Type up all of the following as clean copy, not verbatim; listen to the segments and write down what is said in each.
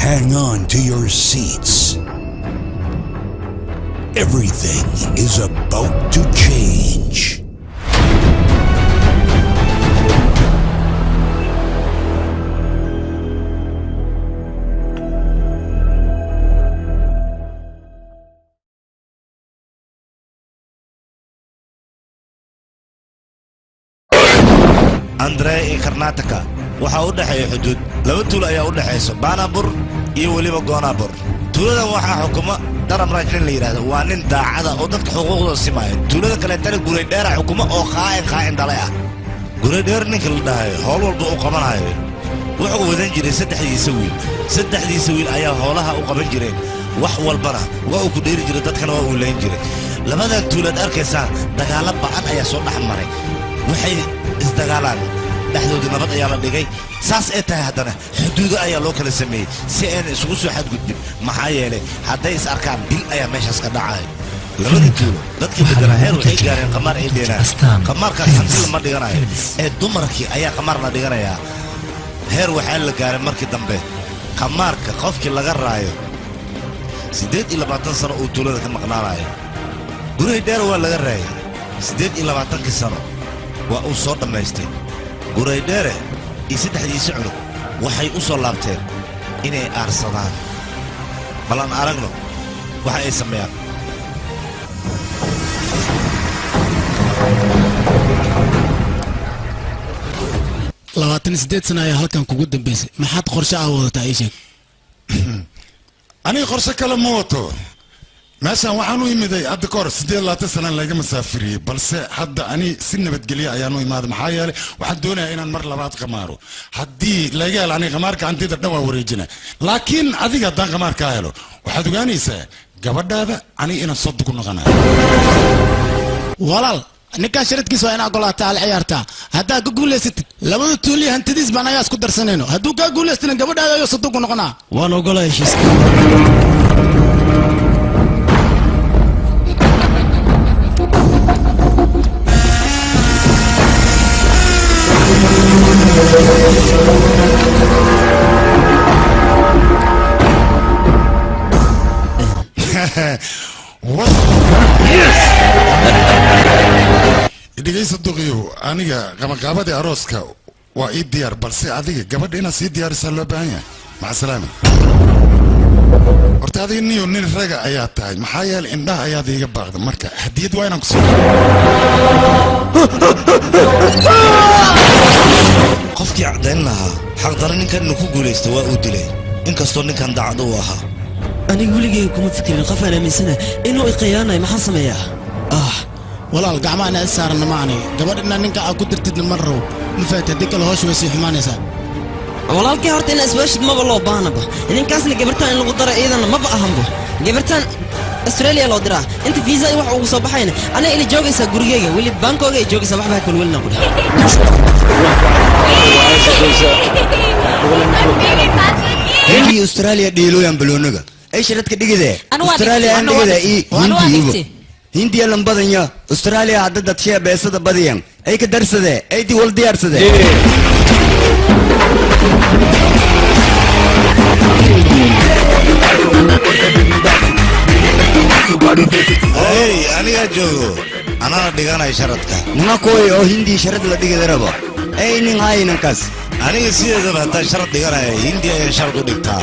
Hang on to your seats. Everything is about to change. Andre ee Karnataka waxa u dhaxeeyo xuduud laba tuulo ayaa u dhaxayso Banabur iyo waliba Gonabur tuulada waxa xukuma daram raajin la yiraahdo waa nin daacada oo dadka xuquuqdooda simaaya tuulada kale tan guray dheer xukuma oo qaa'in dalay ah guray dheer ninka la dhahayo howl walba uu qabanayo wuxuu wadan jiray saddexdiisa wiil ayaa howlaha u qaban jireen wax walbana waa uu ku dheeri jiray dadkana waa uu leen jiray labada tuulad arkaysan dagaal ba'an ayaa soo dhaxmaray waxay isdagaalaan dhaxdooda nabad ayaa la dhigay saas ee tahay haddana xuduudo ayaa loo kala sameeyey si aan isugu soo xadgudbin maxaa yeelay hadday is arkaan dil ayaa meeshaas ka dhacay labadii tuulo dadkii deganaa heer waxay gaareen qamaar ay dheenaan qamaarkaas hanti lama dhiganayo ee dumarkii ayaa qamaar la dhiganayaa heer waxaa la gaaray markii dambe qamaarka qofkii laga raayo 28 sano uu tuulada ka maqnaanayo guriga dheer waa laga raayay 28 sano waa uu soo dhamaystay guray dheere iyo saddexdiisa cunug waxay u soo laabteen inay aarsadaan balan aragno waxa ay sameeyaan 28 sano ayaa halkan kugu dambeysay maxaad qorshe ah wadataa ii sheeg aniga qorshe kale ma wato meeshaan waxaan u imiday hadda ka hor 28 sano laga masaafiriyey balse hadda ani si nabadgelyo ayaan u imaaday maxaa yeelay waxaan doonayaa inaan mar labaad qamaaro haddii laga helo aniga qamaarka hantida dhan waa wareejina laakiin adiga haddaan qamaarkaa helo waxaad ogaanaysaa gabadhaada aniga inaan soo dugu noqonayo walaal ninkaan sharadkiisa waa inaa golaataa al ciyaartaa haddaa ka guulaysatid labada tuuliya hantidiis baan ayaa isku darsanayno hadduu kaa guulaystina gabadhaada ayuu sadugu noqonaa waan ogolaa heshiiska dhegaysa duqiyo aniga qabaqaabadii arooska waa ii diyaar balse adiga gabadha inaad sii diyaarisaa loo baahan yahay maca salaama horta adiga niyo nin raga ayaa tahay maxaa yeelay indhaha ayaad iiga baaqda marka hadiyad waa inaan ku sii qofkii cadayn lahaa xaqdara ninkan inuu ku guulaysta waa uu dilay inkastoo ninkan daacad uu ahaa aniga weligay kuma fikirin qof aan aaminsanahay inuu iqiyaanayo maxaan sameeyaa walaal gacmaana is saarna maani gabadhina ninka aad ku dirtidna ma rabo ma fahat haddii kale hoosh way sii xumaanaysaa walaalkii horta inaa iswaashid maba loo baahnaba ninkaasna gabartaan in lagu daro iyadana maba ahanbo gabartaan australia loo diraa inta fiisa wax ugu soo baxayna ana ila joogaysaa gurigeyga weli baankooga ay joogaysaa waxbaa kalwelina qudha hindi australia dhiilooyan baloonaga ay sharadka dhigidee australia aan dhigida hindi hindiya lambadanya australia hadda dadshee beesada badiyan ay ka darsadee ay di wal diyaarsadee hey aniga joogo anana dhiganay sharadka nima kooy oo hindi sharad la dhigida rabo ay nin haynankaas aniga sideedaba haddaan sharad dhiganaya hindiya ayaan sharad u dhigtaa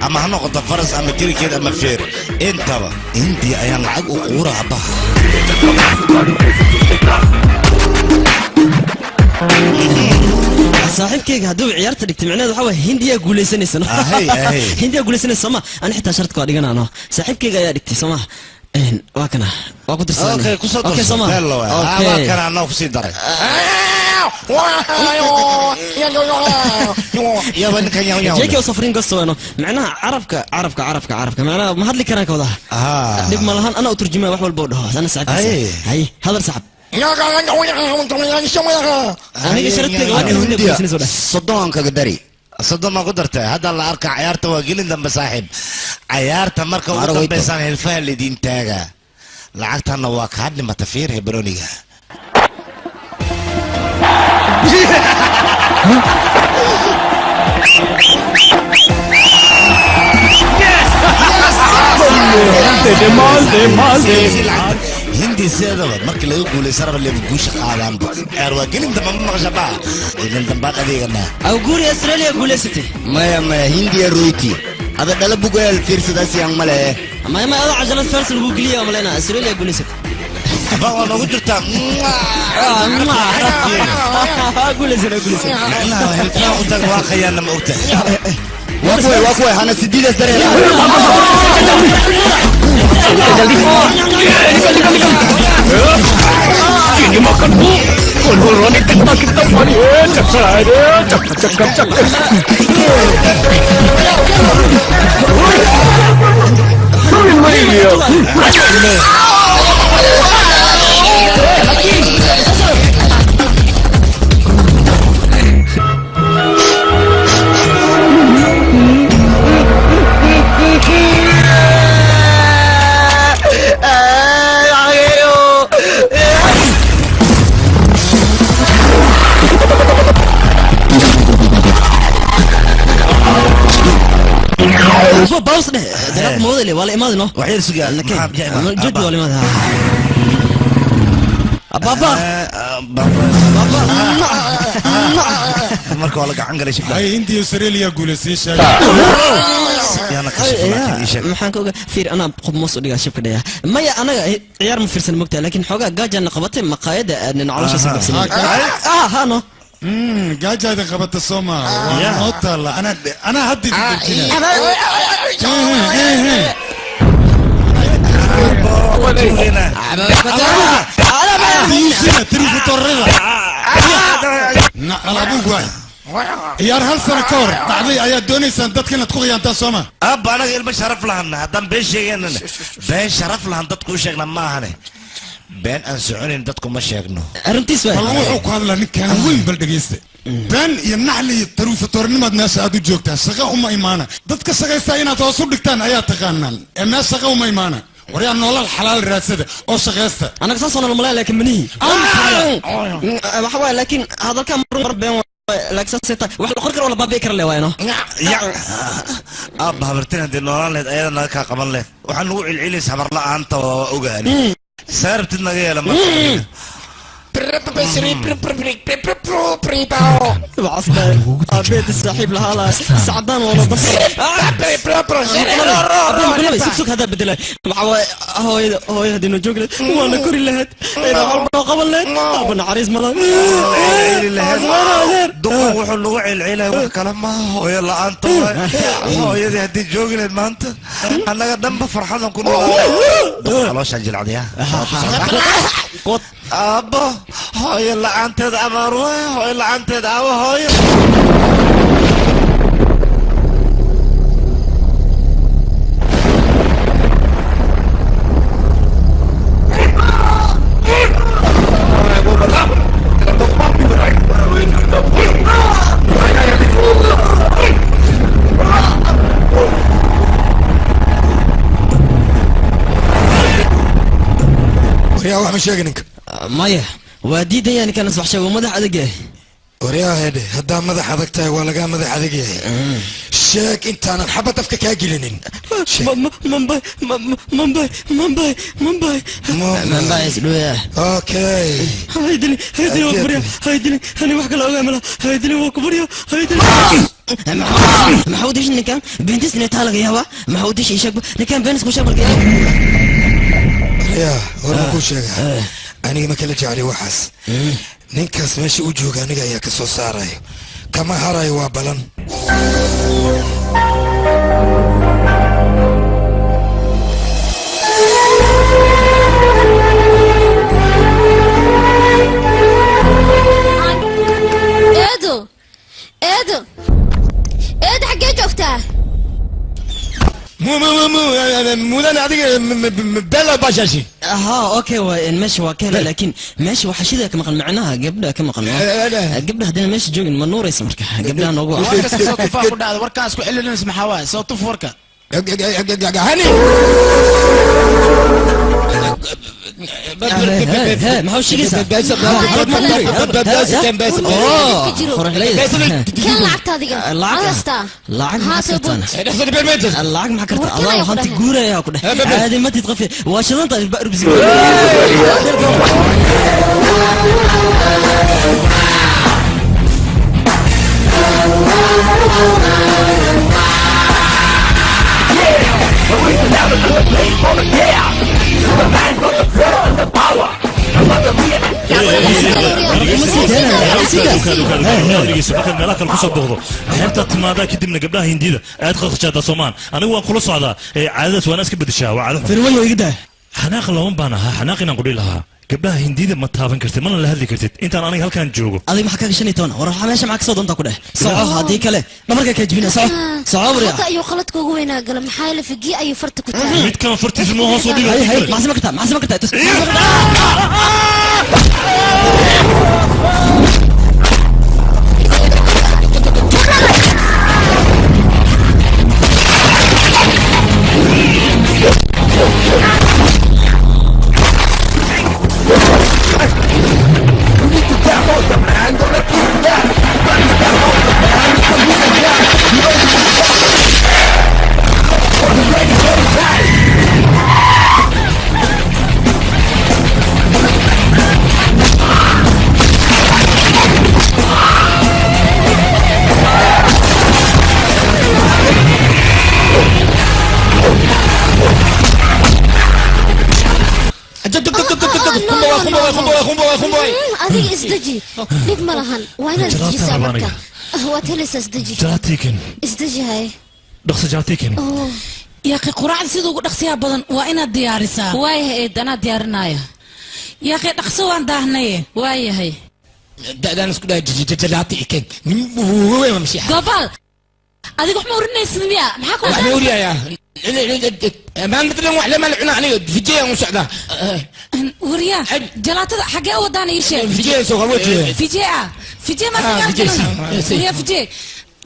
ama ha noqoto faras ama kirikeed ama feer intaba hindiya ayaan lacag u quuraha baha saaxiibkayga hadduu ciyaarta dhigtay micnaheedu waxaa waay hindiyaa guulaysanaysa hindiyaa guulaysanaysa sooma ani xitaa sharadka waa dhiganaano saaxiibkayga ayaa dhigtay sooma waa kana waa ku dirsanay kusoo darso waa kana anoo kusii daray جيكي وصفرين قصة وينه معناها عرفك معناها ما هاد لي كلام كوضح دب مالهان أنا أترجمه وحول بودها أنا سعد هاي هذا سحب أنا قشرت لك صدقان كقدري صدق ما قدرت هذا اللي أركع عيارته وقيل دم بصاحب عيارته مركب وقدر بيسان الفهل اللي دين تاجا لعقتها نواك هاد لما تفير هبرونيها hindi sideedaba marka laga guulaysan raba leeba guusha qaadaanba ceer waa gelin damba ma maqashabaa gelin dambaan adeeganaa aw guuri australia guulaysatay maya hindiya royti ada dhala bugaal fiirsadaas yaan male maya ada cajalad fars lagu geliya malena australia guulaysatay baa waa noogu jirtaa guulaysatay u tag waa khayaana ma ogta waa kuway hana sidiidaas dareen ini makan bu kontrol ini kita mari cak باوس ده ده موديل ولا ما ادري وحير سجال جد ولا ما بابا marka waa la gacan galay shibla ay intii Australia guuleysay yana qashif maxaan ka ogaa fiir ana qof moos u dhigaa shibka dhaya maya anaga ciyaar ma fiirsan mogtaa laakiin xoogaa gaajana qabatay maqaayada aadna nolosha sababsan no gaajada qabata Soomaa waa nootala ana haddi ciyaar hal sano ka hor dhacday ayaa doonaysaan dadka inaad ku khiyaantaan Soomaa abba anaga ilma sharaf lahan haddaan been sheegaynana been sharaf lahan dadku u sheegna ma ahane been aan soconayn dadku ma sheegno arrintiis waa wuxuu ku hadlaa ninkan weyn bal dhageysta been iyo naxli iyo taruufatornimaad meesha aad u joogtaa shaqo uma imaana dadka shaqaysta inaad hoos u dhigtaan ayaa taqaanaan ee meesha shaqo uma imaana waryaa nolol xalaal raadsada oo shaqaysta anaga saasoo nolol malaa laakiin manihi waxa waa laakiin hadalka mar been laakiin saasita wax la qor karo wala baabi'i kara leeyaano abba habartina de nolol leed ayada naga ka qaban leed waxaan ugu cilcilis habar la'aanta waa ogaani saartid naga yeela marka أبيت الصاحب لها سعدان ولا بس سكسك هذا بدله هو هذي نجوكل وانا كوري لهد إذا عربنا قبل لهد أبنا عريس ملا دقة وحلو العيلة وكلام ما هو يلا أنت هو يدي هدي جوكل ما أنت أنا قدام بفرحان نكون خلاص أجل عليها أبا هو يلا أنت أمروه هو يلا أنت دعوة هو يا واحد مش يقنك مايا ودي ده يعني كان أصبح شيء ومدح أدقى وريا هدي هدا مدح أدقته ولا جا مدح أدقى شاك أنت أنا حبت أفكك أجلنين منباي يسلويا أوكي هيدلي وكبريا هيدلي أنا وحكي لا أعملها هيدلي وكبريا هيدلي ما حوديش نكان بنتس نتالق يا ما حوديش يشك نكان بنتس مشابه يا ورا كل شيء أنا ما كل جاري وحس نينكاس ماشي وجهك أنا جاي كسو ساراي كما هراي وابلن ايدو حقيت شفتها مو انا هذيك بلا باشاشي اوكي ماشي وكاله لكن ماشي وحشيده كما قال معناها قبلها كما قال قبلها هدينا ماشي جوجن ما نور يسمر قبلها نوغو صوت فاق وداد وركا اسكو خلينا نسمع هوا صوت وركا هاني ما هو شيء لسه كان لعبت هذه lacag ma kartaan lacag ma kartaa allah hanti guuraya ku dheh aadi ma tidqafi waa shidanta barbis meelaha kale kusoo booqdo xeebta timaadaa kadibna gabdhaha hindida aad qaqshaada soomaan anigu waan kula socdaa caadadaas waana iska bedeshaa waa caado firwayo igda xanaaq laban baan ahaa xanaaq inaan qudhi lahaa gabdhaha hindida ma taaban kartid mana la hadli kartid intaan aniga halkaan joogo adiga maxaa kaga 15 war waxa meesha maxaa ka soo doonta ku dheh soco hadii kale dhamarka ka jibina soco bariya hada iyo qaladka ugu weynaa gal maxaa la figi ayu farta ku tahay mid kan fartiis ma hoos u dhigay maxsama ka tahay adiga isdaji dhib ma lahan waa inaad isdajisaa marka waad helaysaa isdaji isdaji hay dhaqso jaatiikin yaaqi quraacda sida ugu dhaqsiyaa badan waa inaad diyaarisaa waayahay eedanaa diyaarinaya yaaqi dhaqso waan daahnaye waayahay da'daan isku dhaha jaatiikin gobal adiga waxma urinaysid miya maxaa ku waxma uriyayaa ما مثلا واحد لما العنا عليه في جيه مساعدة وريا جلاتة حاجة وداني إيش في جيه سوى وجهه في جيه ما وريا في جيه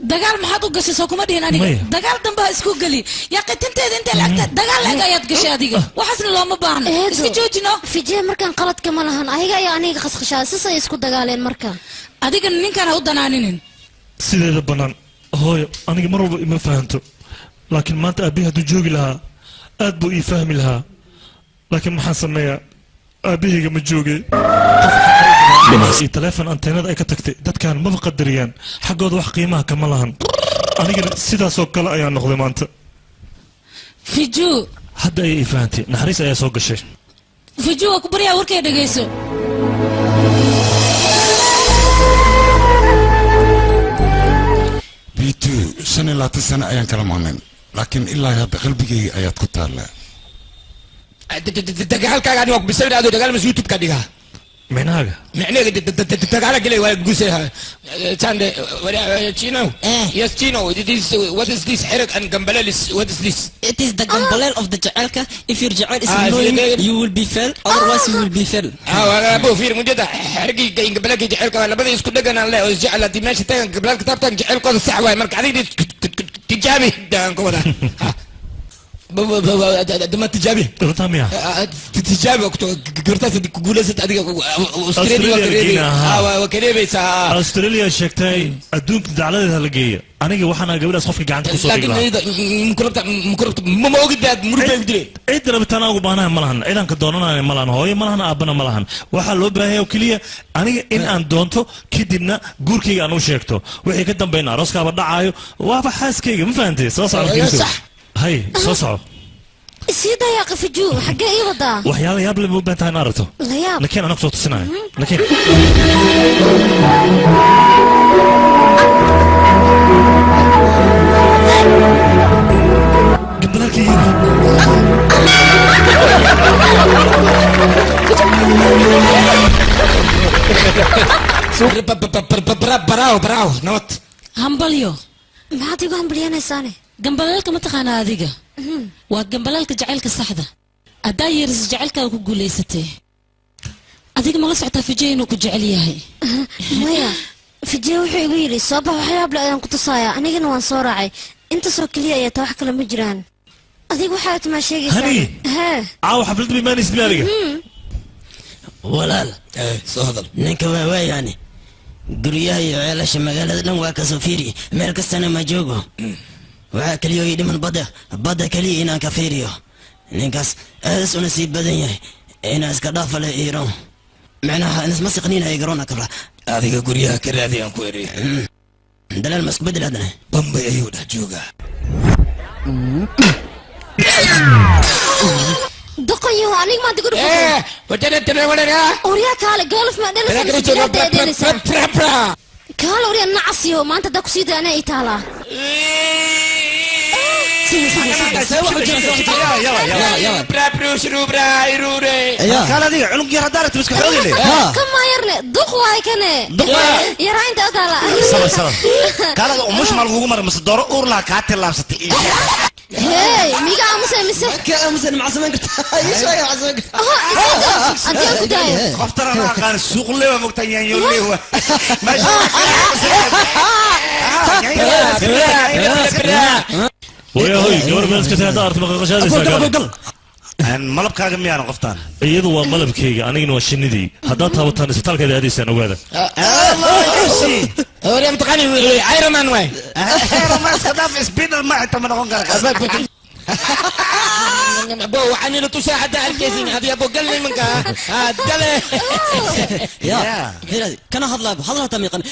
دجال ما حدو قصي سوكم أدين أنا دجال دمبه إسكو قلي يا قتنت أنت لقيت دجال لقى يد قشة هذيك وحسن الله ما بان إسكو جوجنا في جيه مركان قلت كمان هن أيها يعني خص خشاس سا إسكو دجالين مركان هذيك نين كان ودانانين سيد البنان هاي أنا مرة ما فهمته لكن ما أبيها تجوج لها أدبو يفهم لها لكن ما حسميها أبيها مجوجي تلفون أنتينات أي كتكتي ده كان ما بقدريان حقود واحد قيمة كمالهن أنا قلت سيدا سوكلا أيان نخدم أنت في جو هذا أي فهمتي نحريس أي سوق الشيء في جو أكبريا وركي دقيسو بيتو سنة لا تسنة أيان كلام عنين لكن إلا هذا قلبي آيات كتار لا دقال كان يعني وقت بسوي هذا دقال مس يوتيوب كديها من هذا معناه دقال كله ولا جوسها كان ولا تشينو yes تشينو what is this حرق and gambalel what is this it is the gambalel of the جعلك if your جعل is annoying you will be fell otherwise you will be fell ولا أبو فير مجدا حرقي جامبلك جعلك ولا بدي يسكت لقنا لا وجعل دي ماشي تان قبل كتاب تان جعلك هذا الساعة مرك عادي تجابي دان كودا دم تجابي رتاميا تجابي وقت قرطاسة دي كقولة ست أديك أستراليا وكريبي سا أستراليا شكتاي أدونك دعالة هالجية أنا جي وحنا قبل أصحابك جعانت كسوري لكن مكربت ما موجود ده مربع يدري إدرا بتانا وبانا ملهن إذا كدونا ملهن هاي ملهن أبنا ملهن وحلو بهاي وكلية أنا إن أن دونتو كدينا جوركي أنا وشيكتو وهي كده بينا راسك بدأ عايو وابحث كي ما فهمتي صح هاي صح سيدا يا قف جو حاجة إيه وضع وحياة يا بلي بنتها نارته لا يا لكن أنا صوت السنة لكن قبلك براو نوت همبليو ما تيجوا همبليانا ساني جنبلالك ما تقانا هذيك وجنبلالك جعلك الصحدة أدايرز جعلك وكجوليستي هذيك ما لسعتها في جين وكجعليها هي مايا في جي وحي ويلي صباح وحياب لا كنت صايع أنا جن وان صورعي أنت سوكلية يا توحك لما جيران adigu waxaad ma sheegaysaa Hani. Caaw xaflad biimaanis diyaariga. walaal soo hadal ninka waa waayaani guryaha iyo ceelasha magaalada dhan waa kasoo fiiri meel kastana ma joogo waxaa kaliya ii dhiman badda kaliya inaan ka fiiriyo ninkaas aadaas una sii badan yahay inaa iska dhaafa leh iiron macnaha inisma siqniina ay garoona kabra adiga guryaha ka raadi aan ku erey dalaal ma isku bedel haddana bambay ayuu dhex joogaa doqoyo aniga maanta guri wadana tana wadana oryaa kaale golf ma dhalisa kaale oryaa nacasiyo maanta daa kusii daana ay taalaa kaale adiga cunug yar haddaa rabta iska xoogile kama yarne duq waay kane yaraynta ogaala kaale umush maal kugu maray mase dooro uur laha kaa tillaabsatay hey miga amuse mise ka amusan ma samayn kartaa ishaga ma samayn kartaa adiga ku daayo qoftana ma aqaan suuq leewa mogta yaanyo leewa Waya hoy gabar meel iska taada artimo qashadaysa aan malabkaaga miyaan qoftaan iyadu waa malabkayga aniguna waa shinnidii haddaad taabataan isbitaalkeeda aadaysaan ogaada وريم تقني ايرون مان وين ايرون مان صدام سبيدر ما انت من بو عني لو تساعد على الجيزين هذه ابو قال لي منك قال يا هذا كان هضله تميقا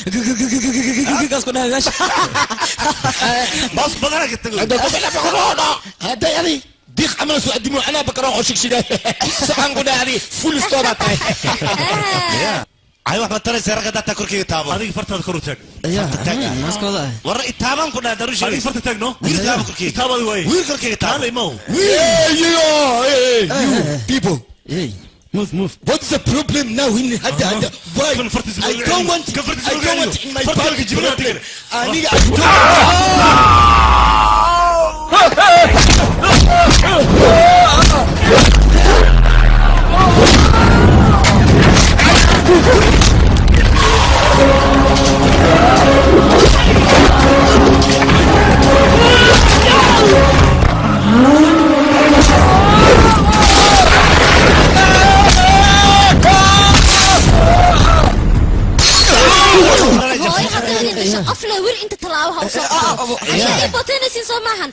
قاس كنا ماشي بس بدرك هذا يعني ديخ عمل سوء الدمو انا بكره وشك شده سبحان قد هذه فول ستوب ايوه ما ترى سرقه داتا كركي تابو هذيك فرتها كروتك يا ماسك والله ورا تابان كنا دروش هذيك فرتها تاجنو تابو كركي تابو وين وين كركي تابو هذا مو you people move what's the problem now in hada why I don't want in my body I need قفله وير انت طلعوها وصوتها عشان يبطينا سين سماحن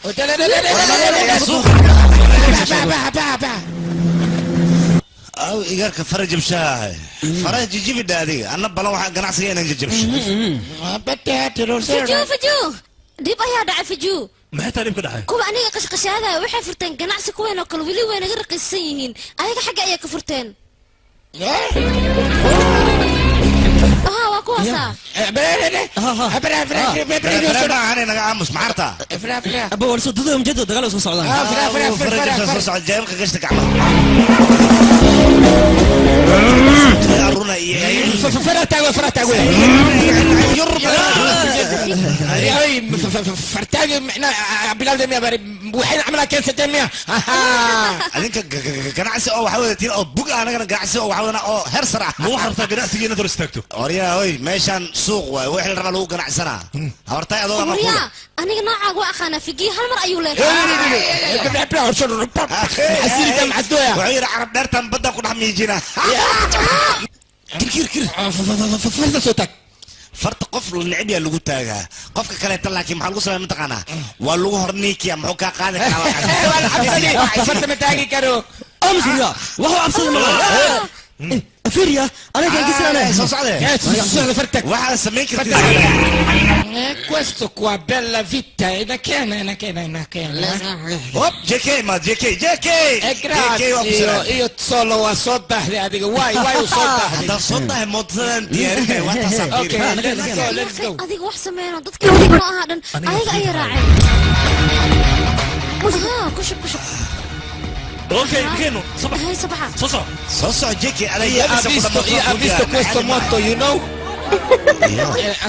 او ايجارك فرج مشاه فرج جيب دادي انا بلا waxaan ganacsiga inaan jajabsho فجو dib ayaa dhacay فجو maxay tahay ka dhacay kuwa aniga qashqashaada waxay furteen ganacsi kuweyn oo kale wili weyn naga raqiisan yihiin ayaga xagga ayaa ka furteen waa kuwaasa أنا نعمس معرتا أبو ورسو ضدهم جد دقالوا سو سعودان فرج سعود جايبك قشتك عمل فرتاغ فرتاغ احنا بلاد ميا وحين عملها كنسة جميع adinka ganacsi oo waxa wadatiin oo bug anagana ganacsi oo waxa wadana oo heer sarac ma waxartaa ganacsigeena dor istaagto oryaa hoy meeshan suuq waay wixii la raba lagu ganacsanaa hortay adoo ma kuula aniga noocaagu aqaana figi hal mar ayuu leeyahay xasili kam xasdoya wuxuu yiri carab dheertan badda ku dhaxmiijina kir farta soo tag farta qof lacib yaa lagu taagaa qofka kale tan laakiin maxaa lagu sameeyaa mataqaanaa waa lagu horniikiya muxuu ka qaadi karaa farta ma taagi karo amsiga wuxuu absaday ma فيريا أنا قاعد أسأله فرتك واحد سميك questo qua bella vita e da che hop JK ma JK grazie io solo a soda dico why soda da soda è modern diere wata sapir okay let's go adiga wax sameeyno dadka adiga ma aha dhan ayaga ay raaceen kushub اوكي كينو صباح هاي صباحا صباح جيكي على ha visto questo motto you know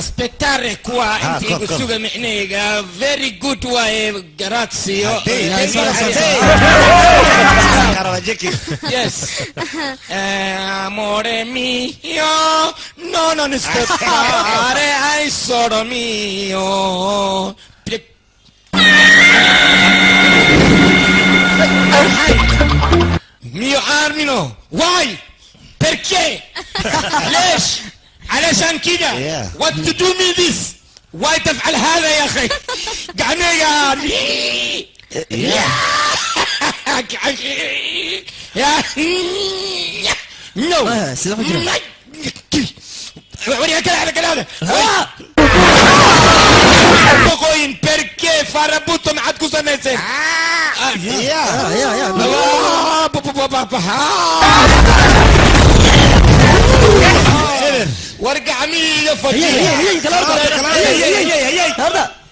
aspettare qua in suga micnega very good way grazie yes amore mio no non aspettare ai solo mio no why perché ليش علشان كده what to do me this why تفعل هذا يا اخي قعنية يا no وريها كده على كده Pocoin perché Farabuto ma scusa mese وارجع مين فجيه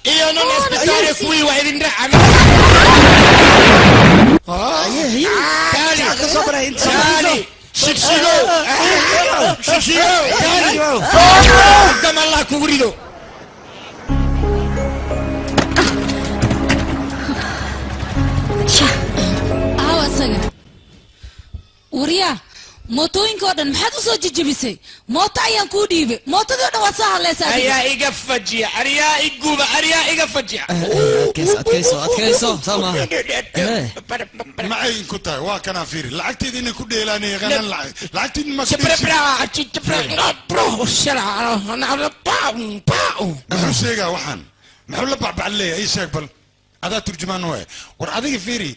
io non aspettare qui واحد نرعى تعالي شكشيرو تعالي قدام الله كوريدو وريا mootooyinka oo dhan maxaad u soo jijibisay mooto ayaan kuu dhiibay mootadii oo dhan waad soo hadlaysaa ayaa iga fajiya ariyaa iguba ariyaa iga fajiya adkayso soo maaha maxay ku tahay waa kana fiiri lacagteedii inay ku dheelaanay yaqaanaan lacagteedii ma muxuu sheegaa waxaan muxuu la bacbac leeyahay ii sheeg bal adaa turjumaan waay war adiga fiiri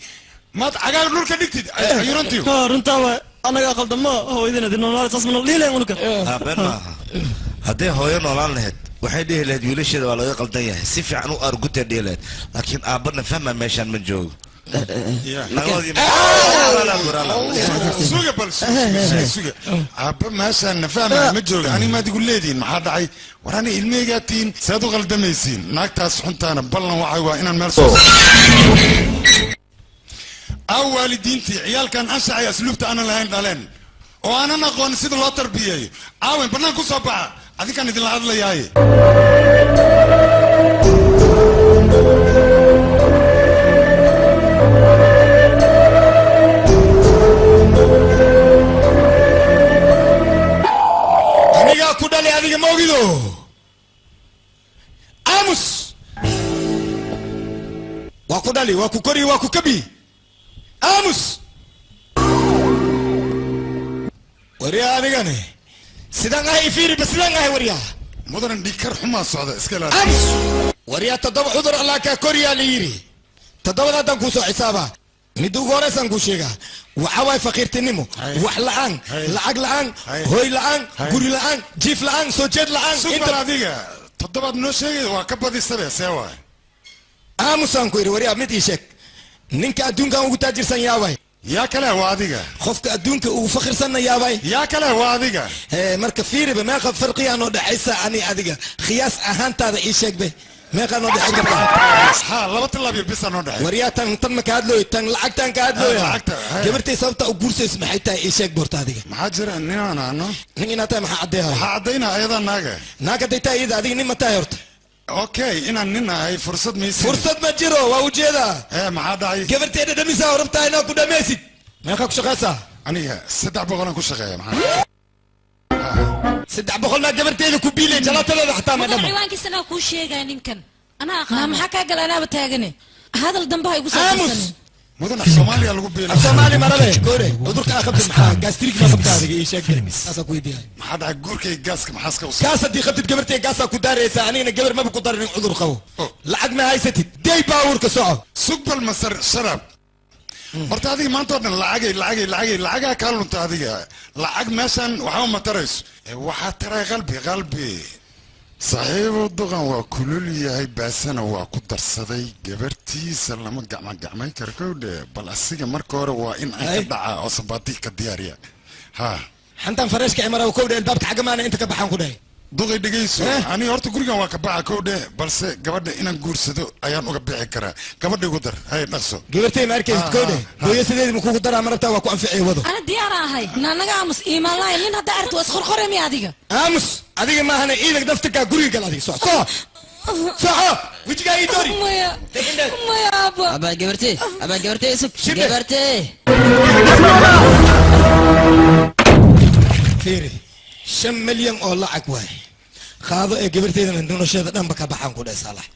maad cagaar dhulka dhigtid ayurantiyo runtaa waay anaga qaldamo hooyadina dinoolaal sasmano liileen ulka been maaha haddii hooyo noolaan lahayd waxay dhihi lahayd wiilasheeda waa laga qaldan yahay si fiican u argutay dhihi lahayd laakiin aabbana fahma meeshaan ma joogo suga bal suga aabba meeshaan na fahma ma joogo ani maad igu leediin maxaa dhacay war ani ilmeygaa tiin saad u qaldamaysiin naagtaas xuntaana ballan waxay waa inaan meel soo والدينتي عيال كان أنشأ أسلوبته أنا لهين دالين وأنا نقول سيد الله تربية عاون بنا كوسابع هذه كانت العضلة ياي أنا كودا لي هذه موجودة أمس وكودا لي وكوكوري وكوكبي أمس وريا أنا سيدان هاي فيري بس سيدان هاي وريا مدرن ديكر حما صعدة اسكلا أمس وريا تدور حضر الله كوريا ليري تدور هذا كوسو حسابه ندو غورس انكوشيغا وعواي فقير تنمو وحلان لعق لعان هوي لعان غوري لعان جيف لعان سوجد لعان انت راديغا تدور نوشيغا وكبدي سبه سوا أمس انكويري وريا ميديشك ninka adduunka ugu taajirsan yaabay yaa kale waa adiga qofka adduunka ugu fakhirsan yaabay yaa kale waa adiga marka fiiriba meeqa farqiya noo dhaxaysa ani adiga qiyaas ahaantaada ii sheegbe meeqa noo dhaxay kartaa ha laba talaab bis noo dhaxay wariyaa tan ma ka hadlooy tan lacagtan ka hadlooy gabartay sababta u guursays maxay tahay ii sheeg boorta adiga maxaa jira ninana ano nin tahay maxaa cadeeyaa waxaa cadeyna ayada naaga dayta iyada adiga nin ma tahay horta اوكي انا ننا هي فرصه ميسي فرصه ما جيرو ووجيدا ايه ما حدا هي قبرتي انا دميسا وربطا هنا كو دميسي ما كاكو شقاسا انا سدع بغل كو شقايا معايا سدع بغل ما قبرتي كو بيلي جلاته لا حتى ما دم حيوانك سنه كو شيغا نينكن انا اخا ما حكا قال انا بتاغني هذا الدنبها يقول سنه مدن الصومالي لو بينا الصومالي مرله كوري ودرك اخذت معاه جاستريك ما بتاعك اي شيء اسا كو يدي ما حدا غوركي غاسك ما حاسك كاسه دي خدت قبرتي غاسا كو داريسا اني قبر ما بكو دارين عذر خو لعقنا هاي ستي دي باور كسو سوق المسر شرب horta adiga maanta oo dhan lacagay ka lunta adiga lacag meeshan waxa ma tarays waxa taray qalbi saaxiibo duqan waa kulul yahay baasana waa ku darsaday gabartiisa lama gacmayn karo kowde bal asiga marka hore waa in ay ka dhaca oo sabaati ka diyaariya ha xantan farashka imara kowde albaabka xagamaana inta ka baxan ku dhahay duqay dhageyso ani horta gurigan waa ka baxa kowde balse gabadha inaan guursado ayaan uga bixi karaa gabadha ugu dar hay dhaqso gabartay ma arkaysid kowde hooyo sideed ma kugu daraa marabtaa waa ku anficay wado ana diyaar ahay naanaga amus iimaan lahayn nin hadda arto is khorkhore mi adiga amus adiga ma ahana iidag daftarka guriga gal adiga soco wijiga ii dori maya aba gabartay isuk gabartay fiiri 5 milyan oo lacag waay qaado ee gabarteedana nolosheeda dhanba ka baxaan ku dhahay Saalax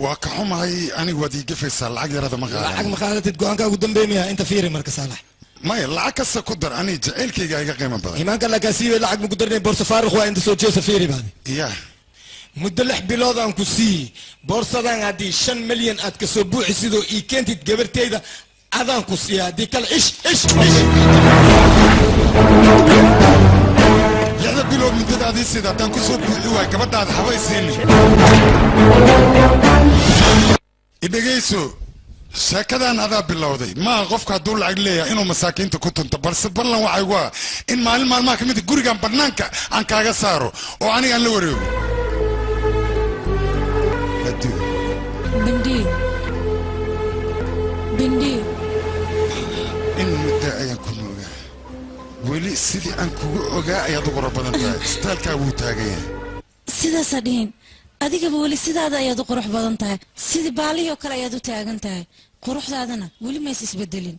waa ka xumahay aniga wadi gafaysa lacag yarada ma qaadan lacag ma qaadatid go'aanka ugu dambeeyay inta fiiri marka Saalax maya lacag kasta ku dar ani jaceylkayga iga qiimo badan imaanka lakaasiibe lacag ma ku darnay boorsa faaruq waa inta soo jeesa fiiri baadi ya muddo 6 bilood aan ku sii boorsadan haddii 5 milyan aad ka soo buuxi sidoo ii keentid gabarteyda adaan ku siiya haddii kale ish 6 bilood muddadaadii sida haddaan ku soo buuxi waay gabadhaada habaysiini idhegayso sheekadan adaa bilowday maa qofka hadduu lacag leeyahay inuu masaakiinta ku tunto balse ballan waxay waa in maalin maalmaha ka mid gurigan bannaanka aan kaaga saaro oo anigaan la wareego bindii in muddo ayaan ku noogaa weli sidii aan kugu ogaa ayaad u qoro badan tahay istaalkaa wuu taagan yahay sidaasa dhihin adigaba weli sidaada ayaad u qurux badan tahay sidii baalihii oo kale ayaad u taagan tahay quruxdaadana weli mays isbedelin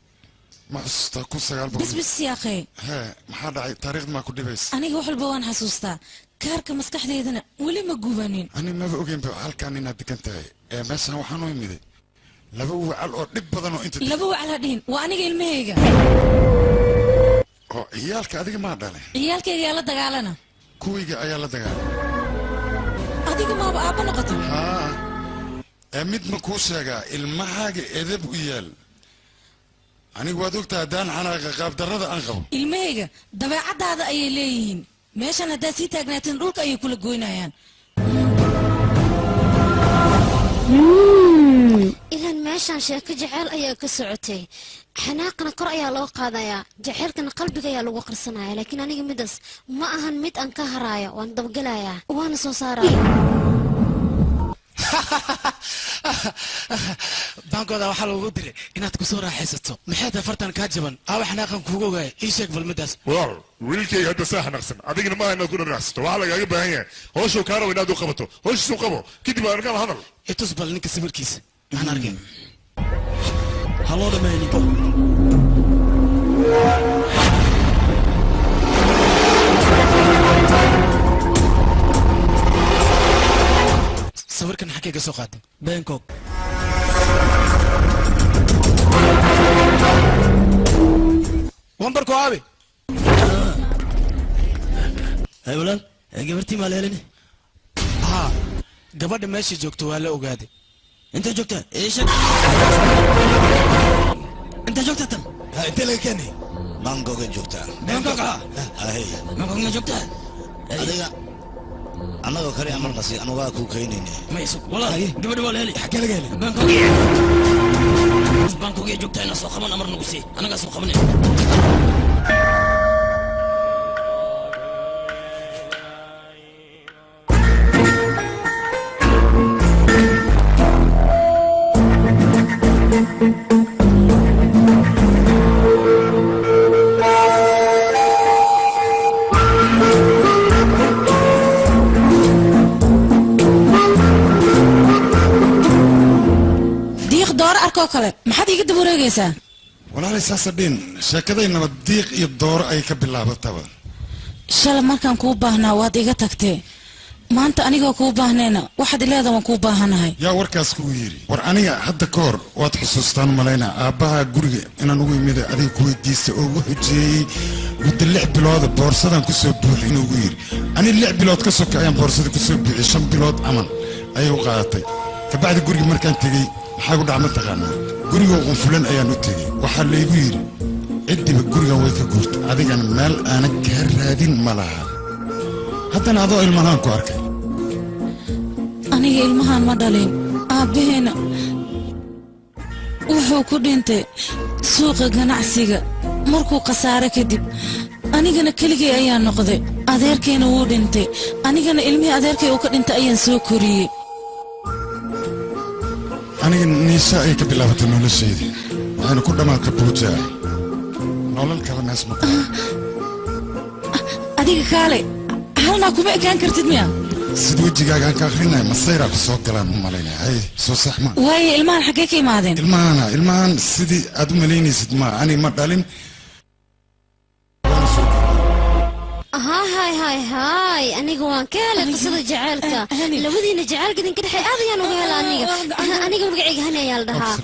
ma xusuustaa kun sagaal boqol bisbis yaaqee hee maxaa dhacay taariikhda maa ku dhibaysa aniga wax walba waan xasuustaa kaarka maskaxdeydana weli ma gubanin ani maba ogeynba halkaan inaad degan tahay ee meeshaan waxaan u imiday laba wacal oo dhib badan oo inta laba wacal ha dhihin waa aniga ilmahayga oo ciyaalka adiga maa dhalay ciyaalkayga yaa la dagaalana kuwayga ayaa la dagaalay adiga maaba aabba noqoto haa ee mid ma kuu sheegaa ilmahaaga edeb u yaal anigu waad ogtahay haddaan xanaaqa qaabdarrada aan qabo ilmahayga dabeecaddaada ayay leeyihiin meeshan haddaad sii taagnaatiin dhulka ayay kula goynayaan ilan meeshaan sheeko jeceyl ayaa ka socotay xanaaqana kor ayaa loo qaadayaa jaceylkana qalbiga ayaa lagu qarsanaya laakiin aniga midaas ma ahan mid aan ka haraayo waan dabagelayaa waana soo saaraya baankooda waxaa lagu diray inaad ku soo raaxaysato maxay tahay fartan kaa jaban aawa xanaaqan kuuga ogaaya ii sheeg balmadaas walaal wiilkayga hadda saa xanaaqsan adigana maaha inaad ku dhanaacsato waxaa lagaaga baahan yahay hooshuu kaa rabo inaad u qabato hooshiisuu qabo kadib aan arkaan hadal itus bal ninka sawirkiisa aan arkeen haloo dhameeyo ninka sawirkan xagee ka soo qaaday bangkok wambarko aabe hay walaal gabartii maa leelini haa gabadha meesha joogto waa la ogaaday intay joogtaa sheeg intay joogtaa tan intee laga keenay bangkoga joogtaa bangkoka bangkokna joogtaa adiga annagoo kale amarna si anugaa kuu keenayne mayso walaal gabadha waa la heli xagee laga heli bangkokga joogtaa inaa soo qaban amar nagu sii anagaa soo qabanay kale maxaad iga daba wareegaysaa walaalay saasa dhin sheekadaynaba diiq iyo dooro ay ka bilaabataba shalay markaan kuu baahnaa waad iga tagtee maanta anigoo kuu baahnayna waxaad ileeda waan kuu baahanahay yaa warkaas kugu yidhi war aniga hadda ka hor waad xusuustaan malaynaa aabbaha guriga inaan ugu imida adiga ku weydiista oo ugu xujeeyey muddo 6 bilooda boorsadan ku soo buuxi inuu ugu yidhi ani 6 bilood ka soka ayaan boorsada ku soo buuxiyey 5 bilood camal ayay u qaadatay kabacdi guriga markaan tegey maxaa ku dhacma taqaanaa gurigoo qunfulan ayaan u tegey waxaa laygu yidhi ciddiba gurigan way ka guurtay adigana meel aanan kaa raadin ma laha haddana adoo ilmahaan ku arkay aniga ilmahaan ma dhalin aabbaheena wuxuu ku dhintay suuqa ganacsiga markuu khasaare kadib anigana keligay ayaa noqday adeerkayna wuu dhintay anigana ilmihii adeerkay uu ka dhintay ayaan soo koriyey aniga niisa ay ka bilaabatay noloshayda waxayna ku dhammaatay buujaa nolol kale mees ma adiga kaale halnaa kuma ekaan kartid miya sid wejigaaga aan ka akrinaya masayraa ku soo galaan u malaynaya hay soo sax ma waaye ilmahan xaggee ka imaadeen ilmahan sidii aad u malaynaysid ma ani ma dhalin hay هاي أنا جوان كهلا قصة جعلك لودينا جعلك إذا كده هذا يا نوغلا أنا جو مقعد هنا يا لدها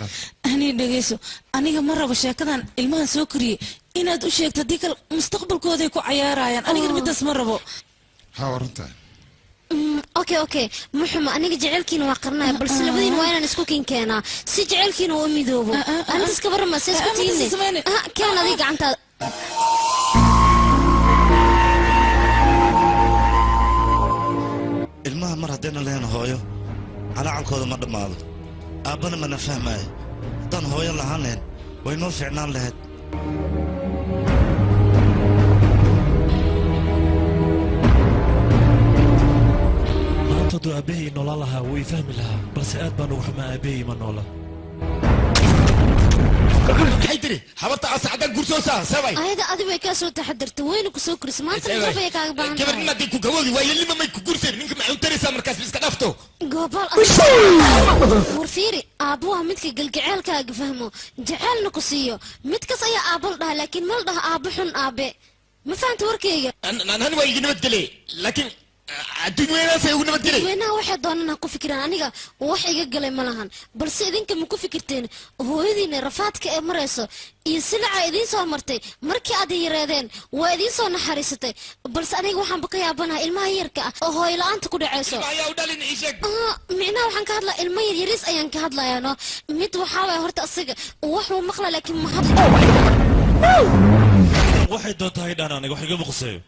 هني دقيسو أنا مرة بشكل الماء سكري إن أدوشك تديك المستقبل كودي كو عيارايان أنا قد بدأ مرة بو ها ورنتا اوكي محمد انا جعلكين واقرنا بس لبدين وين نسكوكين كينا سي جعلكين وميدوبو انت اسكبر ما سيسكوتيني كان اديك انت ilmaha mar haddayna lahayn hooyo calaacankooda ma dhammaado aabbana mana fahmaayo haddaan hooyo lahaan lahayn way noo fiicnaan lahayd hadduu aabbahay noolaan lahaa wuu i fahmi lahaa balse aad baan ugu xumaa aabbahay ma noola maxay tiri habarta asacdan gursoosaa sabay ayada adi way kaa soo taxadartay wayna ku soo koris maanta gabay kaaga baahan gabarnima dii ku gawoodi waa yelima may ku gurseen ninka maxay u taraysaa markaas iska dhafto gobol war fiiri aabuha midka galgaceelkaaga fahmo jaceelna ku siiyo midkas ayaa aabal dhaha laakiin mal dhaha aabo xun aabe ma fahanta warkayga anani waa igi nabadgelay laakiin dadweynaha waxay doonaan ku fikiraan aniga wax iga galay ma lahan balse idinka ma ku fikirteen hooyadiina rafaadka ee marayso iyo silaca idiin soo martay markii aad yareedeen waa idiin soo naxariisatay balse aniga waxaan ka yaabanahay ilmaha yarka ah oo hooyo la'aanta ku dhacayso micnaha waxaan ka hadlaa ilmo yar yariis ayaan ka hadlayaano mid waxaa waaya horta asaga wax uu maqla laakiin ma hadla waxay doontahay dhaan aniga wax igama quseeyo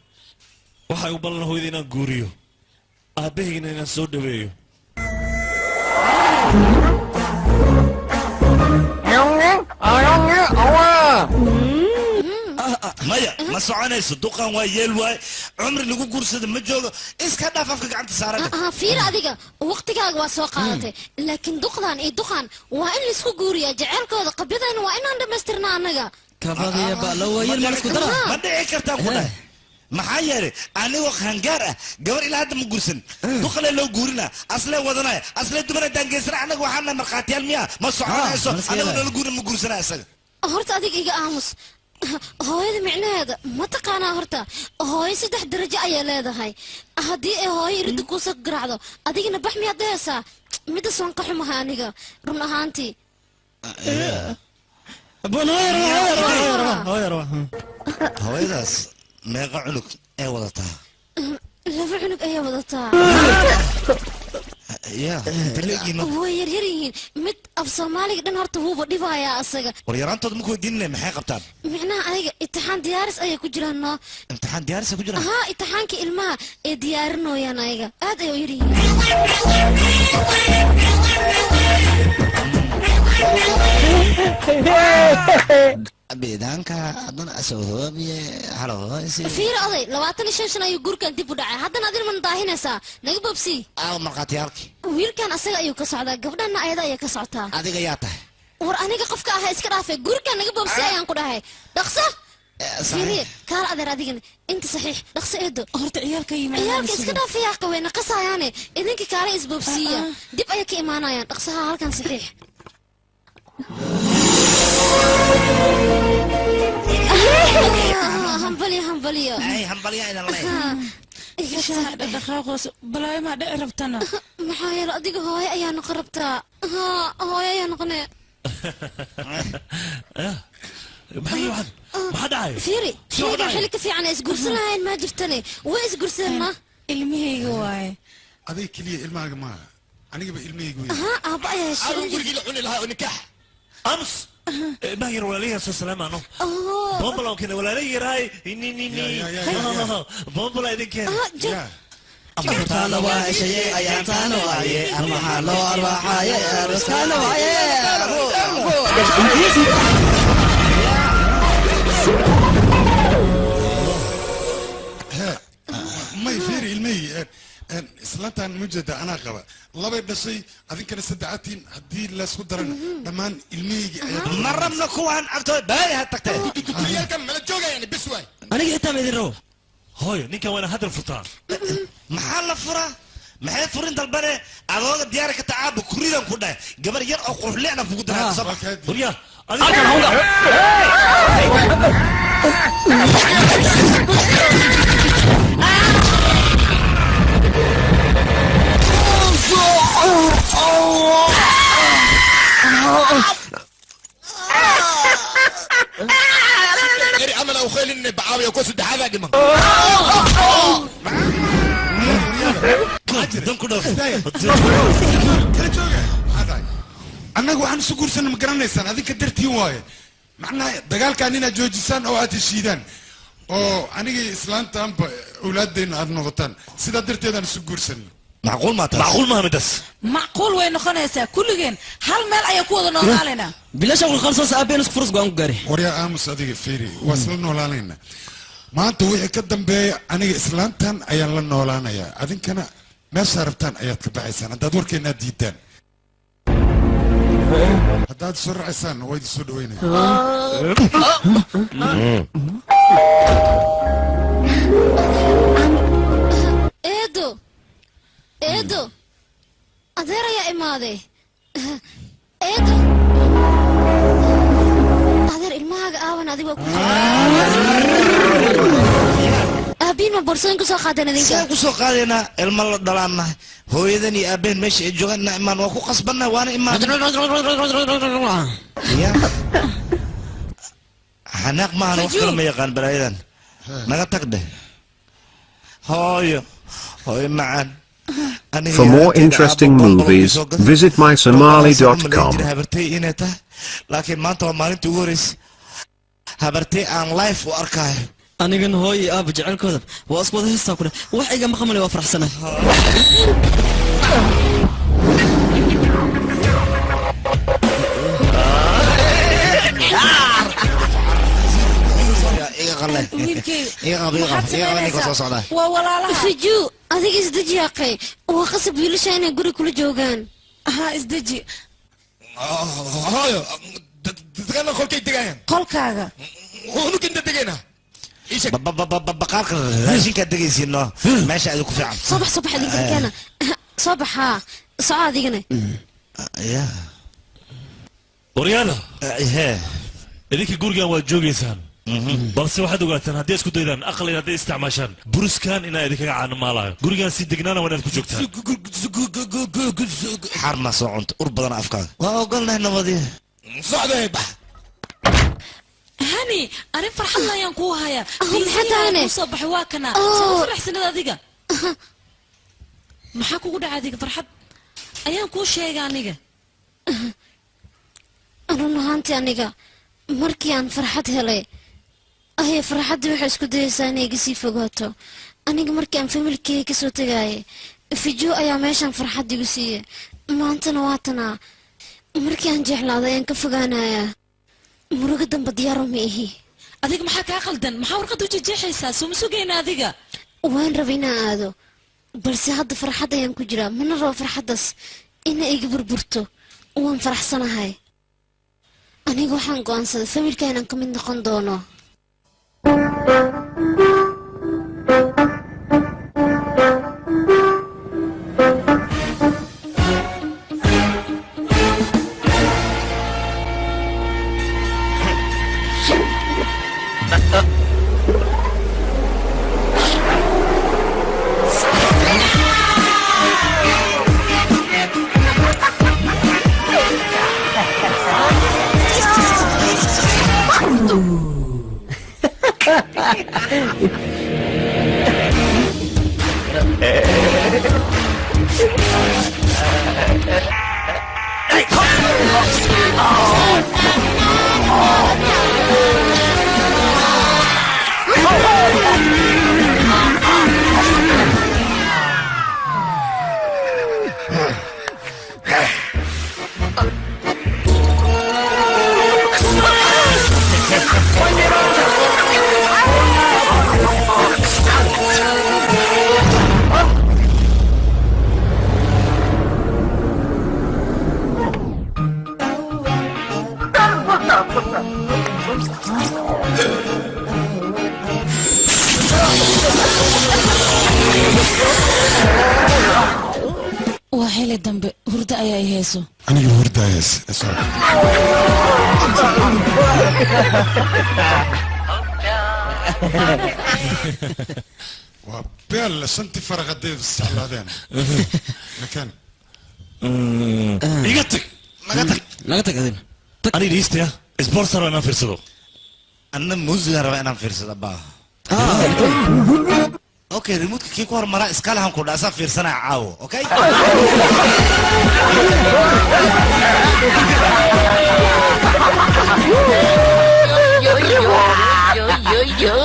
waxay u ballan hooyada inaan guuriyo aabbahayna inaan soo dhaweeyo maya ma soconayso duqan waa yeel waay cumri lagu guursada ma joogo iska dhaaf afka gacanta saaran fiir adiga waqtigaaga waa soo qaadatay laakiin duqdan iyo duqan waa in laisku guuriyaa jaceylkooda qabyadayna waa inaan dhammaystirna annaga kabadaya bala wayel ma isku dara ma dhici kartaa ku dhahay maxaa yeelay anigoo qaangaar ah gabar ilaa hadda ma guursan duqale loo guurinaa aslee wadanaya aslee dumana daangeysana annaga waxaan nahay markhaatiyaal miya ma soconayso annaga nala guurin ma guursanaa isaga horta adiga iga aamus hooyada micnaheeda ma taqaanaa horta hooyo 3 darajo ayay leedahay haddii ay hooyo iridda kuusoo garaacdo adigana bax miyaad dhehaysaa midas waan ka xumahay aniga run ahaantii hooyadaas meeqa cunug ee wadataa 2 cunug ayay wadataa ya daleegiina way yaryar yihiin mid af soomaaliga dhan horta wuuba dhibayaa asaga war yaraantooda ma ku weydiinay maxay qabtaan micnaha adiga imtixaan diyaaris ayay ku jiraan noo imtixaan diyaaris ku jiraan haa imtixaankii ilmaha ee diyaarinooyaan ayaga aad ayay u yar yihiin biidaanka haddana asoohoobiye halohoysi fiir oday 25 shan ayuu guurkan dib u dhacay haddana adin man daahinaysaa naga bobsi markhaatiyaalki wiilkan asaga ayuu ka socdaa gabdhana ayada ayaa ka socotaa adiga yaa tahay war aniga qofka ahaa iska dhaafay guurkan naga bobsi ayaan ku dhahay dhaqso fiiriye kaal adeer adigana inta saxiix dhaqso eedo horta ciyaalka ciyaalka iska dhaafayaa qaweyna qasayaane idinka kaale isbobsiiya dib ayay ka imaanayaan dhaqsaha halkan saxiix hambalyo hambalyo idan dhaqaaqoos balaayo maa dhici rabtana maxaa yeele adiga hooyo ayaa noqon rabtaa hooyo ayaa noqone maxaa dhacay fiiri shayga xilli ka fiican ay isguursan lahayn maa jirtane way isguursadeen ma ilmahayga waaye aday keliya ilmahaaga maaha anigaba ilmahaygu aabba ayaa heshay gurigii la cuni lahaa oo nikaax أمس ما هي ولا سلام عنه بومبلا كنا ولا لي راي بومبلا إذا كان أمتانا وعيشي أيامتانا وعي المحالو أرواحي أرسكانا وعي ما يفير المي islaantan mujada anaa qaba labay dhashay adinkana saddexaatiin haddii laysku darana dhammaan ilmahaygi ma rabna kuwaan agtooda baadi ha tagtay dukuliyaalkan mala joogayaan bis waay aniga xitaa ma idin rabo hooyo ninkan waana hadal furtaa maxaa la furaa maxay furin dalbane adooga diyaari ka tacaaba kuridan ku dhahay gabar yar oo quruxleena kugu daraa sabab hurya halkan hawga غير عمل او خيل ان بعاوي وكوس الدحابه دي annaga waxaan isu guursanna ma garanaysaan adinka dartiin waaye macnaha dagaalkaan inaad joojisaan oo aad heshiidaan oo anigii islaantaanba awlaadayna aad noqotaan sidaa darteedaan isu guursanna macquul maa taas macquul maaha midaas macquul way noqonaysaa kulligeen hal meel ayaa ku wada noolaanaynaa bilasha qul khalsaas aabeen isku furus go'aan ku gaari waryaa aamus adiga fiiri waa isla noolaanaynaa maanta wixii ka dambeeya aniga islaantan ayaan la noolaanayaa adinkana meeshaa rabtaan ayaad ka baxaysaan haddaad warkeenaad diidaan haddaad soo racaysaan waa idin soo dhaweynaya eedo eedo adeer ayaa imaaday eedo adeer ilmahaaga aawan adigoo ku aabiin ma boorsooyin kusoo qaadeen idinka saan kusoo qaadaynaa ilmo la dhalaanna hooyadan iyo aabeen meesha ay joogaan imaan waa ku qasbanna waana imaan xanaaq maahan wax kale ma yaqaan balaayadan naga tag dheh hooyo hooyo macaan For more interesting movies, visit mysomali.com. habartay inay tahay laakiin maanta waa maalintii ugu horreysay habartay aan life u arkaayo anigan hooyo aaba jecelkooda waa isku wada heestaa ku dheh wax iga maqamale waa faraxsana waa walaalaha fiju adiga isdeji yaaqay waa qasab wiilasha inay guri kula joogaan ha isdeji hooyo dadkana qolkay degayaan qolkaaga unug inta degayna baqaarka raashinkaad degaysiino meesha adi ku fiican soo bax idinka keena soo bax haa soco adigana waryaala idinka gurigan waad joogaysaan balse waxaad ogaataan haddii isku daydaan aqli hadday isticmaashaan buruskan inaa idinkaga caanamaalayo gurigan si degnaana waa inaad ku joogtaan xarma soo cunta ur badan afkaaga waa ogolnahay nabadiya socday bax hani arin farxad ayaan kuu hayaa maxaataane soo baxay waa kana soo faraxsanad adiga maxaa kugu dhacay adiga farxad ayaan kuu sheegay aniga run ahaantii aniga markii aan farxad helay ahay farxaddii waxay isku dayaysaa inay iga sii fogaato aniga markii aan familkeyga kasoo tagaayay fijo ayaa meeshaan farxad igu siiyey maantana waatanaa markii aan jeclaaday ayaan ka fogaanayaa murugo damba diyaaro ma ihi adiga maxaa kaa qaldan maxaa warqad u jejeexaysaa soo ma sugayna adiga waan raba inaan aado balse hadda farxad ayaan ku jiraa mana rabo farxaddaas ina iga burburto waan faraxsanahay aniga waxaan go'aansaday familka inaan ka mid noqon doono waa xili dambe hurdo ayaa i heeso aniga hurdaayas waa beel shanti faraq hadday isticlaadeen lakin iga tag naga tag adina ani dhiistaya sponsor inaan fiirsado anna muusiga raba inaan fiirsado baa okay remote kii ku hormara iska lahan ku dhaasa fiirsanaa caawo okay yo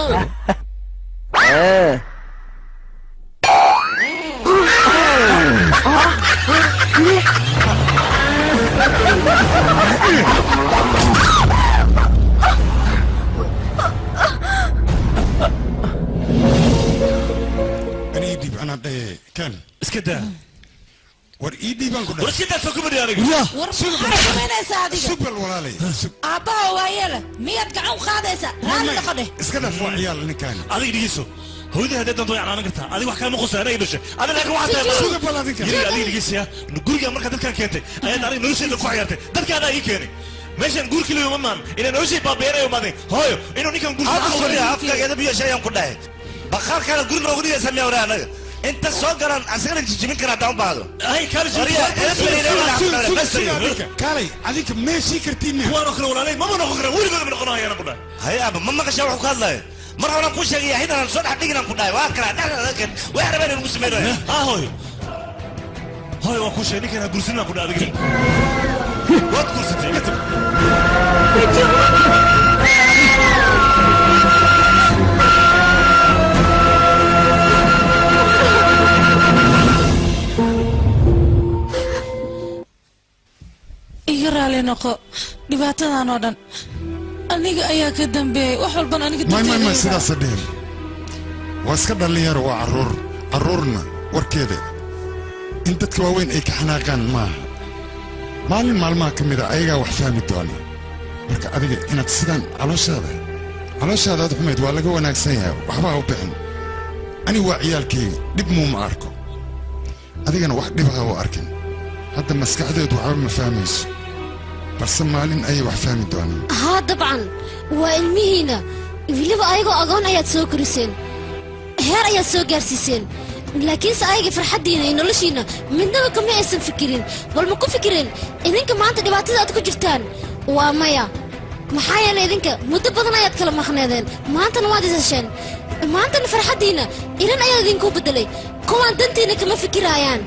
أنا ده كان اسكت وريدي بانكو ده اسكت سوق بدي أرجع سوبر ولا لي أبا وياله ميت قاعد خادسة هذا قده اسكت فوق عيال نكان هذه ديسو هو ده هذا ضيع أنا قلتها هذه واحد كان مخصص أنا يدوش هذا لك واحد سوق ولا ذيك هذه ديس يا نقول يا مركز كان كنت أنا داري نوشي لفوق عيالته ده كان هذا يكيني ماشي نقول كل يوم مان إن نوشي بابيرة يوم هذا هايو إنه نيكم نقول أفكار كذا بيا شيء يوم كده بخار كان نقول نقولي اسمي ورانا انت سوغران اسغر جيمين كنا داون بعض هاي كارج كالي هذيك ماشي كرتيني هو انا اخرى ولا ما انا اخرى وين من قناه انا قلنا هاي ابا ما قش wax ka hadlay mar hore ku sheegay hidana soo dhax dhignan ku dhaay waa kala dhaxdan wax rabeen inuu sameeyo hooy hooy waa ku sheegay kana gursina ku dhaadagay wad gursatay يقرأ نقو دبعتنا نودن أنيق أياك الدنبي وحول بنا أنيق ما سيدا صدير واسكد اللي يروى عرورنا وركيدي انت تكواوين ايك حناقان مالين مالما كميدا ايغا وحفامي دواني marka adiga inaad sidaan calooshaada aad xumeyd waa laga wanaagsan yahay waxba u bixin ani waa ciyaalkayga dhib muuma arko adigana wax dhibaha u arkin hadda maskaxdeedu waxba ma fahmayso balse maalin ayay wax fahmi doonaan haa dabcan waa ilmihiina weliba ayagoo agoon ayaad soo koriseen heer ayaad soo gaarsiiseen laakiinse ayaga farxaddiina iyo noloshiina midnaba kama aysan fikirin bal ma ku fikireen idinka maanta dhibaatada aad ku jirtaan waa maya maxaa yeelay idinka muddo badan ayaad kala maqneedeen maantana waad isasheen maantana farxaddiina ilan ayaad idinku beddelay kuwaan dantiina kama fikiraayaan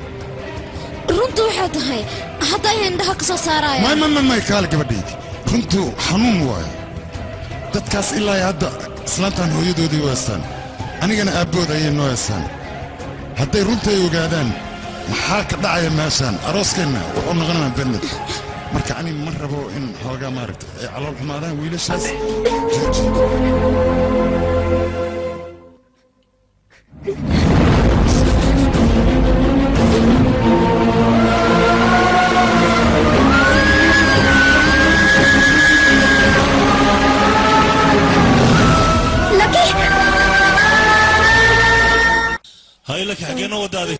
runtu waxay tahay hadda ay indhaha ka soo saarayaan may kaal gabadhaydi runtu xanuun waayo dadkaas ilaa hadda islaantaan hooyadoodii weestaan anigana aabbood ayay noo heestaan hadday runtay ogaadaan maxaa ka dhacaya meeshaan arooskeenna wuxuu noqonayaa bennad marka ani ma rabo in xoogaa maaragta ay calool xumaadaan wiilashaas هاي لك حقنا ودادي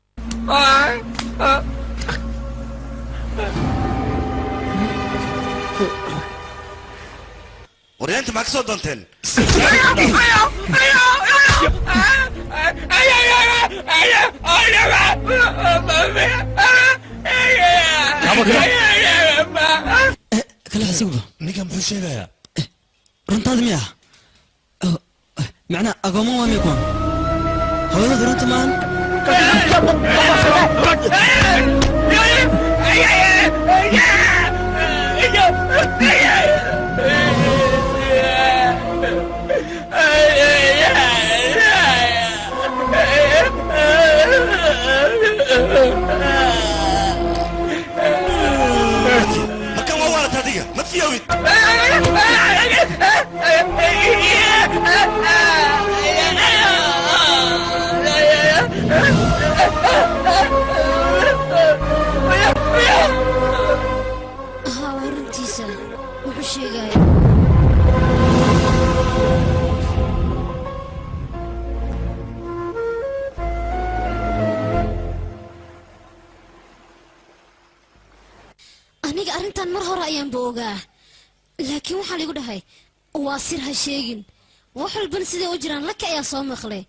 ورينت معك صوت دونتين كلا حسيبه نيكا محو شيغايا رنتاد مياه معنى أقوموا وام يكون هذا درنت مان مكان ووالت هذه ما تفيوي ها ورنتيسا وحشيغاي aniga arrintan mar hore ayaan boogaa laakiin waxaa liigu dhahay waa sir ha sheegin wax walban siday u jiraan laka ayaa soo maqlay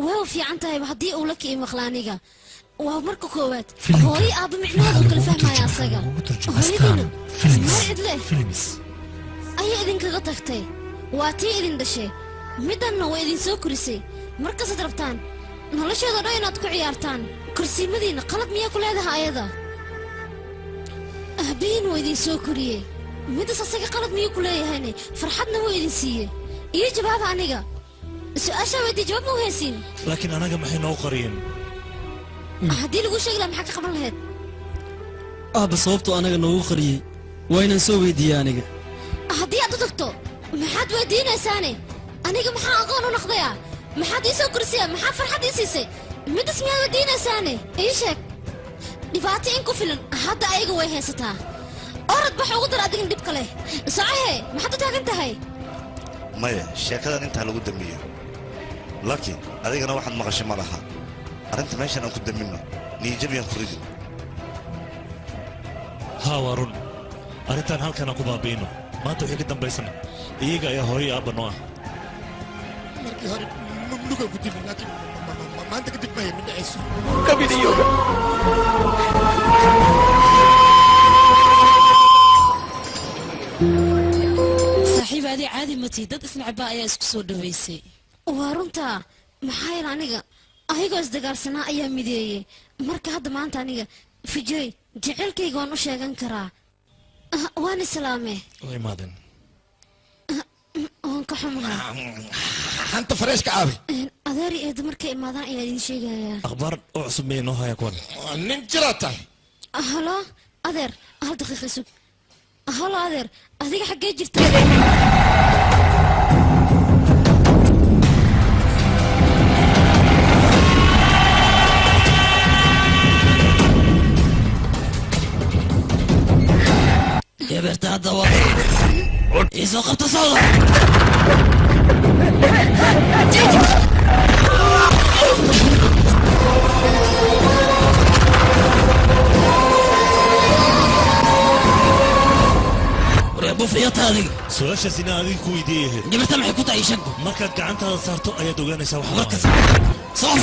waa fiican tahayba haddii uu laka ii maqla aniga waa marka koowaad Filimka. hooyo aabba micnahooda kala fahmaya asaga hooyadiina meel cidle ayaa idinkaga tagtay waa tii idin dhashay middanna waa idin soo korisay markasaad rabtaan nolosheeda dhan inaad ku ciyaartaan korsiimadiinna qalad miyaa ku leedahay ayada aabbihiin waa idin soo koriyey middas asaga qalad miyuu ku leeyahayne farxadna waa idin siiyey iyo jawaaba aniga su-aashaa weydii jawaab ma u haysiin laakiin anaga maxay noo qariyeen haddii lagu sheegi lahaa maxaa ka qaban lahayd aabba sababtu anaga noogu qariyey waa inaan soo weydiiyey aniga haddii aad u tagto maxaad weydiinaysaane aniga maxaa aqoon u noqdayaa maxaad ii soo korisaya maxaa farxad ii siisay middas miyaad weydiinaysaane ii sheeg dhibaato in ku filan hadda ayaga way haysataa orad bax ugu dar adigin dhibka leh socohe maxaad u taagan tahay maya sheekadan intaa lagu dambeeyo laakiin adigana waxaad maqashay ma laha arrinta meeshan aan ku damino niyajabiyaan ku ridi haa waa run arrintan halkan aan ku baabi'ino maanta wixii ka dambaysana iyaga ayaa hooyo iyo aabba noo ah markii hore muluga ku dili laakiin maanta kadib ma haynin dhacayso Kabidiyooga. saaxiib adii caadi matii dad isnacbaa ayaa isku soo dhawaysay waa runtaa maxaa yeele aniga ayagoo isdagaalsanaa ayaa mideeyey marka hadda maanta aniga fijoy jecelkayga waan u sheegan karaa waan islaame waa imaadeen waan ka xumahay hanta fareeshka aabi adeer iyo eedo markay imaadaan ayaa idin sheegayaa akhbaar oo cusub miyay noo haya kuwan nin jiraa tahay halo adeer hal daqiiqa sug halo adeer adiga xaggee jirta gabarta hadda waa iisoo qabta sawda waryaa bufriyata adiga su-aashaas inaan adiga ku weydiiyahay gabarta maxay ku tahay shaggu markaad gacantaada saarto ayaad ogaanaysaa wax warkas soo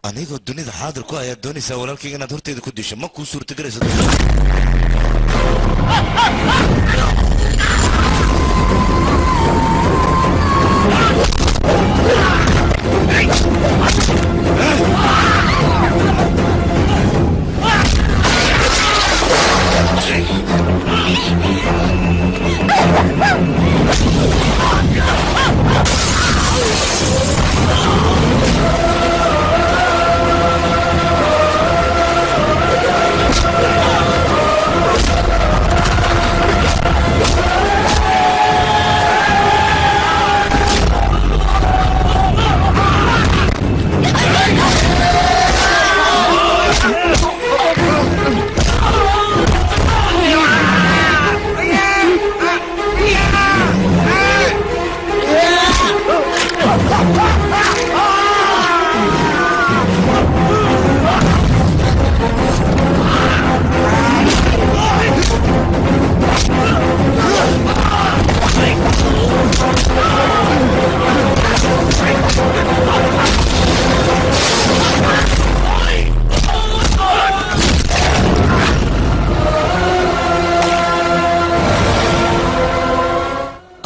anigoo dunida xaadir ku ayaad doonaysaa walaalkayga inaad horteeda ku disho ma kuu suurtagelaysa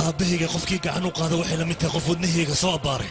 aabbahayga qofkii gacan u qaada waxay la mid tahay qof wadnahayga soo abbaaray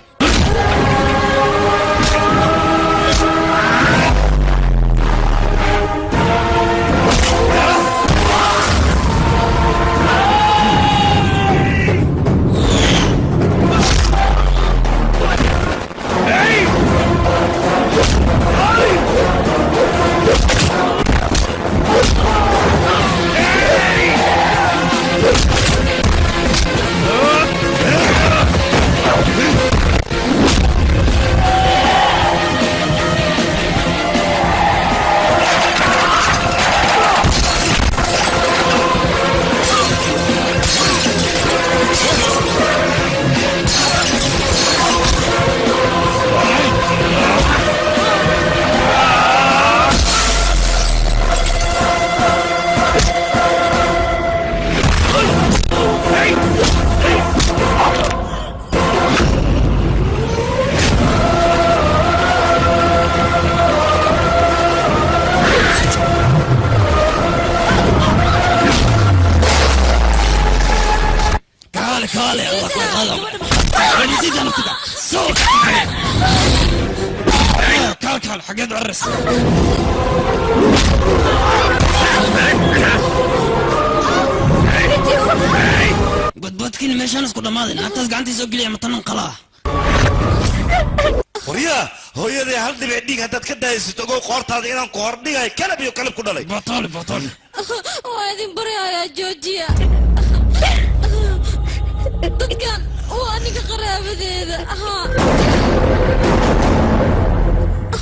walaale Allah ku qaado وليزيد انا تقع صوت كال حقيت عرس بدبطكين ماشي انا اسكت ماضي انت قاعد تسوق لي متن قلاه وريا هو يدي هل دي بعديك هتاد كده يستوقو قورتاد inaan ku hordhigay kalab iyo kalab ku dhalay بطل waa idin baryayaa joojiya dadkan waa aniga qaraabadeeda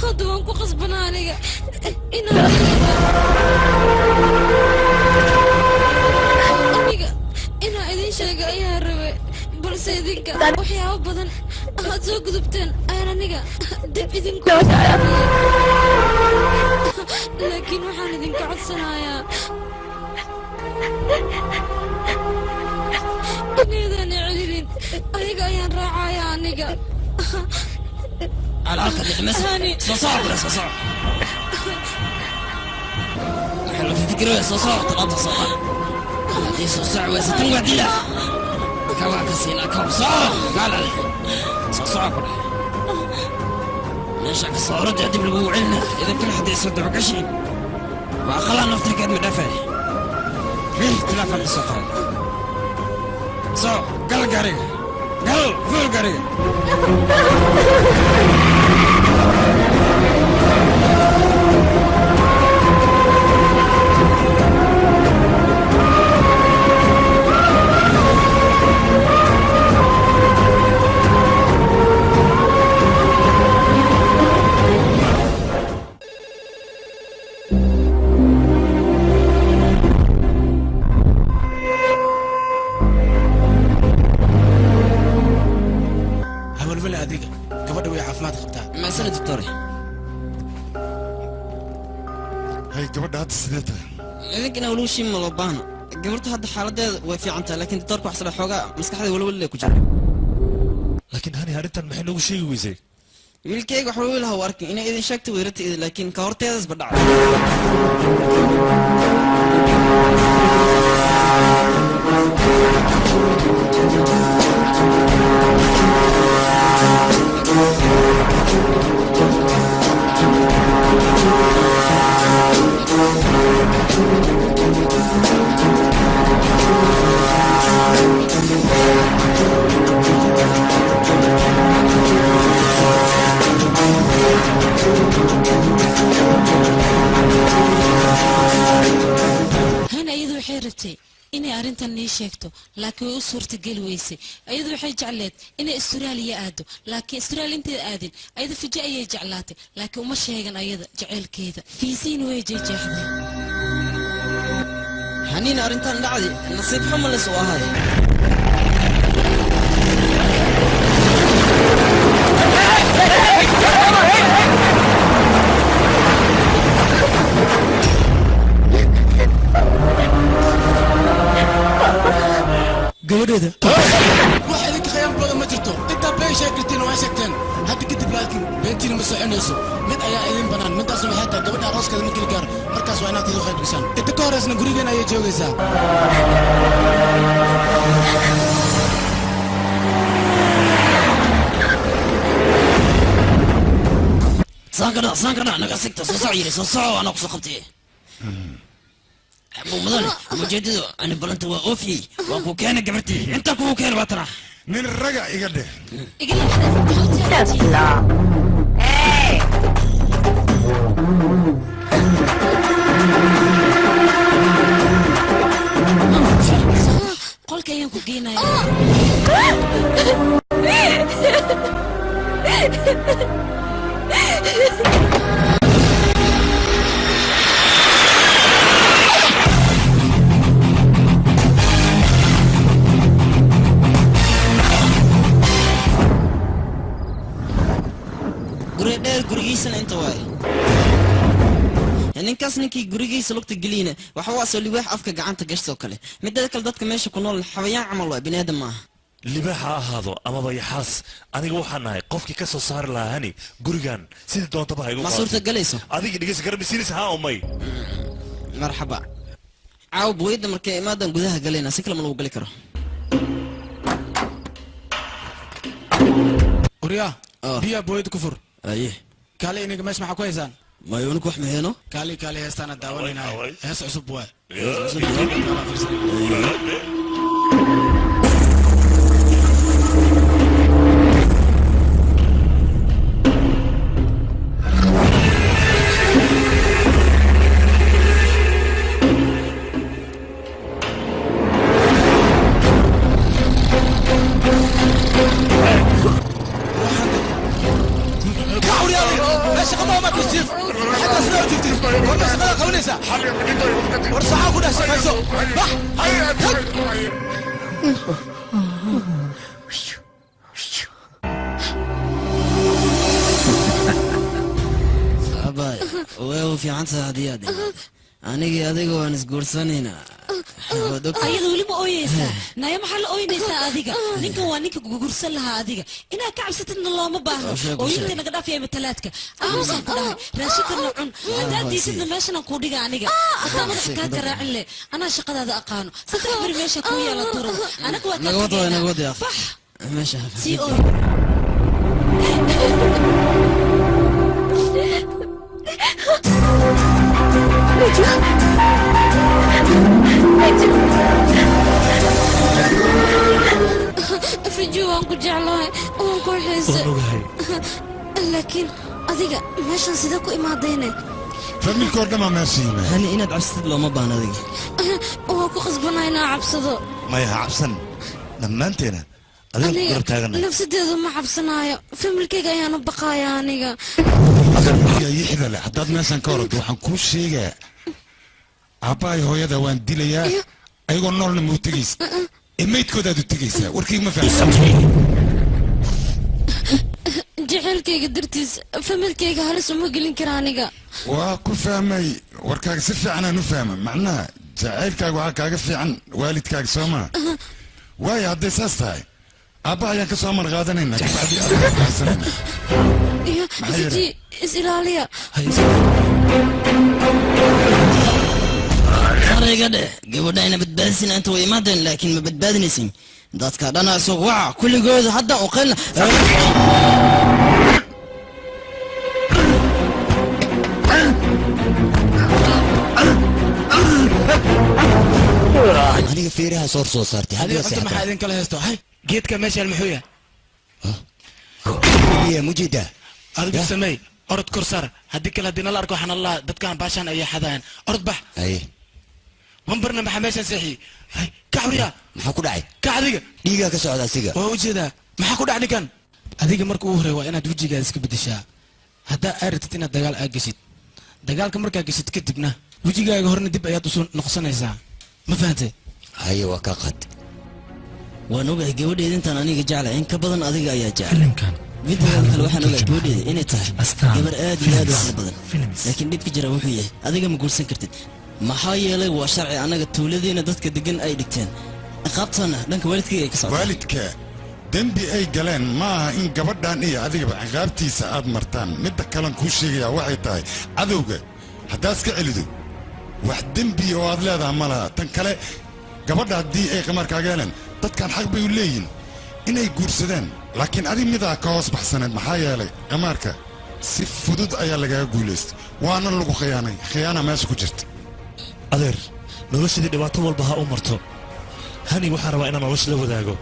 hadda waan ku qasbanaa aniga inaa idin sheega ayaa rabe balse idinka waxyaabo badan aad soo gudubteen ayaan aniga dib idinku laakiin waxaan idinka codsanayaa inaydan celinin ayaga ayaan raacayaa aniga على العقد المسهاني صصاع ولا صصاع حلو في فكرة صصاع طلعت صصاع دي صصاع وستن وعديلة كوا كسينا كوا صاع قال عليه صصاع كله ليش الصورة تعدي بالقوعنا إذا كل حد يسود عقشي وأخلا نفتكر مدافع ليه تلافى الصقر صاع قال قريب قال فول قريب لكن أولو شيء ما لبانا قبرت هذا حالة وفي عنتها لكن ترك وحصل حوجة مسك هذا ولا كجرب لكن هاني هرنت المحل وش شيء ويزي الكيك وحلول لها ورك إن إذا شكت ويرت لكن كورت هذا بدع هنا أيضا حيرتي إني أرنتن نيشيكتو لكن وصورة قلويسي أيضا حي جعلت إني استراليا آدو لكن استراليا انت آدين أيضا في جاية جعلاتي لكن ومش هيغن أيضا جعل كيدا في سين ويجي جاحدي هنين أرنتن دعدي نصيب حمل السوا هذه gabadheeda wax idinka khayaan badan ma jirto intaa been sheegirtiin waa sheegteen hadda kadib laakiin beentiina ma soconayso mid ayaa idin banaan midaasna waxay tahay gabadha arooskeeda markii la gaaro markaas waa inaad idin qayb gashaan inta ka horeysna gurigeena ayay joogaysaa سانكرنا أنا قصدت صصعيري صصعوا أنا قصة خبتي أبو مدن مجدد أنا بلنت وأوفي وأبو كان قبرتي أنت أبو كان بطرح من الرجع يقدر قول كيان كوكينا gurigiisana inta waay ninkaas ninkii gurigiisa lugta geliyna waxa waa soo libaax afka gacanta gashtoo kale midda kale dadka meesha ku nool xawayaan camal waa bini aadam maaha libaax ha ahaado amaba yaxaas aniga waxaan nahay qofkii ka soo saari lahaa hani gurigan sidii doontaba ha igu ma suurtagelayso adiga dhegeysa garabisiinaysa haa umay marxaba caaw buwayda markay imaadan gudaha galayna si kale ma lagu gali karo وريا بيا بويد كفر ايه كالي انك مش معك كويسان ما يونك وح مهينو كالي هستانا داولين هاي هس عصب واي أباي ويو في عنسى هدية دي أنا أديك وأنا سكورسانينا ayada weli ma ooyeysaa naya maxaa la ooynaysaa adiga ninkan waa ninka gugursan lahaa adiga inaad ka cabsatidna looma baahno ooyinta naga dhaafaya matalaadka aamusaan ku dhahay raashidkana cun haddaad diisidna meeshanaan kuu dhiga aniga hadaa madaxa kaa garaacin leh anaa shaqadaada aqaano saddex beri meesha kuu yeela tuurada anaga waa bax meesha sii ooy فرجوا وانكو جعلوها وانكو حيسة لكن أذيك ماشان سيداكو إماديني فمي الكوردما ماشينا هني إنا بعبسد لو ما بان أذيك وانكو خصبنا إنا عبسدو ما يها عبسن لما أنتنا أذيك قرب تاغنا نفسي ديدو ما عبسنايا فيلم الكيكا يانو بقايا أنيقا يا يحدى لي حداد ماشان كورد وحن كل شيء عباي هو يدا وان ديليا أيقو نول نموتيس إميت كودا دو تيجيسا وركيك ما فهم جعلكيga dartiis familkayga halis uma gelin kara aniga waa ku fahmay warkaaga si fiican aan u fahmay macnaha jacaylkaaga waxaa kaaga fiican waalidkaaga soo maa waayo hadday saas tahay aabbaha ayaan ka soo amar qaadanaynaa kabacdi aadaasanayna iyo isji is ilaaliya ariga dheh gabadhayna badbaadisin anta way imaadeen laakiin ma badbaadinaysin dadka dhana isoo waca kulligooda hadda u qilna aniga fiiraha soor soo saartay هذه أنت ما حد كله هستو هاي جيت كمشي المحوية هي مجيدة هذا بسمي أرد كرسر هديك كلا دينا الأركو حن الله دت كان باشان أي حدا أرد بح أي ومبرنا محمشان سيحي هاي كعوريا محكو داعي كعديك ديجا كسعود أسيجا ووجده محكو داعي كان هذيك مركو هري وأنا دوجي جالس كبدشة هذا أردتنا دجال أجسد دجال كمركا أجسد كتبنا وجي جاي هرنا دب أيات وصل نقصنا إزاي ما فهمت أيوة كقد ونوجه جودي أنت أنا جعل إنك بدن أذيك يا جعل فيلم كان فيديو هذا الواحد نوجه جودي إني تاه جبر آدي هذا واحد بدن لكن دي بيجرا وحية أذيك مقول سكرت ما حايا لي وشرعي أنا قلت ولدي ندتك دقن أي دكتين قابتنا لأنك والدك يكسر والدك dembi ay galeen maaha in gabadhan iyo adigaba ciqaabtiisa aad martaan midda kalan kuu sheegaya waxay tahay cadowga haddaad iska celido wax dembi oo aad leedahay ma laha tan kale gabadha haddii ay qamarkaaga heleen dadkan xaq bay u leeyihin inay guursadeen laakiin adig midaa ka hoos baxsaneed maxaa yeelay qamaarka si fudud ayaa lagaga guulaystay waana lagu khiyaanay khiyaana meesha ku jirta adeer noloshadii dhibaato walba ha u marto hani waxaan rabaa inaan nolosha la wadaago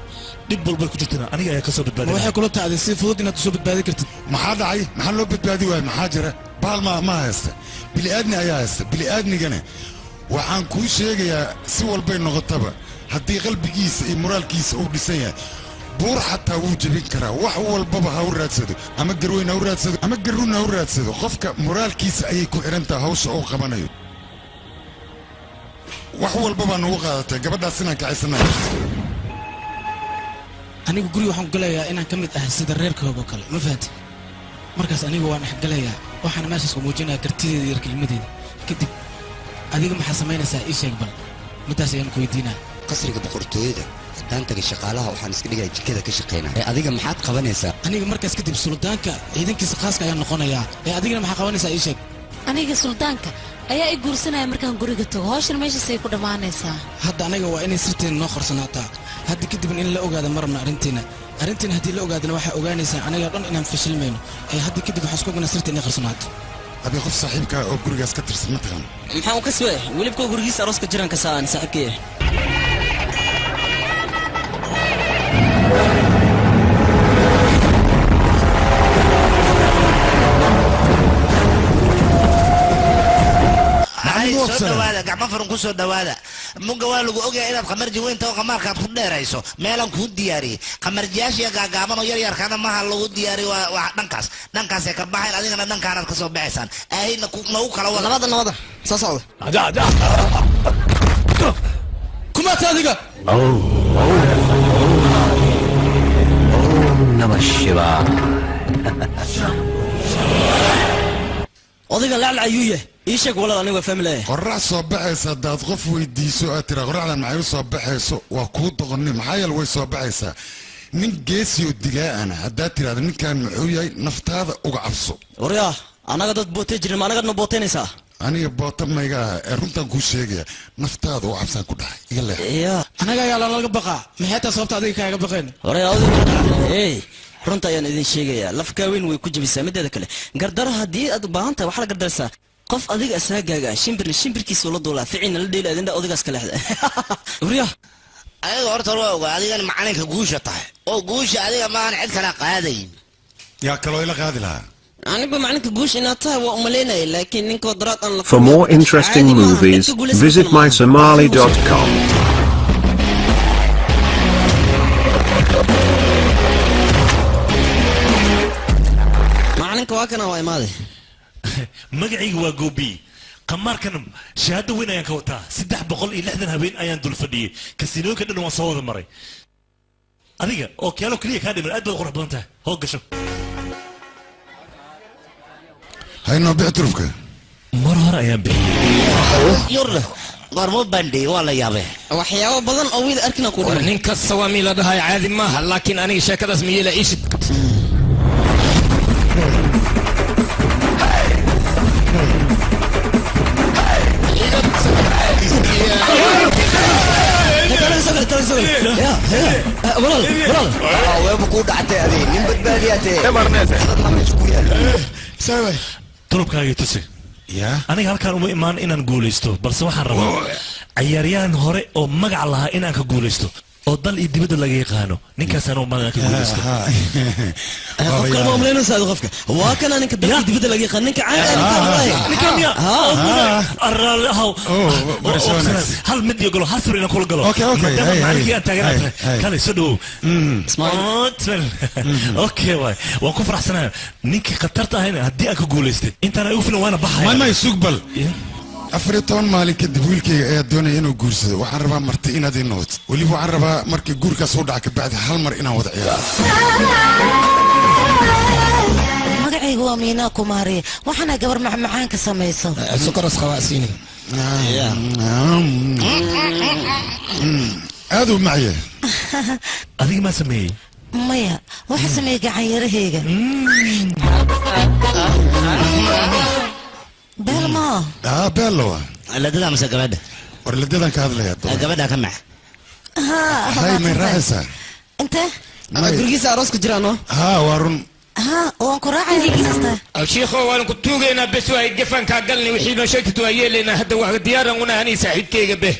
dib walbay ku jirtana aniga ayaa ka soo badbaadinaya waxay kula tacday si fudud inaad soo badbaadi kartid maxaa dhacay maxaa loo badbaadi waayay maxaa jira baal ma haysta bili'aadni ayaa haysta bili'aadnigana waxaan kuu sheegayaa si walbay noqotaba haddii qalbigiisa iyo moraalkiisa uu dhisan yahay buur xataa wuu jebin karaa wax walbaba ha u raadsado ama garweyn ha u raadsado ama garrun ha u raadsado qofka moraalkiisa ayay ku xihan tahay hawsha uu qabanayo wax walbabaa nagu qaadatay gabadhaas inaan kacaysanayo anigu guri waxaan galayaa inaan ka mid ahay sida reerkooga oo kale ma fahanti markaas anigu waan dhexgalayaa waxaana meeshaas ku muujinayaa kartideeda iyo kelmadeeda kadib adiga maxaa samaynaysaa ii sheeg bal midaas ayaan ku weydiinaa qasriga boqortooyada daantaga shaqaalaha waxaan iska dhigaa jikada ka shaqaynaa adiga maxaad qabanaysaa aniga markaas kadib suldaanka ciidankiisa khaaska ayaan noqonayaa adigana maxaa qabanaysaa ii sheeg aniga suldaanka ayaa i guursanaya markaan guriga tago hawshan meeshaas ay ku dhammaanaysaa hadda aniga waa inay sirteena noo qorsanaataa hadda kadibna in la ogaado ma rabna arrintiina haddii la ogaadana waxaa ogaanaysaa aniga dhan inaan fashilmayno hadda kadib waxaa isku ognaa sirta inay qarsanaato abi qof saaxiibka oo gurigaas ka tirsan ma taqaan maxaa uu ka soo welibka gurigiisa arooska jiraan ka saan saaxiibkii soo dhawaada gacmo furan ku soo dhawaada muga waa lagu ogyahay inaad qamarji weynta oo qamaarkaad ku dheerayso meelaan kuu diyaariyey qamarjiyaashiya gaagaaban oo yaryarkaana maha lagu diyaariyo waa dhankaasay ka baxayn adigana dhankaanaad ka soo baxaysaan aahayna nagu kala wada nabada soo socda kumaata adiga odayga laclac ayuu yahay ii sheeg walaal aniga waa family qorax soo baxaysa haddaad qof weydiiso aad tiraa qoraxdan maxay u soo baxayso waa kuu doqonni maxaa yeele way soo baxaysaa nin geesi oo digaa'ana haddaad tiraahda ninkan muxuu yahay naftaada uga cabso waryaa annaga dad bootay jirin ma anagadna bootaynaysaa aniga boota mayga aha ee runtaan kuu sheegaya naftaada uga cabsaan ku dhahay iga leex anaga ayaa lalaga baqaa maxay taa sababta adiga kaaga baqeen runta ayaan idin sheegayaa lafkaaweyn way ku jabisaa mideeda kale gardaro haddii aad u baahan tahay waxaa la gardaraysaa qof adiga asaagaaga shimbirkiisa la duulaa ficiina la dheeli adinda odagaas ka leexda wariya adiga horta waa ogaa adigana macalinka guusha tahay oo guusha adiga maahan cid kala qaadayn yaa kaloo ila qaadi lahaa aniba macalinka guusha inaad tahay waa umalaynaya laakiin ninka wadaraad aan la For more interesting movies, visit mysomali.com. macalinka waa kana waa imaaday magacayga waa goobi qamaarkan shahaado weyn ayaan ka wataa 360 habeen ayaan dul fadhiyey kasiinooyinka dhan waan soo wada maray adiga oo keelo kaliya kaa dhiman aad baad qurux badan tahay hoo gasho haynoo bicturufka mar hore ayaan bixiyey yurle qormo bandhi waa la yaabee waxyaabo badan oo wiil arkina ku dhiman nin kasta waa mii la dhahay caadi maaha laakiin aniga sheekadaas miyela iishid weebu ku dhactay adii nin badbaadiyaatee tulubkaagii tusi aniga halkaan uma imaan inaan guulaysto balse waxaan rabaa cayaaryahan hore oo magac lahaa inaan ka guulaysto oo dal iyo dibadda laga yaqaano ninkaasaan u madan ka guulaysto qofka ma umleynaysaa qofka waa kana ninka dal iyo dibadda laga yaqaan ninka caan hal mid iyo galo hal sir inaan kula galo maadaama maalinkii aan taaganahay kale soo dhawow okay waay waan ku faraxsanahay ninkii khatarta ahayna haddii aan ka guulaystay intaan ay u filan waana baxaya may sugbal 14 maalin kadib wiilkayga ayaa doonaya inuu guursado waxaan rabaa marti inaad ii noqoto weliba waxaan rabaa markii guurkaas u dhaca kabacdi hal mar inaan wada ciyaaro magacaygu waa miinaa kumaariye waxaana gabar macmacaan ka samayso sukaras khawaasiini aad u macye adiga maa sameeyey maya waxa sameeyey gacanyarahayga beelmo beello ladada mase gabadha war ladadan ka hadlaya gabadha ka mac hay may raacaysaa inte gurigiisa arooska jiraano waa run waan ku raacaya sheekho waan ku tuugaynaa bes waa gefan ka galni wixii noo sheegtid waa yeelaynaa hadda wax diyaaran una ani saaxiibkayga be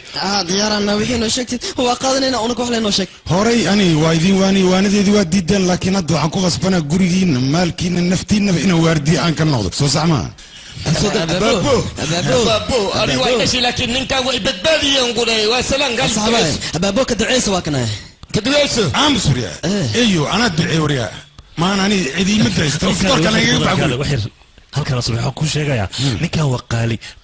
diyaarana wixii noo sheegtid waa qaadanayna una wax leeno sheeg horay ani waa idin waanadeedii waa diideen laakiin hadda waxaan ku qasbanaa gurigiina maalkiina naftiinaba inaan waardiye aan ka noqdo soo sax maa بابو أنا وايد لكن نكا ويبدبادي ينقول وسلام قال بابو كدعيس واكنا كدعيس عام سوريا ايوه انا ادعي وريا ما انا عيدي مدرس تفكر كان يقبع halkan asbax waxaan ku sheegayaa ninkan waa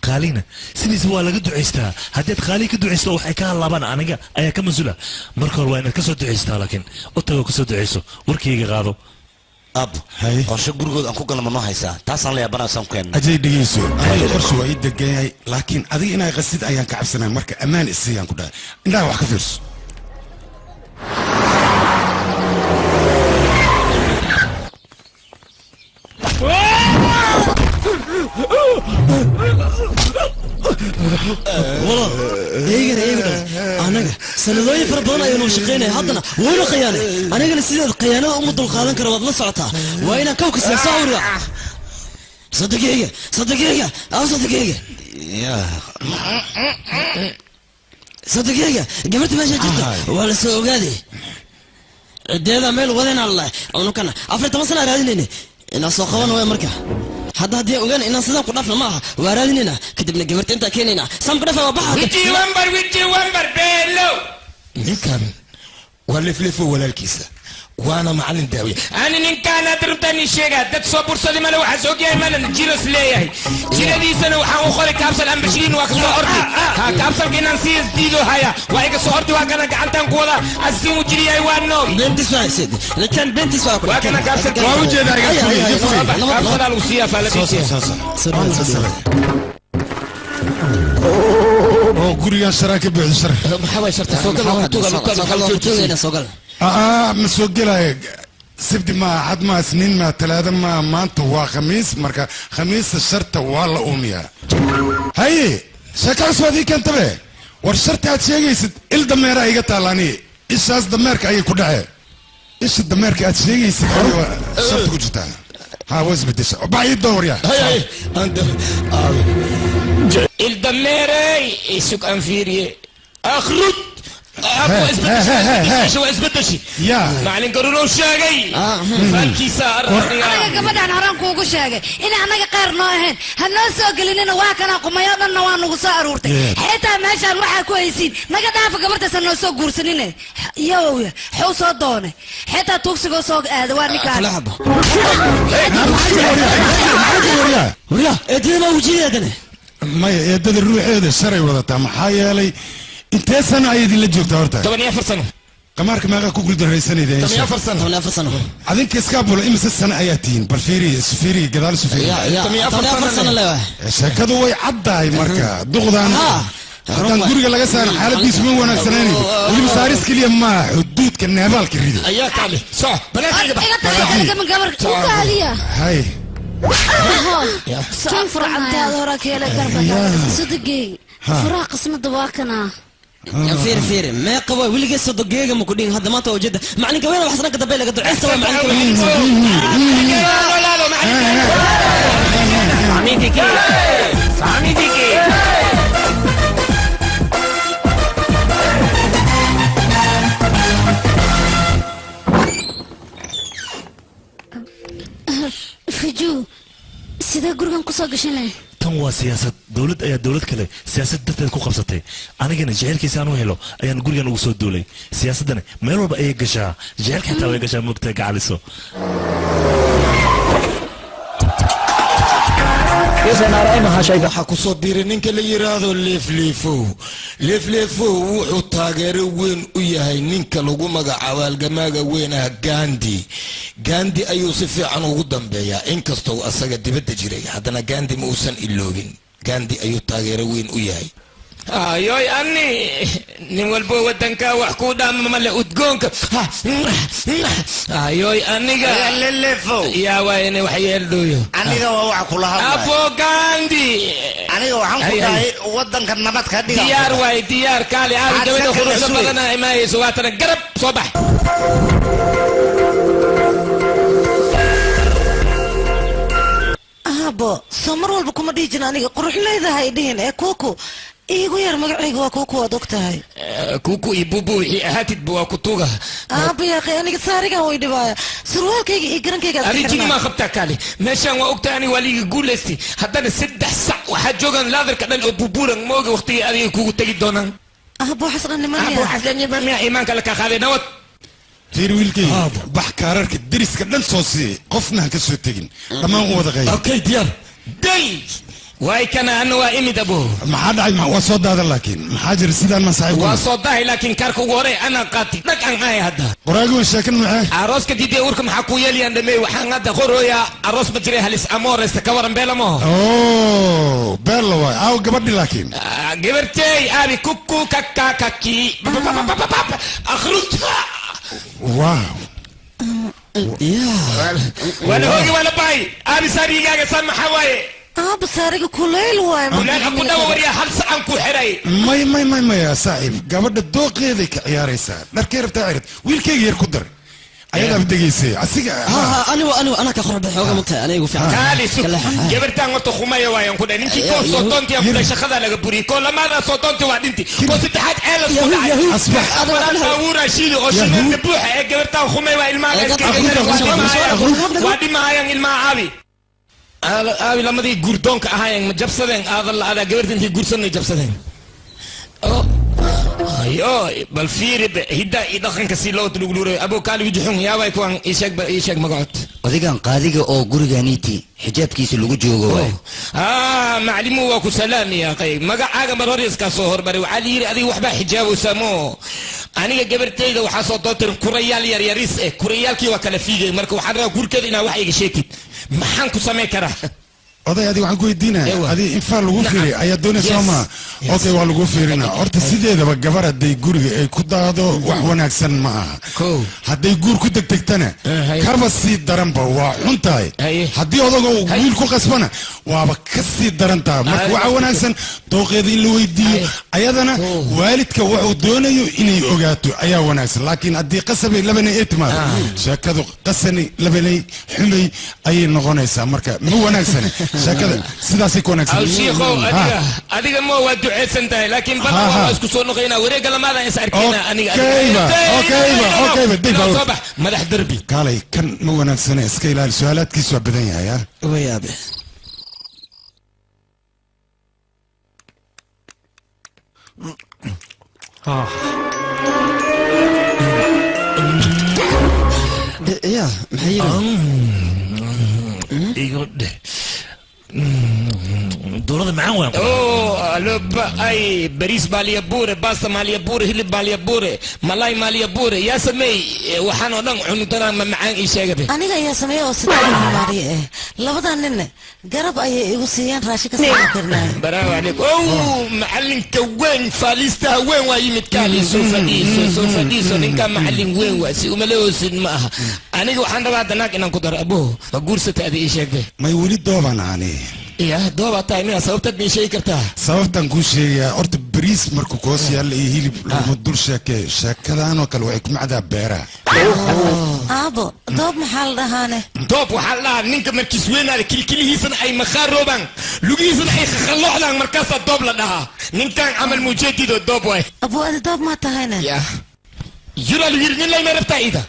qaalina sidiisa waa laga ducaystaa haddaad qaali ka ducaysto waxay ka halaabaan aniga ayaa ka mas-uula marka hore waa inaad ka soo ducaystaa laakiin u tago ka soo ducayso warkayga qaado ab qorshe gurigood aan ku galno ma haysaa taasaan la yaabanaysaan ku keenna ajay dhegeyso aniga qorshe waa ii degan yahay laakiin adiga inaa qasid ayaan ka cabsanaya marka ammaan isiyaan ku dhahay indhaha wax ka fiirso والله ايغر anaga sanadooyin fara badan ayaanu shaqaynaya haddana wayna khiyaanay anigana sideed khiyaanada uma dulqaadan kara waad la socotaa waa inaan kawka sii sawira صدقيقة صدقيقة أو صدقيقة صدقيقة قبلت ما جت ولا سوق هذه الديدا ميل وذين الله أو كنا أفرت مثلا راديني إن أسوقون ويا مركا حتى هدي وجن إن صدق قرفنا معها ورادينينا كتبنا قبلت أنت كينينا سام قرفة وبحر ويجي ومبر بيلو ninkan waa liflifo walaalkiisa وانا معلم داوي انا ان كان ادربتني شيء دك صبر صدي ماله واحد سوقي ماله جيرس ليهي جيرا دي سنه وحا اخري كابسل ام 20 واكسو اورتي ها كابسل كنا نسيس ديدو هيا وايك سو اورتي وانا قعنتان كولا اسيمو جيري اي وانو بنتي سواي سيد لكن بنتي سواي وانا كابسل كوا وجهنا كابسل الوصيه فالبيتي oo guriga sharaaka bixisar maxaa sharta soo gal ma soo galay سبت ما حد ما سنين ما ثلاثة ما أنت وخميس مركا خميس الشرط والله أمية هاي شكل سوادي كنت به والشرط هاتشيء يسد الدمير أي قتالاني إيش هذا الدمير كأي كده إيش الدمير كهاتشيء يسد شرط كجتا ها وز بديش بعيد دور يا هاي أنت الدمير إيشك أنفيري أخرج شو اثبت شيء يا معلن قالوا له شاقي فانكي صار انا قبل حرام كوكو شاقي ان انا قير نوهن هنو سو غلينا وا كان قميادنا waa nagu soo aruurtay xitaa meeshan waxa ku haysiin naga dhaaf gabarta sanoo soo guursanine yow xoo soo doonay xitaa tuugsigo soo aad waa ninkaan wariya eedina wajiyadana ma eedada ruuxeeda sharay wadata maxaa yeelay انت سنه ايدي اللي جبت هورتا 8 سنه قمارك ما كوكل دريسني ده 8 سنه عادين كسكابول امس السنه اياتين بالفيري سفيري قدال سفيري 8 سنه لا شكدو way caddahay marka duqdan hadan guriga laga saaray xaaladiisu ma wanaagsanayni wali masaaris kaliya ma xuduudka neebaalka rido ayaa kaale soo balaaqiga hay كيف رعبتها وراك يا لك صدقي فراق اسمه دواكنا فير فير ما قوي ولي قصه دقيقه ما كودين هذا ما توجد معني كوين وحسنك دبيله قد عيسى معني كوين لا لا معني ديكي سامي ديكي فجو سيدا غورغان كو سو غشنay tan waa siyaasad dawlad ayaa dawlad kale siyaasad darteed ku qabsatay anigana jecelkiisa aan u helo ayaan gurigan ugu soo duulay siyaasadana meel walba ayay gashaa jecelka xitaa way gashaa mugta gacaliso waxaa ku soo biiray ninka la yiraahdo leefleefo wuxuu taageero weyn u yahay ninka lagu magacaabo halgamaaga weyn ah gandi ayuu si fiican ugu dambeeyaa inkastoo asaga dibadda jiray haddana gandi ma uusan iloobin gandi ayuu taageero weyn u yahay ayoy ani nin walbo wadanka wax ku dhaama male udgoonka ayoy aniga lelefo yaa waayne wax yeeldooyo aniga waa wax kula hadlay apo gandi aniga waxaan ku dhahay wadanka nabad ka dhiga diyaar waay diyaar kaali aad gabadha quruxda badan ay maayso waatana garab soo bax abo samar walba kuma dhijin aniga qurux leedahay dhihin ee kuku iigu yar magacayga waa kuku waad ogtahay kuku ibubu wixii ahaatid waa kutuga aaba yaaqi aniga saarigan way dhibaaya surwaalkayga iyo garankayga arijini maa qabtaa kaali meeshaan waa ogtahay aniga waa liiga guulaystay haddana 3 sac waxaa joogaan laadarka dhan oo bubuuran mooga waqtigii adiga kugu tegi doonaan abo xasan nimaniya abo xasan nimaniya iimaanka la ka qaaday nabad fiir wiilkay bax kaararka deriska dhan soo sii qofna ha ka soo tegin dhammaan u wada qayb okay diyaar day واي كان انا وامد ابو ما حد عايز ما صوت هذا لكن ما حاجر سيدان ما صاحب وصوت ده لكن كاركو غوري انا قاتي لك ان هاي هذا وراغو شاكن معاه عروس كدي وركم حكو يلي اندمي وحان هذا غورويا عروس بجري هلس امور استكورن بيلا مو اوه بيلا واي او قبدي لكن قبرتي ابي كوكو كاكا كاكي اخرجها واو يا ولا هوجي ولا باي ابي ساري جاي سمح حواي basaariga kuleyl waay kuleyl aku dhawarya hal sacan ku xiray may ya saaxiib gabadha dooqeeday ka ciyaaraysaa dharkay rabtaa cirid wiilkayga yar ku dar ayadaa degeysay asiga أنا كخرب حوجة مكة أنا يقول فعلا كالي سو جبرتان وقت خماية ويان كده نيجي كون صوتونتي أبدا شخذا لك بري كل ما أنا صوتونتي وعدنتي كون ستحات ألف صوت أصبح أنا أورا شيل أشيل نبوح جبرتان خماية وإلما وادي ما هيان إلما عابي أبي لما دي جوردونك هايان مجبسدين هذا جبرتين دي جورسون جبسدين ايوه بالفير هدا يدخن كسيلو تلغلوري ابو كالو يجحون يا باي كوان ايشك مقعد odigan qaadiga oo gurigaaniiti xijaabkiisa lagu joogo معلمو وكو سلام يا قي مقعاga mar hor iska soo horbari waxa liiri adiga waxba xijaab u samo aniga gabartayda waxa soo dootir kurayal yar yaris kurayalkii waa kala fiigay marka waxa rabaa gurkeeda inaa wax iga sheekid maxaan ku sameey karaa oday adiga waxaan ku weydiinaya adi infaal lagu fiiriy ayaa doonaysa ma okay waa lagu fiirina horta sideedaba gabar hadday guriga ay ku daado wax wanaagsan ma aha hadday guur ku degdegtana kaba sii daranba waa xun tahay haddii odaga wiil ku qasbana waaba ka sii daran tahay marka waxa wanaagsan dooqeeda in la weydiiyo ayadana waalidka wuxuu doonayo inay ogaato ayaa wanaagsan laakiin haddii qasabay labanay ay timaado sheekadu qasani labanay xumay ayay noqonaysaa marka ma wanaagsan شكله سيداسي كونكس او شيخو اديك مو ودعيت سنتاي لكن بلا اسكو سو نقينا وريق لما ذا يساركينا اني اوكي بدي صباح مدح دربي قالي كان مو ونكسنه اسكي لا سؤالات كيسو بدن يا ويابي يا محيرة يقول دولة معاه وين؟ اوه لب اي بريس باليا بوري باستا ماليا بوري هلب باليا بوري ملاي ماليا بوري يا سمي وحنا دن عنتنا معان اي شيء aniga ayaa sameeyay oo sidoo maariye labadan nin garab ay igu siiyaan raashika soo karnaa bravo عليك اوه معلم كوين فاليستا وين وايمت كالي سوفاديسو ninka معلم وين واسي وملوسن maaha aniga waxaan rabaa danaag inaan ku daro abo ma guursata adi ii sheegay may wali dooban ani يا دوبا تايمين sababtad mi sheegi kartaa sababtan ku sheegaya horta bariis markuu koos yaal iyo hilib lagu dul sheekadaan oo kale waxay ku macdaa beera abo doob maxal dhahaane doob waxa la ninka markiis weenaada kilkilihiisan ay makharooban lugihiisan ay khaloxdan markaas doob la dhahaa ninkan amal mujeedid doob way abo doob ma tahayna ya yura wiirnin lay marabtaa ida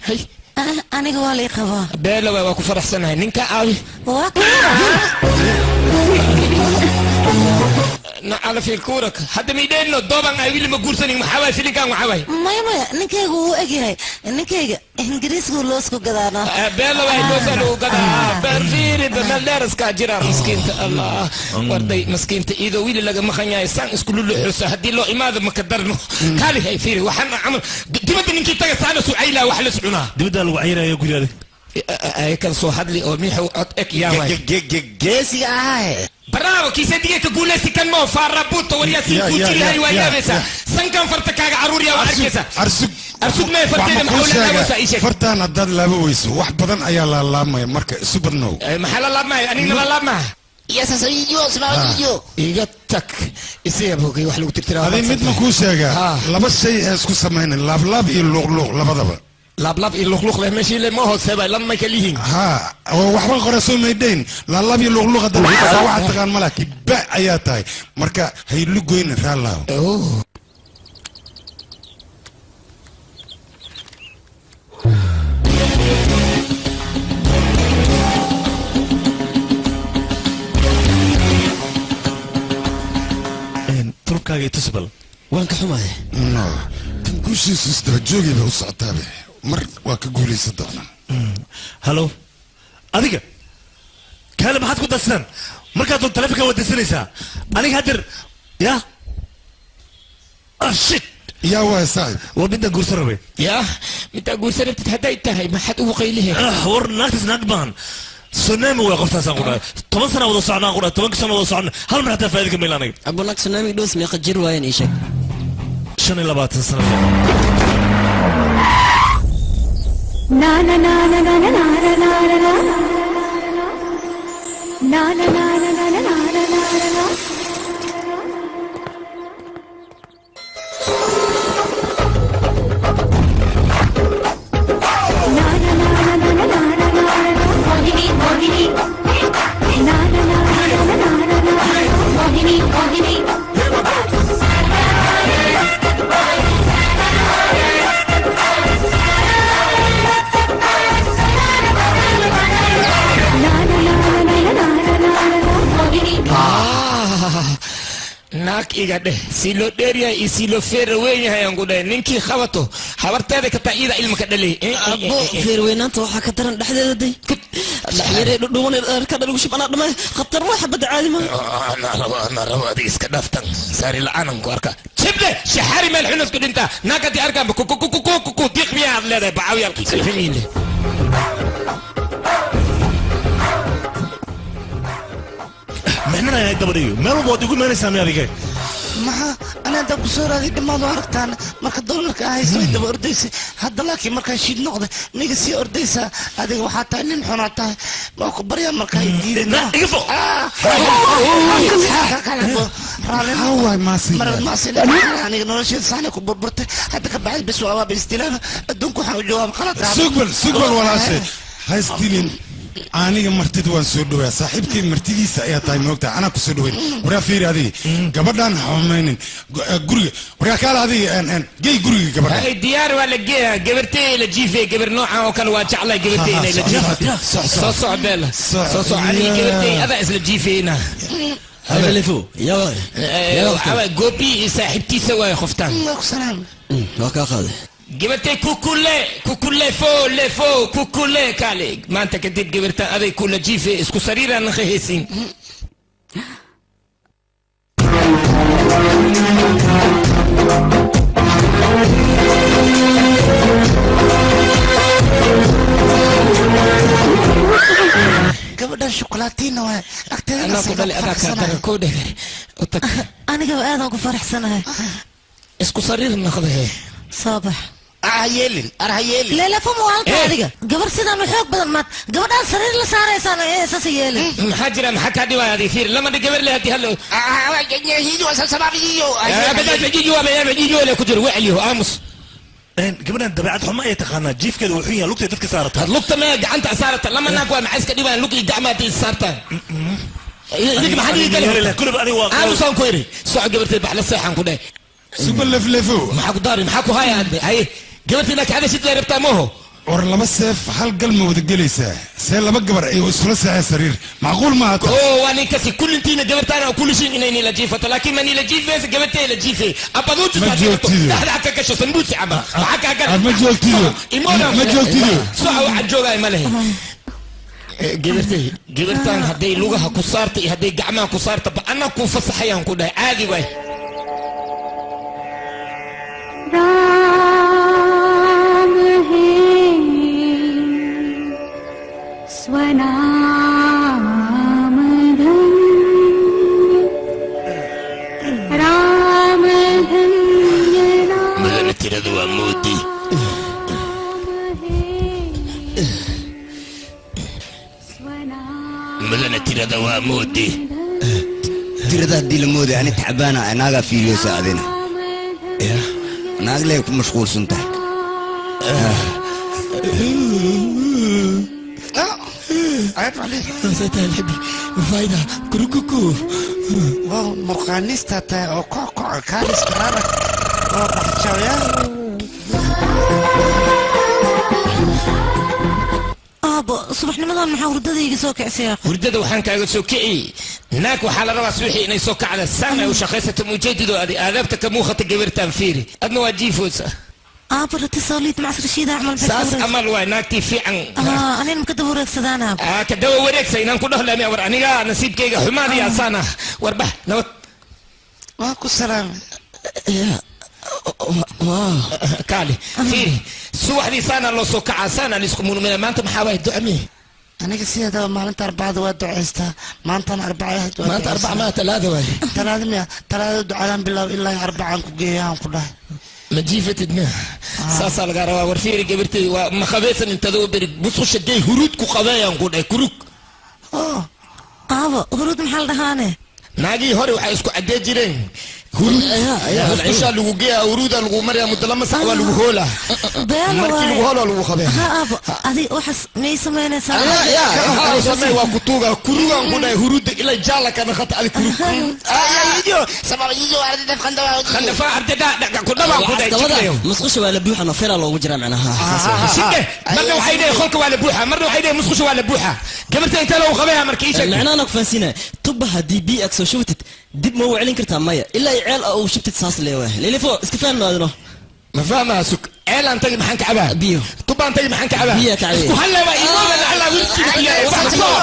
hay aniga waa lay qabaa beela waa ku faraxsanahay ninka aawi على في الكورك حتى ميدانو دوبان اي ويلي ما غورسني ما حواي فيلين كان وحواي ما نينكيغا uu egyahay ninkayga ingiriisku loosku gadaana beela way loosalo gada barfiiri bamaldars ka jira miskiinta allah warday miskiinta ido wiili laga maqanyahay san isku luluxusa hadii loo imaado ma ka darno kali hay fiiri waxaan amal dibada ninkii taga saana su'ayla wax la socuna dibada lagu ciyaarayo guriga ay kan soo hadli oo miixu cod ek yaaway geesi ah bravo kiisa diga guuleysi kan mo farabuto wariyasi ku jiri hay waayabesa sankan farta kaaga caruur yaa arkaysa arsug ma farteeda maxawla wasa isha fartaan hadad laba weyso wax badan ayaa la laamay marka isu badnow maxaa la laamay anina la laamay يا سيدي اسمعوا iga tag isiyabogay wax lagu tirtiraa adii mid ma ku sheegaa laba shay isku sameeyeen laab iyo luqluq labadaba laab iyo luqluq leh meeshii le ma hoosebay lama kalihin ha waxba qorasoo meedeyn laab iyo luqluq hadda waxa taqaan malaki ba ayaa tahay marka hay lugoyn raalaaw turkaaga tusbal waan ka xumahay no kan guushiisu isdaba joogayba u socotaabe mar waa ka guulaysan doonaa halo adiga kaale maxaad ku darsan markaad doon taleefanka wadaysanaysaa aniga hadir ya shit yaa waa saaxib waa midaan guursan rabay ya midaan guursan rabtid hadday tahay maxaad ugu qaylihe war naagtas naag baan سونامي وقفتها سانقولا 10 سنه ودا سocnaa qura 10 sano wada socnaa hal mar hataa faa'iido kamay laanay abunak sunaami dhoos meeqa jir waayeen ii sheeg 25 sano na na na na na na na na na naag iga dheh si loo dheeryahay iyo si loo feer weyn yahay aan ku dhahay ninkii qabato habarteeda ka taa iyada ilma ka dhalay abo feer weynaanta waxaa ka daran dhexdeeda day dhexyare dhudhuwan ka dhalugu shibana dhamay khatar waxa bad caadi ma ana rabo adiga iska dhaaftan saari la'aanan ku arka jibde shahari meel xunus ku dhinta naagati arkaan ku diiq miyaad leedahay bacawyaalkii salfimiile محنا يا دبريو ما هو بودي يقول ما نسمع هذيك ما أنا أنت بصورة هذه ما ظهرتان ما كدول لك هاي سوي دب أرديس هذا لكن ما كان شيء نقطة نيجي أرديس هذه وحتى إن حناته ما كبر يا ما كان يدير لا يقفوا هو ماسي ماسي يعني نرشد صحن كبر برت هذا كبعد بس وما باستلام الدنكو حوجوها خلاص سقبل ولا شيء هاي استلين aniga martida waan soo dhawaa saaxiibkay martidiisa ayaa tahay moogtaa anaa ku soo dhaweyn waraa fiiri adiga gabadhaan xumaynin guriga waraa kaala adiga gey guriga gabadha ay diyaar waa la geeyaa gabartay la jiifay gabar noocan oo kale waa jeclay gabartay inay la jiifay soo socdeel soo socday gabartay ada isla jiifayna هذا اللي فوق يا جوبي صاحبتيسا واي خفتان سلام وكا خذ جبتي كوكولي فو كوكولي كالي ما انت كديت جبرتا ابي كل جيفي اسكو سريرا نخيسين gabadhan shukulaatiin waa agteeda ana ku dhalay adaa ka koodhe aniga aad ku faraxsanahay isku sariir naqday صباح عيلين أرهيلين لا لا فمو هالك هذيك قبل سيدا نحوك بدل مات قبل أن سرير لسارة يسانا إيه أساس يلين محاجرة محاكا دي وهذه فير لما دي قبل لها دي هلو يجيو أساس سباب يجيو بدأت يجيو ولا كجر وعيه آمس قبل أن دبعت حما يتخانى جيف كده وحيا لقطة تلك سارتها لقطة ما قعنت أسارتها لما ناقوا معسكة دي لقي دعماتي سارتها يجي محد يقول كل بقى واقع أنا صان كويري سوى قبل تبع للصيحة كده سوبر لفلفو محاكو داري محاكو هاي هاي قبلت انك هذا شد ربطه موه ور لما سيف حل قلمه ودقليسه سي لما قبر اي وسلسه سرير معقول ما هذا وانا كسي كل انتينا قبلت انا وكل شيء انني لجيفه لكن ماني لجيفه قبلت لجيفه ابدوت لا حكى كش سندوتش عبا حكى ما جولتيو ما جولتيو سو واحد جوغاي ماله قبلتان هدي لغها كسارتي هدي قعمها كسارتي انا كو فصحيان كو عادي واي राम है स्वनाम धन्य राम धन्य مدن تردوا مودي مدن تردوا مودي تردا دي المودي انا تعبانه انا في اليوم ساعدنا يا naag lee ku mashquulsan tahay سيتها الحبي فايدة كروكوكو واو مرقانيستا تا او كوكو كاريس كرارك واو بحتشاويا ابا صبح نمضان محا وردada iga soo kacay ya wurdada waxaan kaaga soo kiciyay naag waxa la rabaa suuxi inay soo kacda saama u shaqaysato mujaadido aadaabta ka muuqata gabartan fiiri adna waa jiifoosa ابا اتصاليت مع رشيدة اعمل بس ساس امل واي ناكتي في عن انا مكدب وريك سدانا كدوا وريك سينان كله لا ور انيغا نصيب كيغا حمادي يا سانا وربح نوت واكو سلام يا واه كالي فيري سوح دي سانا لو سو كعا سانا لسكمون من ما انت محاوي دعمي أنا قصير هذا ما أنت أربعة دوات دعيستا ما أنت أربعة ما أنت أربعة ما ثلاثة واي ثلاثة دعاء بالله إلا أربعة كوجيان كلها مجيفة دنا ساسا لقاروا ورفيري قبرتي وما خبيثا انت ذو بري بصو شدي هرود كو خبايا نقول كروك aabo huruud maxaa la dhahaane naagii hore waxay isku cadee jireen musqushaa lagu geeya huruuda lagu maryaa muddo lama sac waa lagu hoolaa markii lagu hoolaa lagu qabee ha aabo adi waxaas may samaynaysaa samey waa kutuuga kurugaan ku dhahay huruudda ilaa jaala kana khata adi kurug khandafaa ardada ku dhabaa ku dhahay musqusha waa la buuxa nafira loogu jiraa macnaha shike marna waxay dhahay qolka waa la buuxa marna waxay dhahay musqusha waa la buuxa gabarta inta lagu qabeeya markii sheeg macnaha ku fansina tuba hadii bi ak soo shubtid dib ma waclin kartaa maya ilaa ceel oo shubtid saas leeyahay lilifo iska fahmaadno ما فاهمها سك عيل انت ما حنك عبها بيو طبعا انت ما حنك عبها بيك عليه اسكو هلا بقى يقول على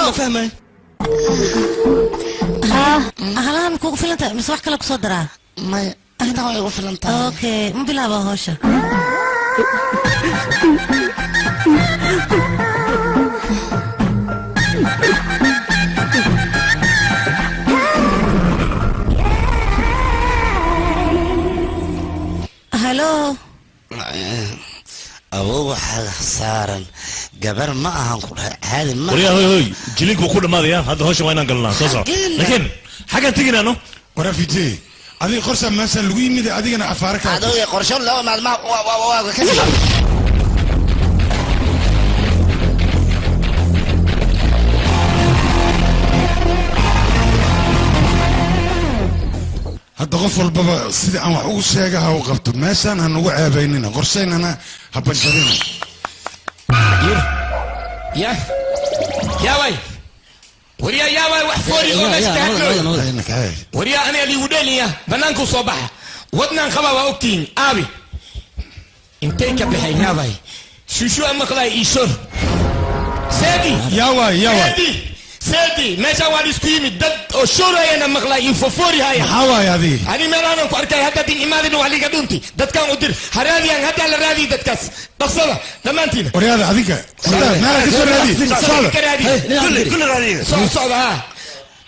ما فاهمه هلا كوكو فلنتا مش wax kale ku soo daraa ما انا waa igu filan tahay okay ma bilaabo hawsha هلو أبوه حاجة صارن جبر ما أهانكم هذا ما وريا هوي جليك وكل ما ذي هذا هوش وين قلنا صوصا لكن حاجة تيجي أنو ورا في جي هذه قرصة مثلا لوي ميدا هذه أنا أفارك هذا قرصة لا ما هذا غفل بابا سيدي أنا وحوش شاقها وقبته مثلا هنوقع بيننا قرصين أنا هبنشرين يا وي وريا يا وي وحفوري وريا أنا اللي وداني بنانكو صباح ودنا خبا وأوكتين أبي انتيك بحي يا وي شو أمك لا يشور سيدي يا وي سيدي ما جوالي سكيمي دد وشورا أنا مغلا يفوفوري هاي حواي هذه أنا مرانا كأركي هذا دين إمادنا وعلي قدونتي دد كان أدير هرادي أن هذا على رادي دد كاس بصلا دمانتينا ورياضة هذيك مالك اسمه رادي كل رادي صعب ها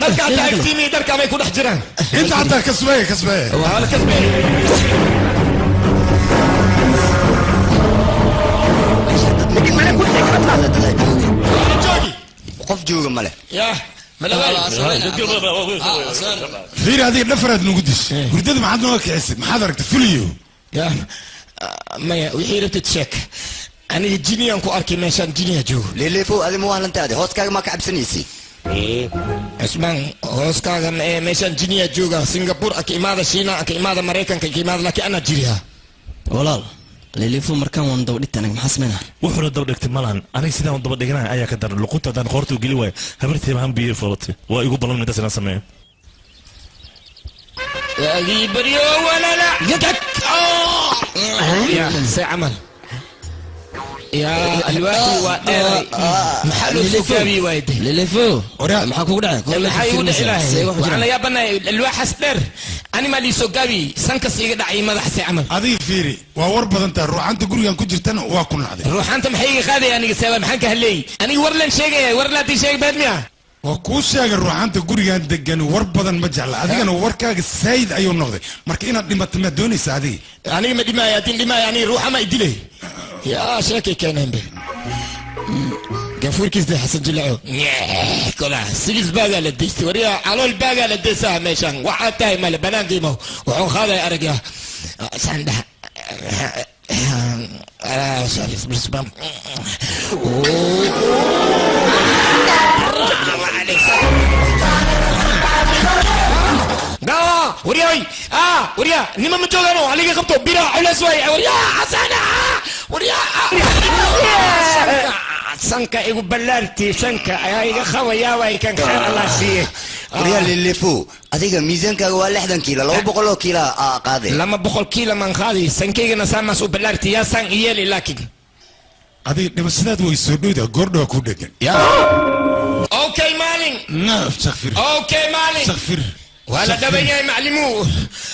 دد كان تاكتيمي دد كان ما يكون حجران أنت حتى كسبه وهذا كسبه لكن ما نقول لك هذا قف جوجا ماله يا فير هذه نفرد نقدش قلت ما حد نوك عسب ما حد ركت فيليو يا ما وحيرة تتشك أنا الجيني أنكو أركي ماشان جيني جو ليه فوق هذه مو هالنت هذه هوس كاغ ما كعب سنيسي اسمان هوس كاغ ماشان جيني جوجا سنغافور أكي ماذا شينا أكي ماذا مريكان أكي ماذا لكن أنا جيريها والله لليفو مركان وان دودت انا محسمنها وحنا دودت مالان انا سيدا وان دبدغنا ايا كدر لقطه دان خورتو غلي واي هبرتي ما بي فلتي وا ايغو بلن دسنا سمي يا بريو ولا لا يدك يا سعمل يا الوقت وادري محل سكابي وايد لليفو ما كوغ دحay maxay u dhacay waxaan ya banay alwaxas dheer ani ma li soo sankas iga dhacay madax amal adii fiiri waa war badan tahay ruuxanta gurigan ku jirtana waa ku nacday ruuxanta maxay iga qaaday aniga sabab maxaan ka halay aniga war lan sheegay war la tii sheeg baadmiya waa ku sheegay ruuxanta gurigan degan war badan ma jecla adigana warkaaga sayd ayuu noqday marka inaad dhimato ma doonaysa adii aniga ma dhimaaya tin dhimaaya ani ruuxa ma idilay يا شاكي كان به قفور كيس ده حسن جلعو كلها سيلز باقا لديست وريا على الباقا لديسها ميشان وحد تاي مال بنان قيمه وحو خاضي أرقيا سانده شايف برسبام ورياي وريا نما مجوغانو عليك خبطو بيرا على سوي وريا حسنا وريا سانكا ايغو بلارتي سانكا ايغا خويا واي كان خير الله سيه وريا اللي فوق adiga miisaanka waa 60 kiilo 200 kiilo qaade lama 100 kiilo man qaadi sankeyga sama soo balaarti ya san iyeli laakin adiga dhimashadaad way soo dhowda goordho ku dhagan ya okay maalin naaf takhfir okay maalin takhfir ولا دبي معلمو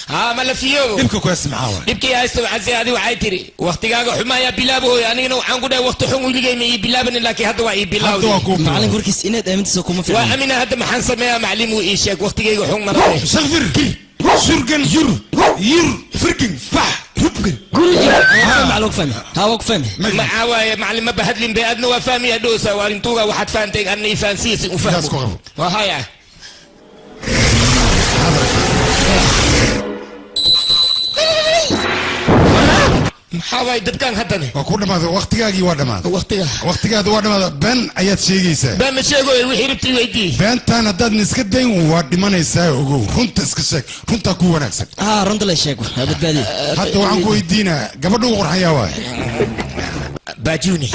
ما لا فيو يبكي كويس معاه يبكي يا استاذ عزيز هذه وعي تري وقتيغا حمايا بلابو يعني نو waxaan ku dhahay waqti xun wiliga ma bilaaban laakiin hadda waa bilaaw macallin warkiis inaad aamintiisa kuma filan waa amina hadda maxaan sameeyaa macallin uu ii sheeg waqtigeyga xun maray takhfir surgan yur firkin fah rubgan معلوك فهمي هاوك فهمي معاوية معلم ما بهدلين بأدنى وفهمي أدوسا وارنتوغا وحد فانتك أني فانسيسي وفهمه وهايا maxaa waay dadkan haddani waa ku dhamaaday waqtigaagii waa dhamaaday waqtigaada waa dhamaaday been ayaad sheegaysaa been ma sheegoy wixii rabtay weydii beentaan haddaadna iska dayn waa dhimanaysaa ogow runta iska sheeg runtaa ku wanaagsan runta la sheeg badbaadi hadda waxaan ku weydiinaa gabadha ugu qorxayaa waay baajuni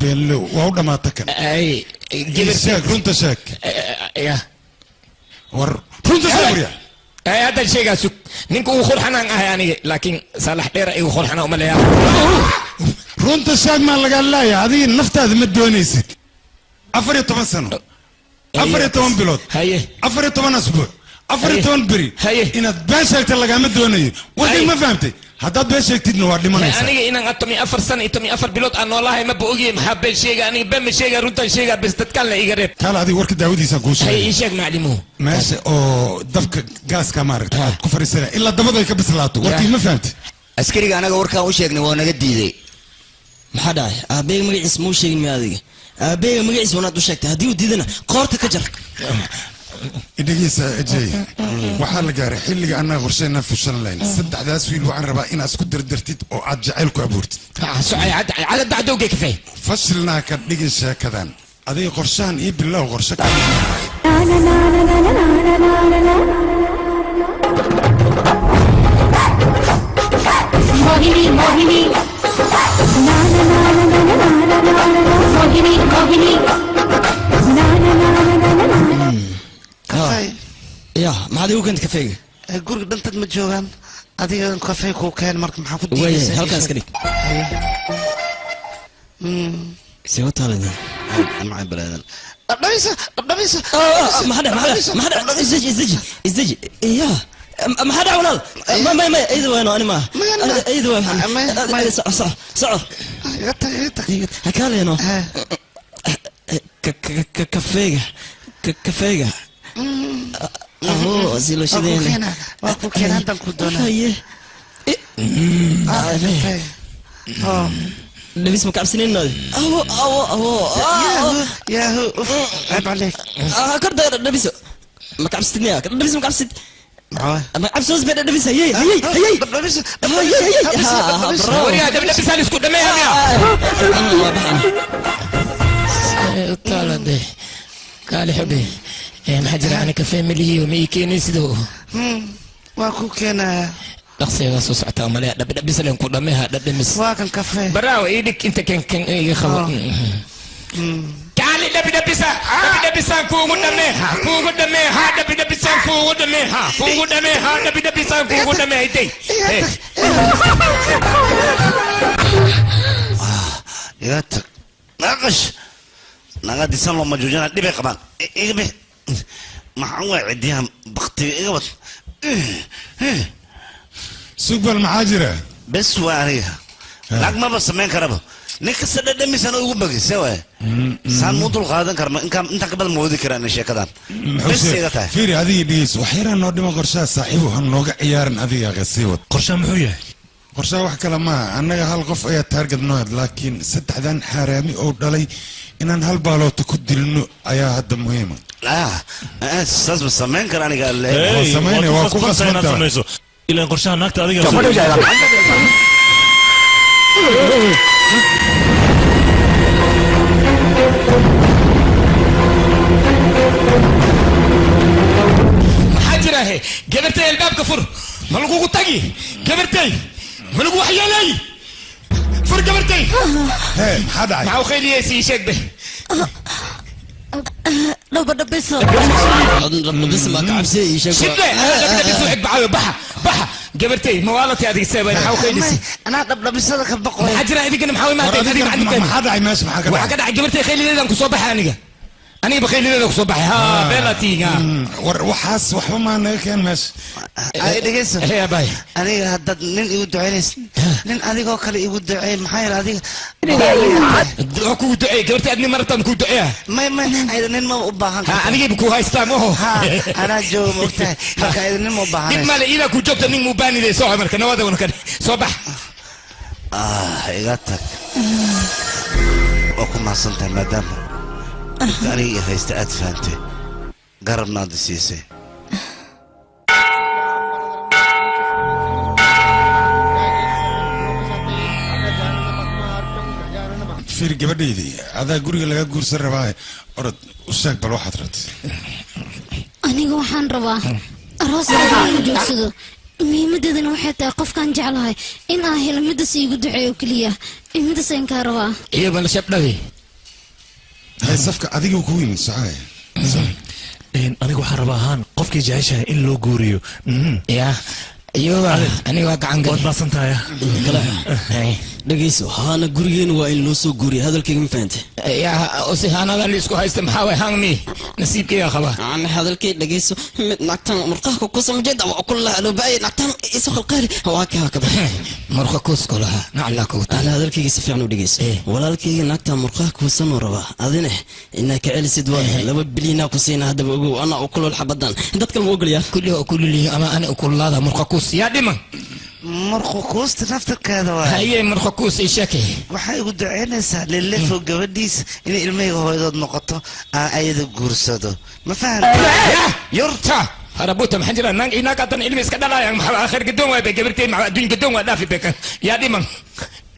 beenlow waa u dhamaata kan sheeg runta sheeg war runta sheeg waryaa hadda sheegaa sug ninka uu qurxanaan ahay aniga laakiin saalax dheer igu qurxana uma leeyaa runta sheeg maa lagaa laaya adiga naftaada ma doonaysid 14 sano 14 bilood 14 asbuuc 14 beri inaad been sheegta lagaama doonayo warkay ma fahamtay haddaad been sheegtidna waa dhimanaysaa aniga inaan 14 sano 14 bilood aan noolahay ma boogiye maxaa been sheega aniga been ma sheega runtan sheega bes dadkan la iga reeb kala adiga warka daawadiisa ku sheegay ii sheeg maclimu meesha oo dabka gaaska maaragtay aad ku fariisanay ilaa dabada ay ka bislaato warkii ma fahamtay askariga anaga warkaan u sheegnay waa naga diiday maxaa dhacay aabbeega magaciisa muu sheegin miya adiga aabbeega magaciisa wanaad u sheegtay haddii uu diidana qoorta ka jar idhagiisa ajay waxaa la gaaray xilliga annaga qorsheenaan fushan lahayn saddexdaas wiil waxaan rabaa inaad isku dardartid oo aad jacayl ku abuurtid fashilnaa ka dhigin sheekadan adiga qorshahan iyo bilow qorshe ka Mohini मोहिनी ना ना ना ना ना ना ना ना मोहिनी मोहिनी ना ना ना ना ना ना ya maxaad igu keenta kafeega guriga dhantad ma joogaan adiga kafee kuu keen marka maxaa ku diidaysaa halkaas ka dhig see u taalada macay balaadan dhabisa dhabisa isdeji ya maxaa dhac walaal may ayda wayno ani maaha ayda waa soco hakaaleeno kafeega silashadeen waa ku keen hadan ku doona لبس مكعبسنين نادي ياهو عيب عليك كرد لبس مكعبسنين لبس مكعبسن مكعبس وزبه لبس هي لبس وريا لبس هذا اسكت دمي هذا طالع ده قال حبي ما حجر عنك في مليو ميكين يسدو واكو كان dhaqsiga soo socota ama la dhab ku dhameeha dhadhamis waa kan kafee baraaw idik inta kan iga khabo kaali dhab kuugu dhameeha dhab kuugu dhameeha day يا تك ناقش ناقد يسلم مجوجنا دبي قبان إيه ما هو عديها بختي إيه بس سوق بالمحاجرة بس واريها لك ما بس مين كربه نكسر دمي سنة يقول بقى سوى سان موضوع هذا كرم انت قبل مودي كران الشيء كذا بس يقطع فيري هذه ديس وحيرا نودي ما قرشا صاحبه هنوقع عيارن هذه غسيوت قرشا محوية قرشا wax kala ma anaga hal qof ayaa target nood laakiin saddexdan xaraami oo dhalay inaan hal baalood ku dilno ayaa hadda muhiim ah saas ma sameyn karaan aniga sameyn waa ku qasbantaa إلى قرشان ناكت هذه حاجرة هي قبرتي الباب كفر ملقوق تاجي قبرتي ملقوق حيالي فر قبرتي هي حدا معو خيلي يسي شك به لو بدنا بيسو بس ما كعبسي يشك شبه انا بدي بسوعك بعاوي بحا قبرتي موالتي هذه السبب انا حاوخيلي انا دبل بيسو كبقو حاجرة هذيك انا محاوي ما تدري ما عندك ما حدا ماشي ما حدا وحكد قبرتي خيلي ليلة كصبح أنا بخيلي ليلة كصبح ها بلاتي وحاس وحما أنا كان ماشي أي دقيقة هي باي أنا هذا نين يود عينيس نين أنا جو كلي يود عين محير هذه أكو دعاء قبرتي أدني مرة تنكو دعاء ما هذا نين ما أباهن أنا جيبكو هاي استامه أنا جو مقتى هذا نين ما أباهن ديك مال إذا كو جبت نين مباني لي صاحب مركنا هذا ونكن صباح إيجاتك وكم ما صنت مدام أنا هيستأذ فانتي garabnaad siisay fiir gabadhaydii adaa guriga laga guursan rabaa orod u sheeg bal waxaad rabtay aniga waxaan rabaa arooska inuu joogsado muhiimadeedana waxay tahay qofkaan jeclahay in aan helo midas iigu duceeyo keliya midas ayaan kaa rabaa iyo bal shabdhawi hay safka adiga ku yimid socay aniga waxaan rabaa ahaan qofkii jeceshahay in loo guuriyo ya iyo aniga waa gacan gal waad maasantahay dhegeyso haana gurigeena waa in loo soo guuriya hadalkayga ma fahantay yaa ose haanadan isku haysta maxaa way hangmi nasiibkayga qaba ana hadalkay dhegeyso mid nagtan murqaha ku samjeeda waa kullah loo baay nagtan isu khalqaali waa ka murqa kuskolaha nacla ku ana hadalkayga si fiican u dhegeyso walaalkayga nagtan murqaha ku san raba adina inaa ka celisid waa 2 bilyan ku siina hadaba ogow ana u kulul xabadan dadka ma ogolyaa kulli ama ana kululada murqa kus yaa dhiman marquusta naftarkeeda waa haye marquus ay sheekay waxay ugu duceynaysaa lilefo gabadhiisa inay ilmahayga hooyadood noqoto ayada guursado ma fahamta yurta harabuta maxaa jira nang inaga tan ilmi iska dhalaya maxaa akhir gadoon waa gabartay maxaa adduun gadoon waa dhaafi bekan yaa dhiman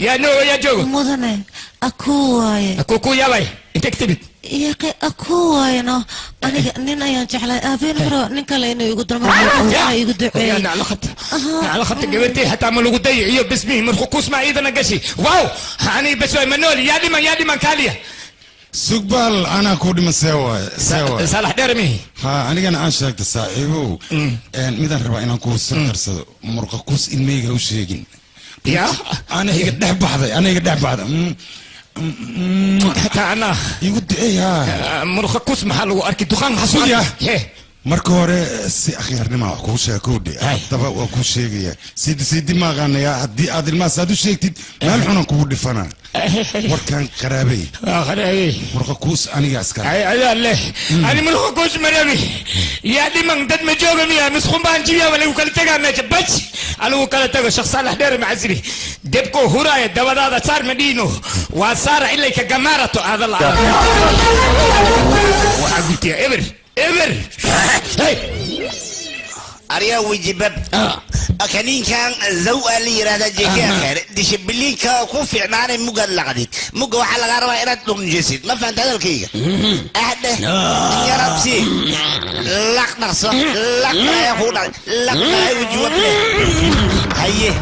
yaa no yaa joogo mudane aku waaye aku yaabay inta ktibid yaqi aku waaye no aniga nin ayaan jeclay aabeen hore nin kale inuu igu darmo igu duceeyo ana ala khat gabartay hatta ma lagu dayiyo bismihi marquus ma idana gashi waaw hani bas way manoli yaa dhiman kaaliya sugbal ana ku dhiman sewa salax dhermi ha anigana aan sheegta saaxiibow midaan rabaa inaan ku soo qarsado murqa kus ilmeyga u sheegin ya ana iga dhex baxday أنا يقول إيه مرخص محل وأركي دخان حصل marka hore si akhiirnimo wax ku sheekoodhi hadaba waa ku sheegaya sidi ma qaanaya hadii aad ilmaas aad u sheegtid meel xun ku dhifana warkan qaraabay warqa kuus aniga askar ay alle ani mulku kuus marabi ya diman dad ma jooga miya miskhum baan jiya wala u kala tagaa meesha baj alu kala tago shakhs salax dheer macazili debko huraaya dabadaada saar madino waa saara ilay ka gamarato adal waxa gutiya eber أريا وجبب أكنين كان زوء لي رادا جيكا ديش بلين كوفي عناني موغا لغديد موغا وحا لغاروا إراد لهم جسد ما فهمت هذا الكيكا أحد يا ربسي لك نصر لك يا خونا لك يا وجوب هيه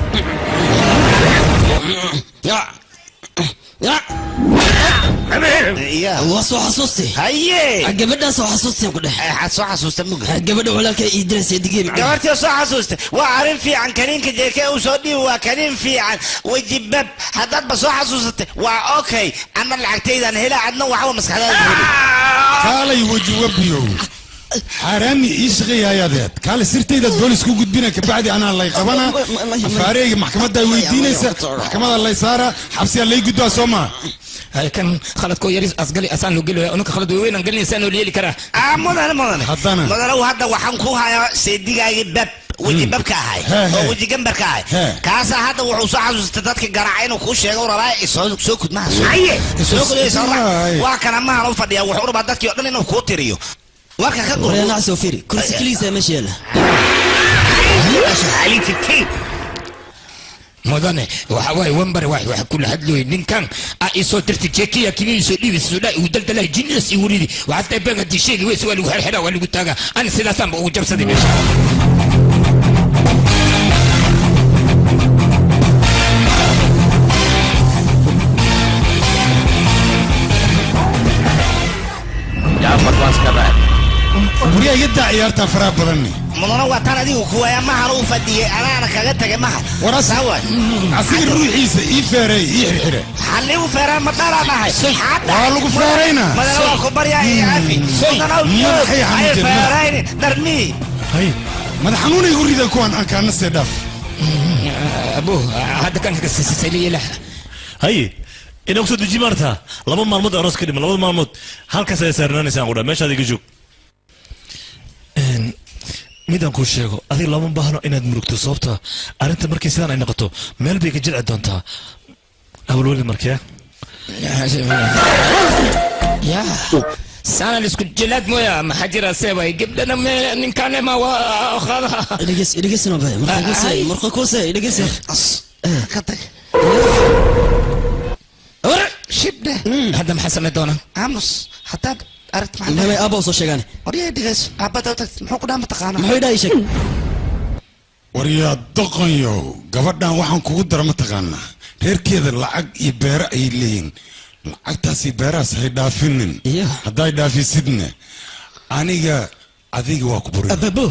يا وصو حسوستي هيه قبل سو حسوستي كده حسو حسوستي موجه قبل ولا كي يدرس يدقي معي قبل سو حسوستي وعارف في عن كريم كجيكا وصدي وكريم في عن وجبب حدد بسو حسوستي اوكي انا العقتين انا هلا عندنا وحاول مسخره قال يوجب بيو حرامي يشغي يا ذات قال سرتي ذات بوليس كو قدبينا كبعدي انا الله يقبنا فاريق محكمة دا ويدينيسا محكمة الله يسارة حبسي الله يقدوا سوما هاي كان خلط كو يريز أسقلي أسان لو قلوا أنك خلط وين أنقلني سانو ليلي كرا مدن حضانا مدن وهذا وحنكوها سيدي قاعد باب وجي بابك هاي وجي جنبك هاي كاسا هذا وحوصا استدادك قرعين وكوش يا رباي سوكت ما سوكت وكان ما عرف فدي وحور بعدك يقول انه كوتريو وكان كقول انا ناس وفيري كرسي كليسه ماشي يلا علي تكي مدن وحواي ومبر واحد كل حد له نين كان ايسو درت جيكي كني سو دي سوداء ودلدل جنس يوريدي وحتى بقى دي شيء ويسوى له حدا ولا قلت انا سلاسام وجب صدي ماشي وريا يدعي عيارتها فراب بدني مدن واتانا دي وكوايا ما هرو فدي انا كاغا تاغي ما وراس عصير روحيسا اي فيري اي خيره حليو فيرا ما دارا ما هي والو فيرينا مدن واكو بريا اي عافي اي فيرين درمي هاي ما حنوني يريد كون ان كان نسدف ابوه هذا كان سيلي له هاي إنه أقصد جمرتها لما مرمود أراس كريم لما مرمود هل كسر سرناني سانقولا ماشي هذا يجوك ميدان كل شيء أذي لما بحنا إن المركز صوبتها أنت مركز سان إن قطو مال بيك جل عدانتها أول ولد مركيا يا سانا لسكو جلاد مويا ما حجر سيبا قبلنا من كان ما واخذها إليجس نبى مرخ كوسة إليجس كتك شبده هذا محسن دونا عمس حتى أردت معنا ما أبا وصل شجاني وريا دقيس أبا توتك محوك دام تقانا محوي دا يشك waryaa doqonyo gabadhan waxaan kugu dara ma taqaanaa reerkeeda lacag iyo beero ay leeyihin lacagtaas iyo beerahaas hay dhaafinin hadday dhaafisidna aniga adiga waa ku buriya ababo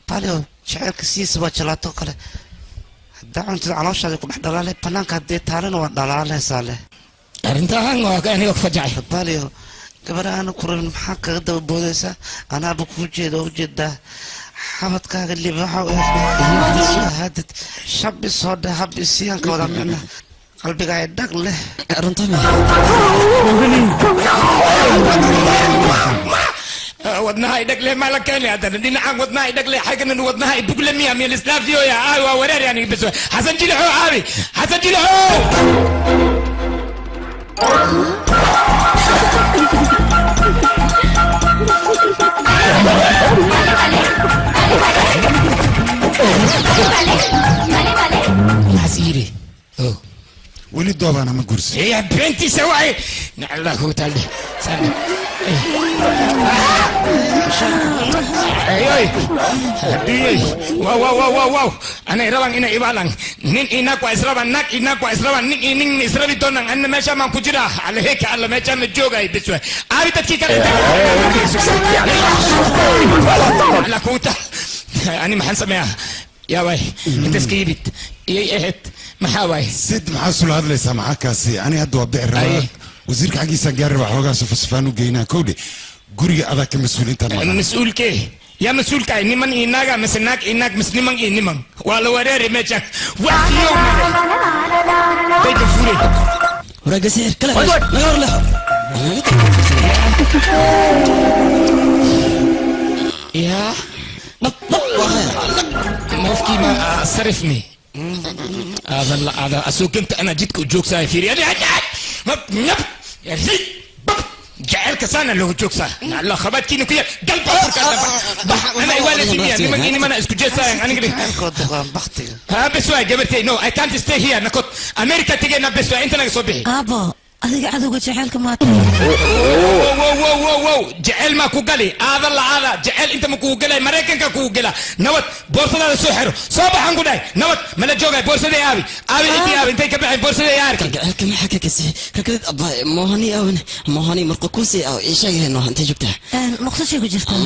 palio jaceelka sidiisa waa jalaato kale haddaa cuntida calooshaada ku dhex dhalaalay banaanka haddii taalana waa dhalaaleysaa leh arrintahan waa aniga ku fajacay palio gabadha aana kuran maxaa kaga daba boodaysaa anaaba kuu jeeda oo ujeedaa xabadkaaga libaxa hadad shabi soo dheh hab isiyaanka wada micna qalbiga ay dhag leh wadnaha ay dhag leh ma la keeni haddana dhinacan wadnaha ay dhag leh xaggana wadnaha ay bug leh miya miya lislaafiyo ya aawi waa wareer yani bas xasan jilixo aawi xasan jilixo عسيري ولي دوبانا ما قرسي يا بنتي سواي نعلاه تعالى سنة اي اي واو واو واو واو انا روان انا ايبالان نين انك واسربان نك انك واسربان نين نين اسربي دونان انا ماشا ما كجرا على هيك على ماشا نجوغا بسوي ابي تكي كده على كوتا انا ما حنسمعها يا باي انت سكيبت اي اهت محاوي سيد محاسول هذا ليس معاكاسي انا هدو ابيع الرواق وزيرك حقيسا قارب حوغا سفسفانو جينا كودي قرية اذاك مسؤول انت مسؤول كي يا مسؤول كاي نيمان إناغا مسناك إناك مسنيمان إنيمان ولا وريري ميجاك وفيو بيجو فوري ورا قصير كلا نغور له يا مفكي ما صرفني هذا اسوق انت انا جيتك وجوك ساي فيري يا زيد جعلك سنه لو جوك ساي الله خبات كينو كيا قلب انا ايوالي سيميا نيمان اني ما اسكو جي ساي انا قلت بختي ها بسوا جبرتي نو اي كانت ستي هير نكوت امريكا تيجي نبسوا انت نك صبحي ابا adiga cadowga jaceelka maata wow jaceyl maa ku gali aada la-aada jaceyl inta ma kugu galay maraykanka kugu gala nabad boorsadaada soo xiro soo baxan ku dhahay nabad mala joogay boorsadee aabi intii aabi intay ka baxeen boorsadee aarki jaceelka maxaa ka kasi kakadid abba mohani aawin mohani marqa kusi aaw ishagahayno intay joogtaa muqdishay ku jirtaa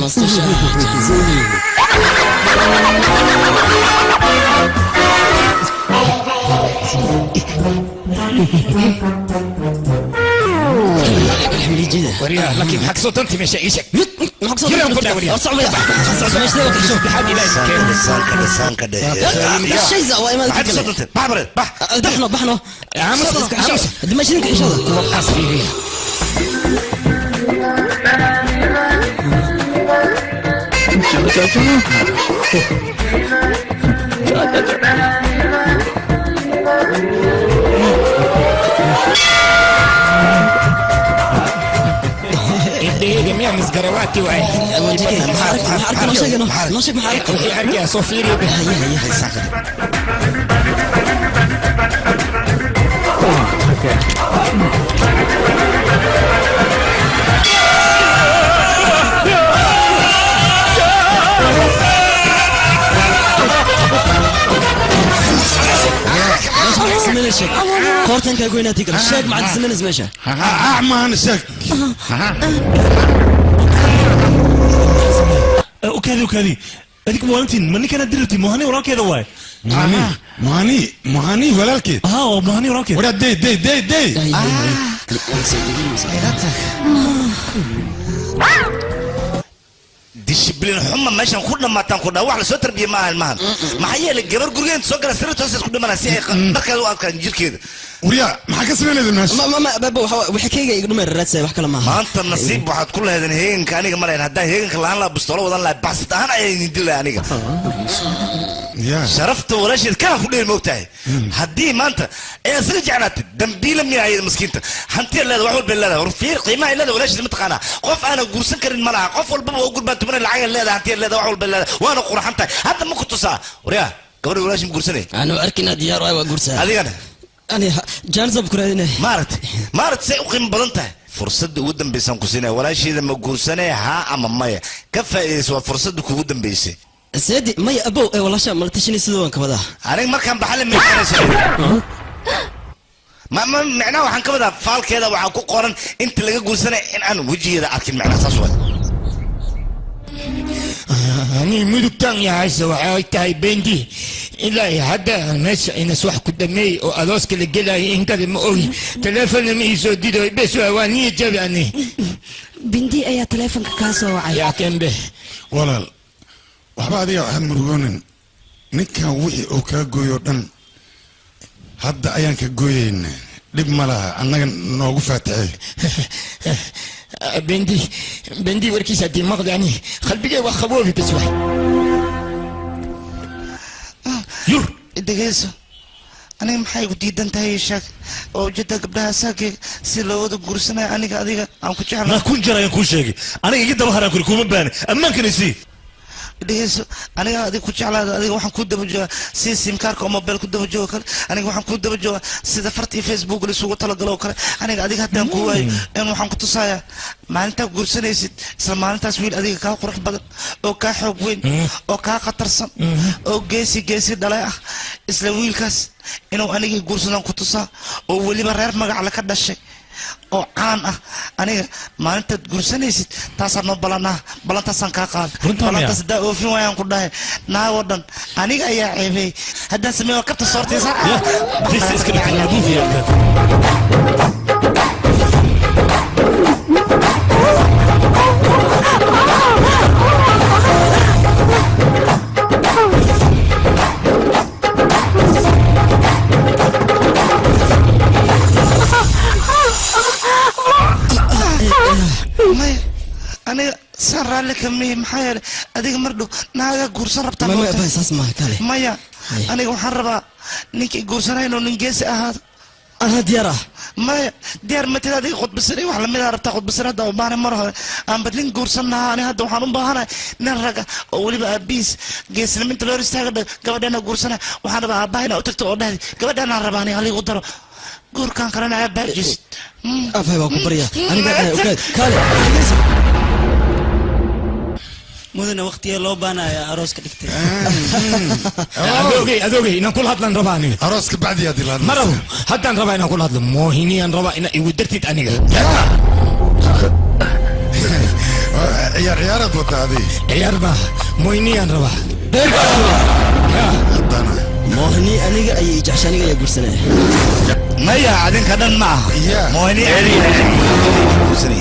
وريا لكن حق صوت انت مش ايشك حق صوت انت وريا صعب يا مش ده وقت شوف لحد لا لسان كده شيء زعوا ما حق صوت انت بعبر بحنا يا عم دمشقك ان شاء الله اصفي جميع مسجرواتي وعي نشك محرك وهي ارجع صوفيري هي سمين الشك كورتن كاغوينا تيكر الشك مع سمين زمشا اعمان الشك وكذي هذيك موانتين مني كانت دلتي مهني وراك كذا واي مهني ولكن مهني وراك ولا دي disciplin xuma meeshan ku dhamaataan ku dhawax la soo tarbiye ma ahan ma xayeel gabar gurigeen soo gala sirta hoos ku dhamanaa si ay dharkeeda u adkaan jirkeeda وريا ما حكى سمعنا ذا الناس ما بابا وحكيga igu dhumay raadsaay wax kale ma aha maanta nasiib waxaad ku leedahay heeganka aniga ma leeyahay haddaan heeganka laan la bistolo wadan la baxsad ahaan ayay idin dilay aniga sharafta walaasheed kana ku dheer moogtahay haddii maanta ay asaga jeclaatay dambiila miya ayada miskiinta hantiya leedahay wax walba leedahay warfiir qiimaha leedahay walaasheed ma taqaanaa qof aan guursan karin ma laha qof walba oo gurbaan tuman lacag leedahay hantiya leedahay wax walba leedahay waana qurxan tahay hadda ma ku tusaa wariya gabadha walaasheed ma guursanay aanu arkina diyaar waa guursan adigana ani jaansab kuraadina maaragtay say u qiimo badan tahay fursadda ugu dambaysan ku siinaya walaasheeda ma guursanay haa ama maya ka faa'iidayso waa fursadda kugu dambaysay سيدي ماي أبو إيه والله شام ملتشني سدوان كبدا أنا ما كان بحل من ما معناه وحن كبدا فال كذا وحكو قارن أنت اللي قول سنة إن أنا وجهي هذا أكيد معناه تصوير أنا مدكتان يا عيسى وعايتاي بندي إلا هذا الناس إن سوح قدامي وألاس كل جلا إنك المؤوي تلفون ميزو ديدو بس واني جابني بندي أي تلفون كاسو وعي يا كم به ولا waxba adiga waxaad murugoonin ninkan wixii uu kaa gooyo dhan hadda ayaan ka gooyayna dhib ma laha annaga noogu faataxay بندي وركيس هدي مغضي يعني قلبي وخبوبي بس واحد يور دقيسو أنا محي ودي أنت شاك أو جدا قبلها ساكي سلو ودو قرصنا أنا كأديك أنا كنت ما كون جرى يكون شيء أنا جدا بحر أكل كوم باني أما كنسي dhegeyso aniga adiga ku jeclaada adiga waxaan ku daba joogaa si simkaarka oo mobile ku daba joogo kale aniga waxaan ku daba joogaa sida fartii Facebook la isugu tala galo kale aniga adiga haddaan ku waayo in waxaan ku tusayaa maalinta guursanaysid isla maalintaas wiil adiga ka qurux badan oo ka xoog weyn oo ka khatarsan oo geesi dhalay ah isla wiilkaas inuu aniga guursadan ku tusaa oo waliba reer magac la ka dhashay oo caan ah aniga maalintaad guursanaysid taasaan noo balantaasaan kaa qaad balantaas haddaa oofin waayaan ku dhahay naagoo dhan aniga ayaa ceebey haddaan sameeyo kabta soortaysa أنا سر لك مي محير أديك مردو ناقة قرصان ربطة ما بس اسمع كالي مايا أنا محربة نيكي قرصانين وننجيس أهاد أنا ديارة مايا ديار متى هذه خد بسري وحلا مدار بتاخد بسري هذا وبانا مرة أنا بدلين قرصانها أنا هذا وحنون بهانا نرجع أولي بقى بيس جيس لما أنت لو رستاق قبل أنا قرصانها وحنا بقى باينا وتكتب أولاد قبل أنا رباني عليه قدرة قول كان كرنا برجس أفهم أكو بريا أنا قاعد أوكي كالي مدن وقتي لو بانا أروس كدكتي أذوقي نقول هذا رباني أروس بعد يا دلال مرة حتى رباني نقول هذا موهني أن ربا إن يودرتي أني عيار توتا هذه عيار ما موهني أن ربا موهني أنا أي جعشاني يا قرصنا ما يا عادين كذا ما موهني قرصني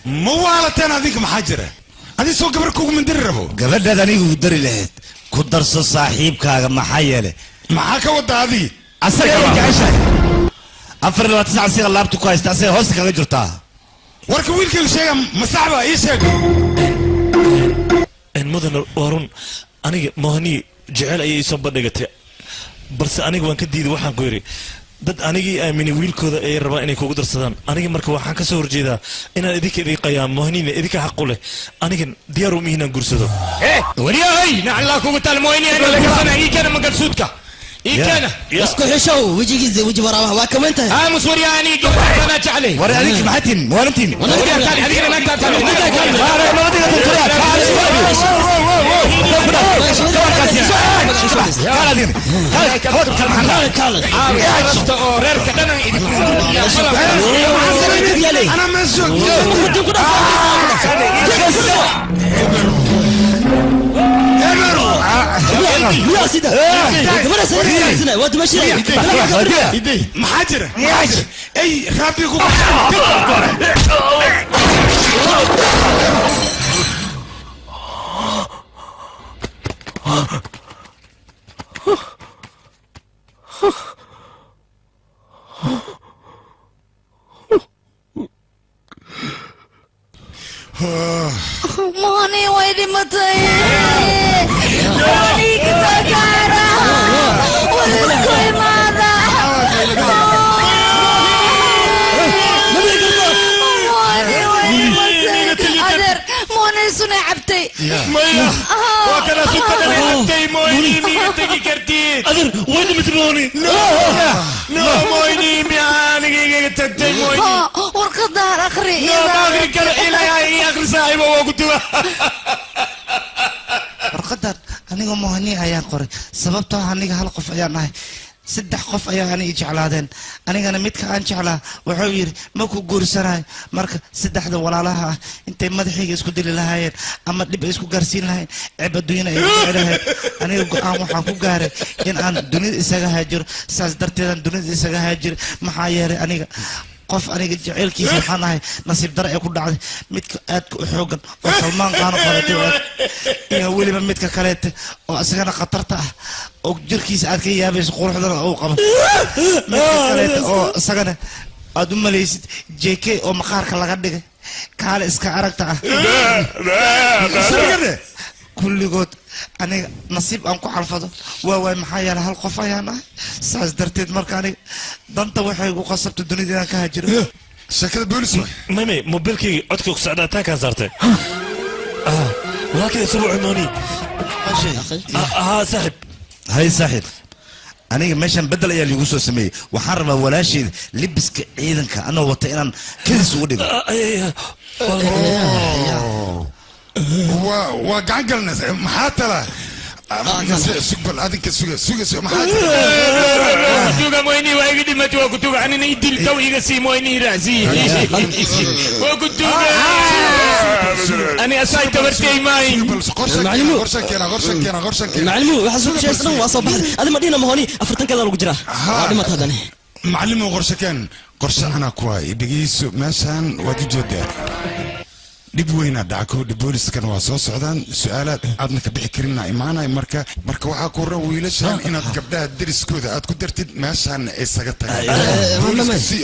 مو على تنا ذيك محجرة هذه سوق قبركم من دربه قبل ده ذني ودري له كدرس صاحب كاغ محيله معاك وضع هذه أصلا جعشان أفر لو تسعة سير الله بتقاي استأسي هوس كاغ جرتها ورك ويل كل شيء مساعبة إيش إن مدن وارون أنا موهني جعل أي سبب دقتي بس أنا وان كديد وحن قيري dad anigii aaminay wiilkooda ay rabaan inay kugu darsadaan aniga marka waxaan ka soo horjeedaa inaan idinka idin qayaam mohnina idinka xaq u leh aniga diyaar u mihiinaan gursado wariyahay naclaa kugu taal moyni ana laga sana ii kana maqsuudka ii kana isku xishow wajigiisa waji waraaba waa kamanta aamus wariyaani ana jaclay wari adiga maxatin waalantiin wariyaa kale adiga ma ka taal أنا مسؤول يا سيدي محاجر اي ربي موني ويلي متى موني كسكارة ولسكوي ماذا موني ويلي متى أدر موني سنة عبتي مايا وكنا سكتنا عبتي مويني ميغتكي كرتي أدر وين متروني لا مويني مياني تكتي مويني ورقدار أخري لا ما أخري كلا إلا يا أخري صاحبه وقتوا warqadan aniga mohani ayaan qoray sababtoo aniga hal qof ayaan ahay saddex qof ayaa aniga jeclaadeen anigana midka aan jeclaa wuxuu yiri ma ku guursanayo marka saddexda walaalaha ah intay madaxiga isku dili lahaayeen ama dib isku gaarsiin lahayn ceeb adduunyada ay jecelahay aniga go'aan waxaan ku gaaray in aan dunida isaga haajiro saas darteed dunida isaga haajiro maxaa yeelay aniga qof aniga jaceelkiisa waxaan ahay nasiib dare ee ku dhacday midka aadka u xoogan oo salmaan qaano qabatay iyo weliba midka kaleete oo isagana khatarta ah oo jirkiisa aad ka yaabayso quruxdana uu qabo midka kaleete oo isagana aad u malaysid jk oo maqaarka laga dhigay kaale iska aragta ah kulligood aniga nasiib aan ku xalfado waay maxaa yeelay hal qof ayaan ahay saas darteed marka aniga danta waxay igu qasabta dunida inaan ka haajiro sheekada boolis waay ميمي موبيلكي عدك سعداء تاكا زارتي ولكن اسبوع موني صاحب هاي صاحب aniga meeshan bedel ayaa liigu soo sameeyey waxaan rabaa walaasheed libiska ciidanka anoo wata inaan kadis ugu dhigo waa gacan galnaysa maxaa tala sugbal adinka suga maxaa kutuga moyni waa iga dhimati waa kutuga anina idil kaw iga sii moyni raasi waa kutuga ani asay tabartay maayin معلمو waxaa soo sheegay dhan waa soo baxday adi ma dhina mahoni afartankeeda lagu jiraa waa dhimad hadane macallimo qorshe keen qorshe anaa ku hay dhegeyso meeshaan waad u jeedaa dhib weynaa dhacko booliskana waa soo socdaan su-aalaad aadna ka bixi karina imaanay marka waxaa ku ran wiilashaan inaad gabdhaha deriskooda aad ku dartid meeshaana isaga tagasi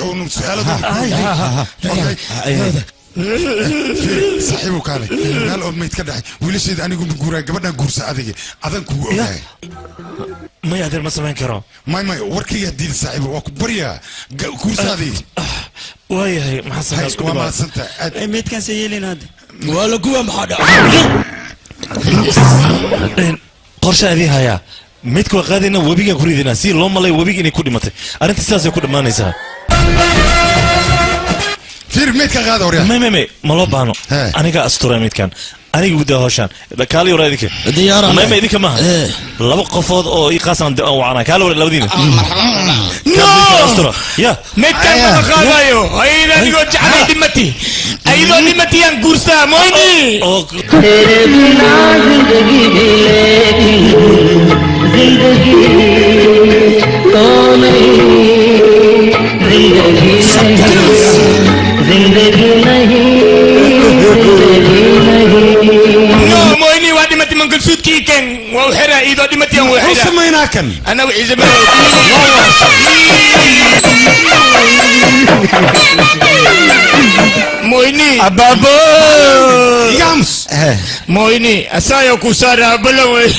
saaxiibow kaale meel ood mayd ka dhacay wiilasheeda anigu guuraa gabadhan guursa adiga adan kugu ogahay may adeer ma samayn karo may warkayga diida saaxiibo waa ku baryaa guursa adiga waayahay maxaa waa mahadsanta meydkaan se yeelinaad waa la guwa maxaa dhaca qorshe adii hayaa midka waa qaadayna webigaan ku ridinaa si loo malay webiga inay ku dhimatay arrinta sidaasay ku dhammaanaysaa fiir meydka qaada waryaa may ma loo baahno aniga asturay midkan aniga gudaa hawshaan kaali wara idinka may idinka maaha laba qofood oo ii qaasaan wacana kaali wara labadiina ya midkan ma qaadayo ayda adigoo jeclay dhimati ayadoo dhimati aan guursaa moyni तेरे बिना जिंदगी भी जिंदगी तो नहीं जिंदगी नहीं no moyni waa dhimati mangalsuudkii ken waa xira idoo dhimati aan waa xira samaynaa kan ana wixii zaman moyni ababo yams moyni asayo kusara balaway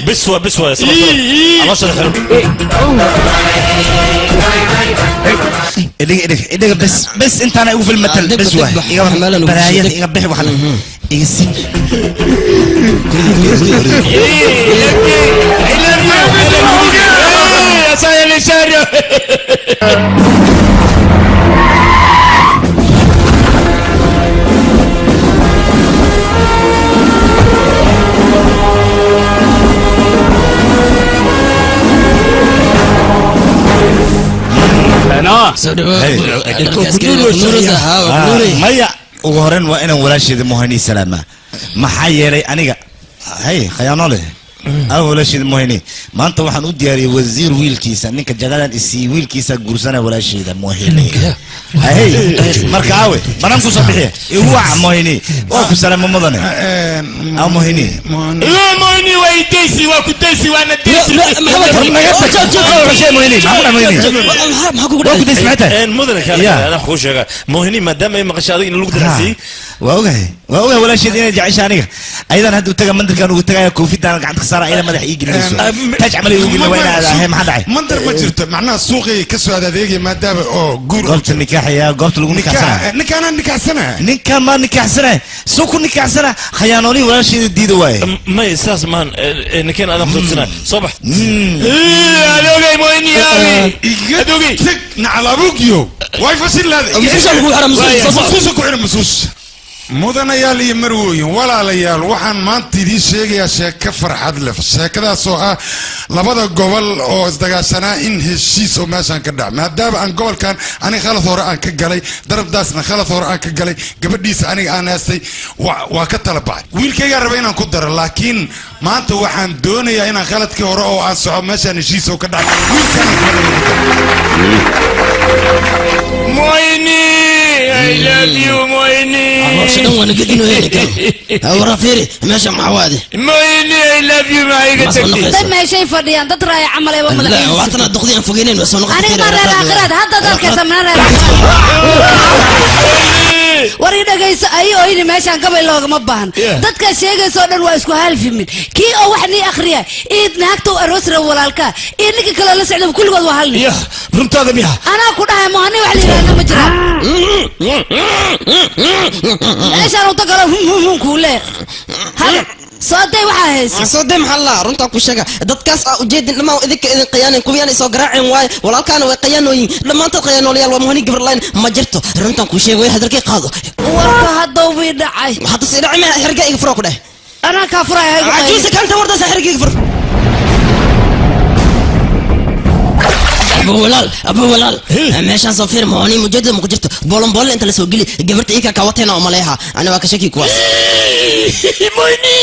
بسوى إدق بس أنت أنا أقول في المثل بس واحد براية يقبح واحد يقسم يا سايا لساريو maya ugu horeyn waa inaan walaasheeda muhani salaama maxaa yeelay aniga hay khayaano leh ولا شيء موهني ما أنت واحد ودياري وزير ويل كيسا نك جلالة السي ويل كيسا قرصنا ولا شيء ده موهني هاي مركاوي ما نمكو صبيحة هو موهني واكو سلام مضني أو موهني لا موهني ويديسي واكو ديسي وانا ديسي واكو ديسي متى مدن كان أنا خوش موهني ما دام ما قشادي إنه لقدر نسي واوجه ولا شيء دين جعشانية أيضا هدو تجا منتر كانوا تجا كوفي تانا قاعد خسارة إلى مدح يجي ليسو تجعل يقول وين هذا هم حدا منتر ما جرت معناه سوقي كسر هذا ديجي ما دام جور قلت النكاح يا قلت له نكاح سنة نكاح ما نكاح سنة سوق نكاح سنة خيانوني ولا شيء جديد واي ما يساس مان نكين أنا خذ سنة صبح أدوغي مويني أدوغي على بوكيو واي فصل هذا مسوس mudanayaal iyo marwooyin walaalayaal waxaan maanta idin sheegayaa sheeko farxad leh sheekadaas oo ah labada gobol oo isdagaashanaa in heshiis oo meeshan ka dhac maadaama aan gobolkan aniga khalad hore aan ka galay darabdaasna khalad hore aan ka galay gabadhiisa aniga aan haastay waa ka tala baxay wiilkayga raba inaan ku daro laakiin maanta waxaan doonayaa inaan khaladkii hore oo aan soco meeshan heshiis oo ka dhac مويني I love you مويني شنو وانا قد انه هيك ورا فيري ماشي مع وادي مويني I love you ما يقدر طيب ما شيء فديان ترى عمل ايوه ملك لا وعطنا دقيقه فوقين بس انا مره اخرت هذا ذاك سمنا wari dhagayso ay ooyni meeshan gabay loogama baahan dadka sheegayso dhan waa isku halfimin kii oo wax ni akhriya eed naagto aroosra walaalka ninka kale la socdo kulligood waa halni runtaada miya ana ku dhahay maani wax la yiraahdo ma jiraan meeshan uu tagalo kuule hal صدق وحاس صدق محلا رنتا كوشجع دتكاس أوجد لما إذا قيان كويان يسوق راعي واي ولا كانوا قيانوين لما أنت قيانوا لي المهني قبل لاين ما جرته رنتا كوشجع ويا هذا الكي قاضي وهذا ويدعي حتى سيدعي ما حرقة يفرق ده أنا كافر عجوز كانت ورده سحرقة يفرق أبو ولال ماشان صفير مهني مجدد مقدرته بولن أنت اللي سوق لي جبرت إيكا كواتنا وملاها أنا واكشكي كواس مويني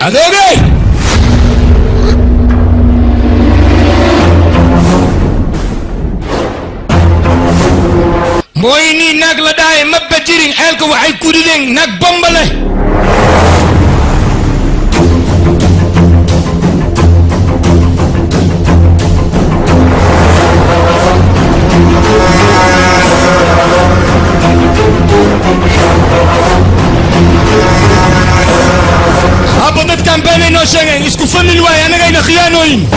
أدوغي مويني ناك لداي مبجرين حالك وحي كوريدين ناك بمبله هابطت كان بيني نو شيغين اسكو فن الواي انا غاينا خيانوين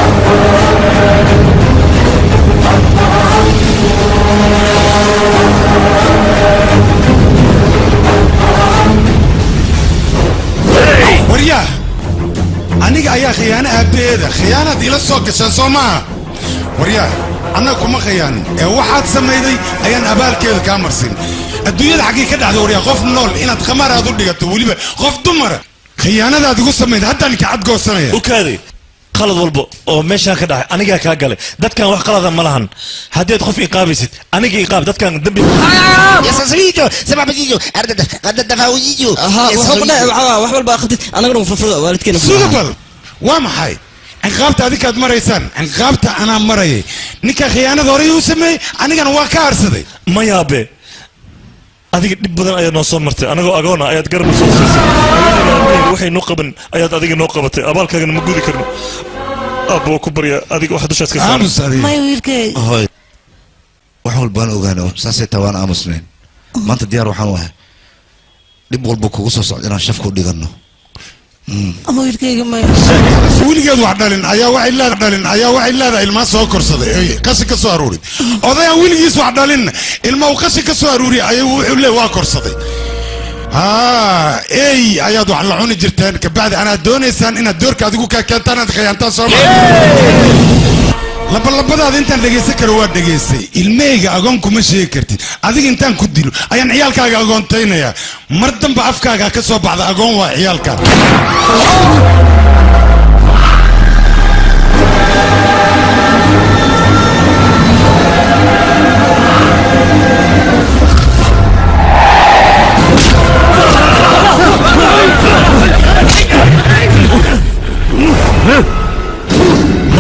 وريا أنا أيا خيانة أبدا خيانة إلى السوق سوما وريا أنا كم خيانة واحد سميدي أيان أبال كذا كامرسين الدنيا الحقيقة كده وريا خوف نول إن تخمر هذا اللي تقولي خوف دمر خيانة هذا تقول سميد حتى أنا كعد جو سنة وكذي خلط والبو أو ماشان كده أنا جا كاجله دت كان واحد خلط ملهن هديت خوف إقابيست أنا جي إقاب دت كان دبي يا ساسريجو سبع بيجو أردت دفاويجو وحول باخذت أنا أقول مفروض والد كنا سوبر وام حي عقابت هذيك مريسان عقابت أنا مري نك خيانة ضري وسمي أنا كان واقع صدي ما يابي هذيك بدنا أياد نصور مرتي أنا جو أجونا أياد قرب نصور وحي نقبن أياد هذيك نقبتي أبالك كان مجودي كرنا أبو كبريا هذيك واحد وش أسكت ما يويلك هاي وحول بان أوغانو ساسي توان أمسلين ما أنت ديار وحنوها دبول بوكو وصوص أنا شافكو ديغنو ويلك ما ويلك وحدالين أيا وعلا دالين أيا وعلا الماء سوكر صدق كسي كسو أروري أضيع ويلك يسوع دالين الماء كسي كسو أروري أيا وعلا واكر صدق اي اياد وحلا عوني جرتان كبعد انا دونيسان ان الدور كادو كانت انا خيانتا سوما labalabadaada intaan dhegaysan karo waa dhegaystay ilmeyga agoon kuma sheegi kartid adiga intaan ku dilo ayaan ciyaalkaaga agoontaynayaa mar damba afkaaga ka soo baxda agoon waa ciyaalkaan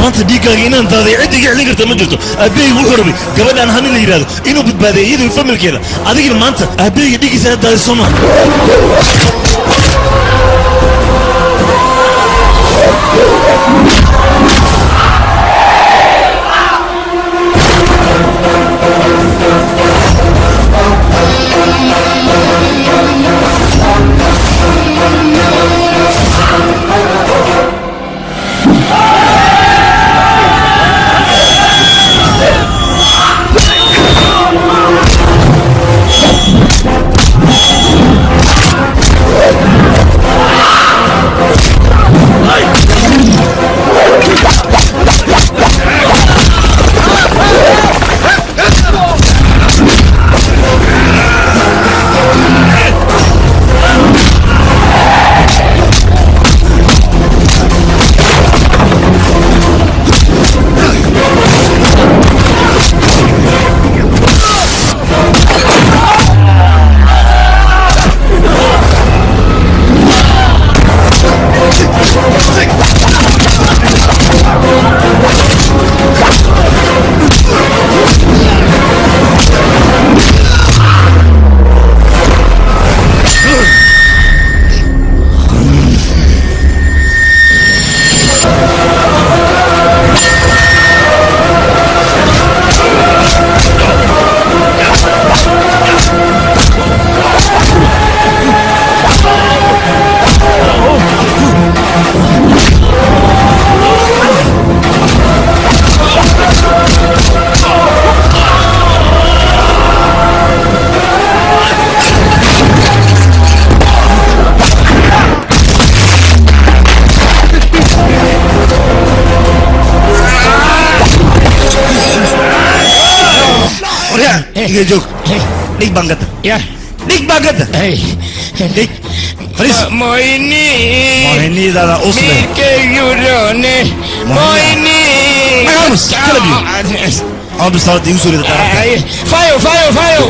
maanta dhiiggaaga inaan daaday cidda iga celin karta ma jirto aabbahayga wuxuu rabay gabadhaan hani la yidhaahdo inuu badbaadiyo iyadoo familkeeda adigina maanta aabbahayga dhiiggiisa aad daaday soo maa Diga joog. Dig bangada. Ya. Dig bangada. Dig. Fariis. Moini. Moini dada usle. Mike yurone. Moini. Vamos, kala biyo. Abu Saud yusuri da taraf. Fayo, fayo, fayo.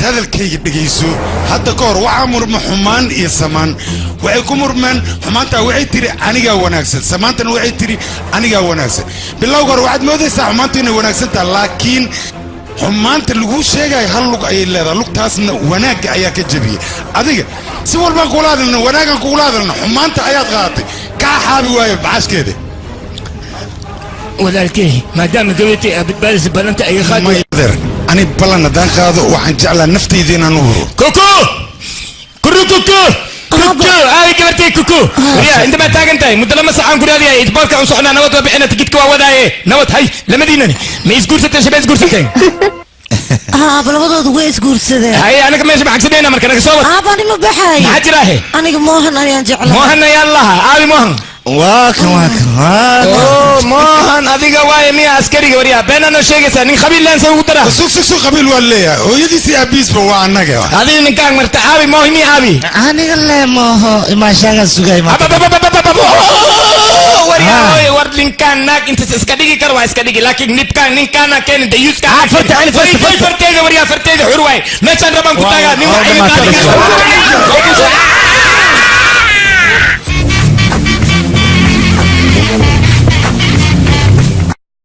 hadalkayga dhageyso hadda koor waxa murma xumaan iyo samaan waxay ku murmaan xumaanta waxay tiri aniga wanaagsan samaantana waxay tiri aniga wanaagsan bilowga hore waxaad moodaysaa xumaanta inay wanaagsan tahay laakiin xumaanta lagu sheegay hal lug ay leedahay lugtaasna wanaagga ayaa ka jabiyay adiga si walba kula hadalna wanaagan kula hadalna xumaanta ayaad qaadatay ka xaabi waayo baashkeeda walaalkay maadaama gabadhii badbaadis balanta ay qaado أنا بلنا دان قاضي وحن جعل نفتي ذينا نور كوكو كرو كوكو كوكو هاي كبرتي كوكو يا انت ما تاجنتاي مدلما ساعان كوريا دي يتبارك عن صحنا نوت وبحنا تجيت كوا وداي نوت هاي لما دينني ما يسكور ستة شباب يسكور ستة بلبضود ويس قرصده هاي انا كمان سمعك سبينا مركز انا صوت باني ما بحاي ما حد راهي انا موهن انا جعل موهن يا الله ابي موهن واكن موهن adiga waay miya askariga wariya beenana sheegaysa nin qabiil laan soo dara suq qabiil waleeya hooyadiisi abiis ba waa anaga adiga ninkaan marta abi moohni abi aniga le mooho ima shaga sugay ma wariya war linkaan naag intas iska dhigi karo waa iska dhigi laakiin nibkaan ninkaana keenin dayuuska farteeda waryaa farteeda xur waay meeshaan rabaan ku taagaa nin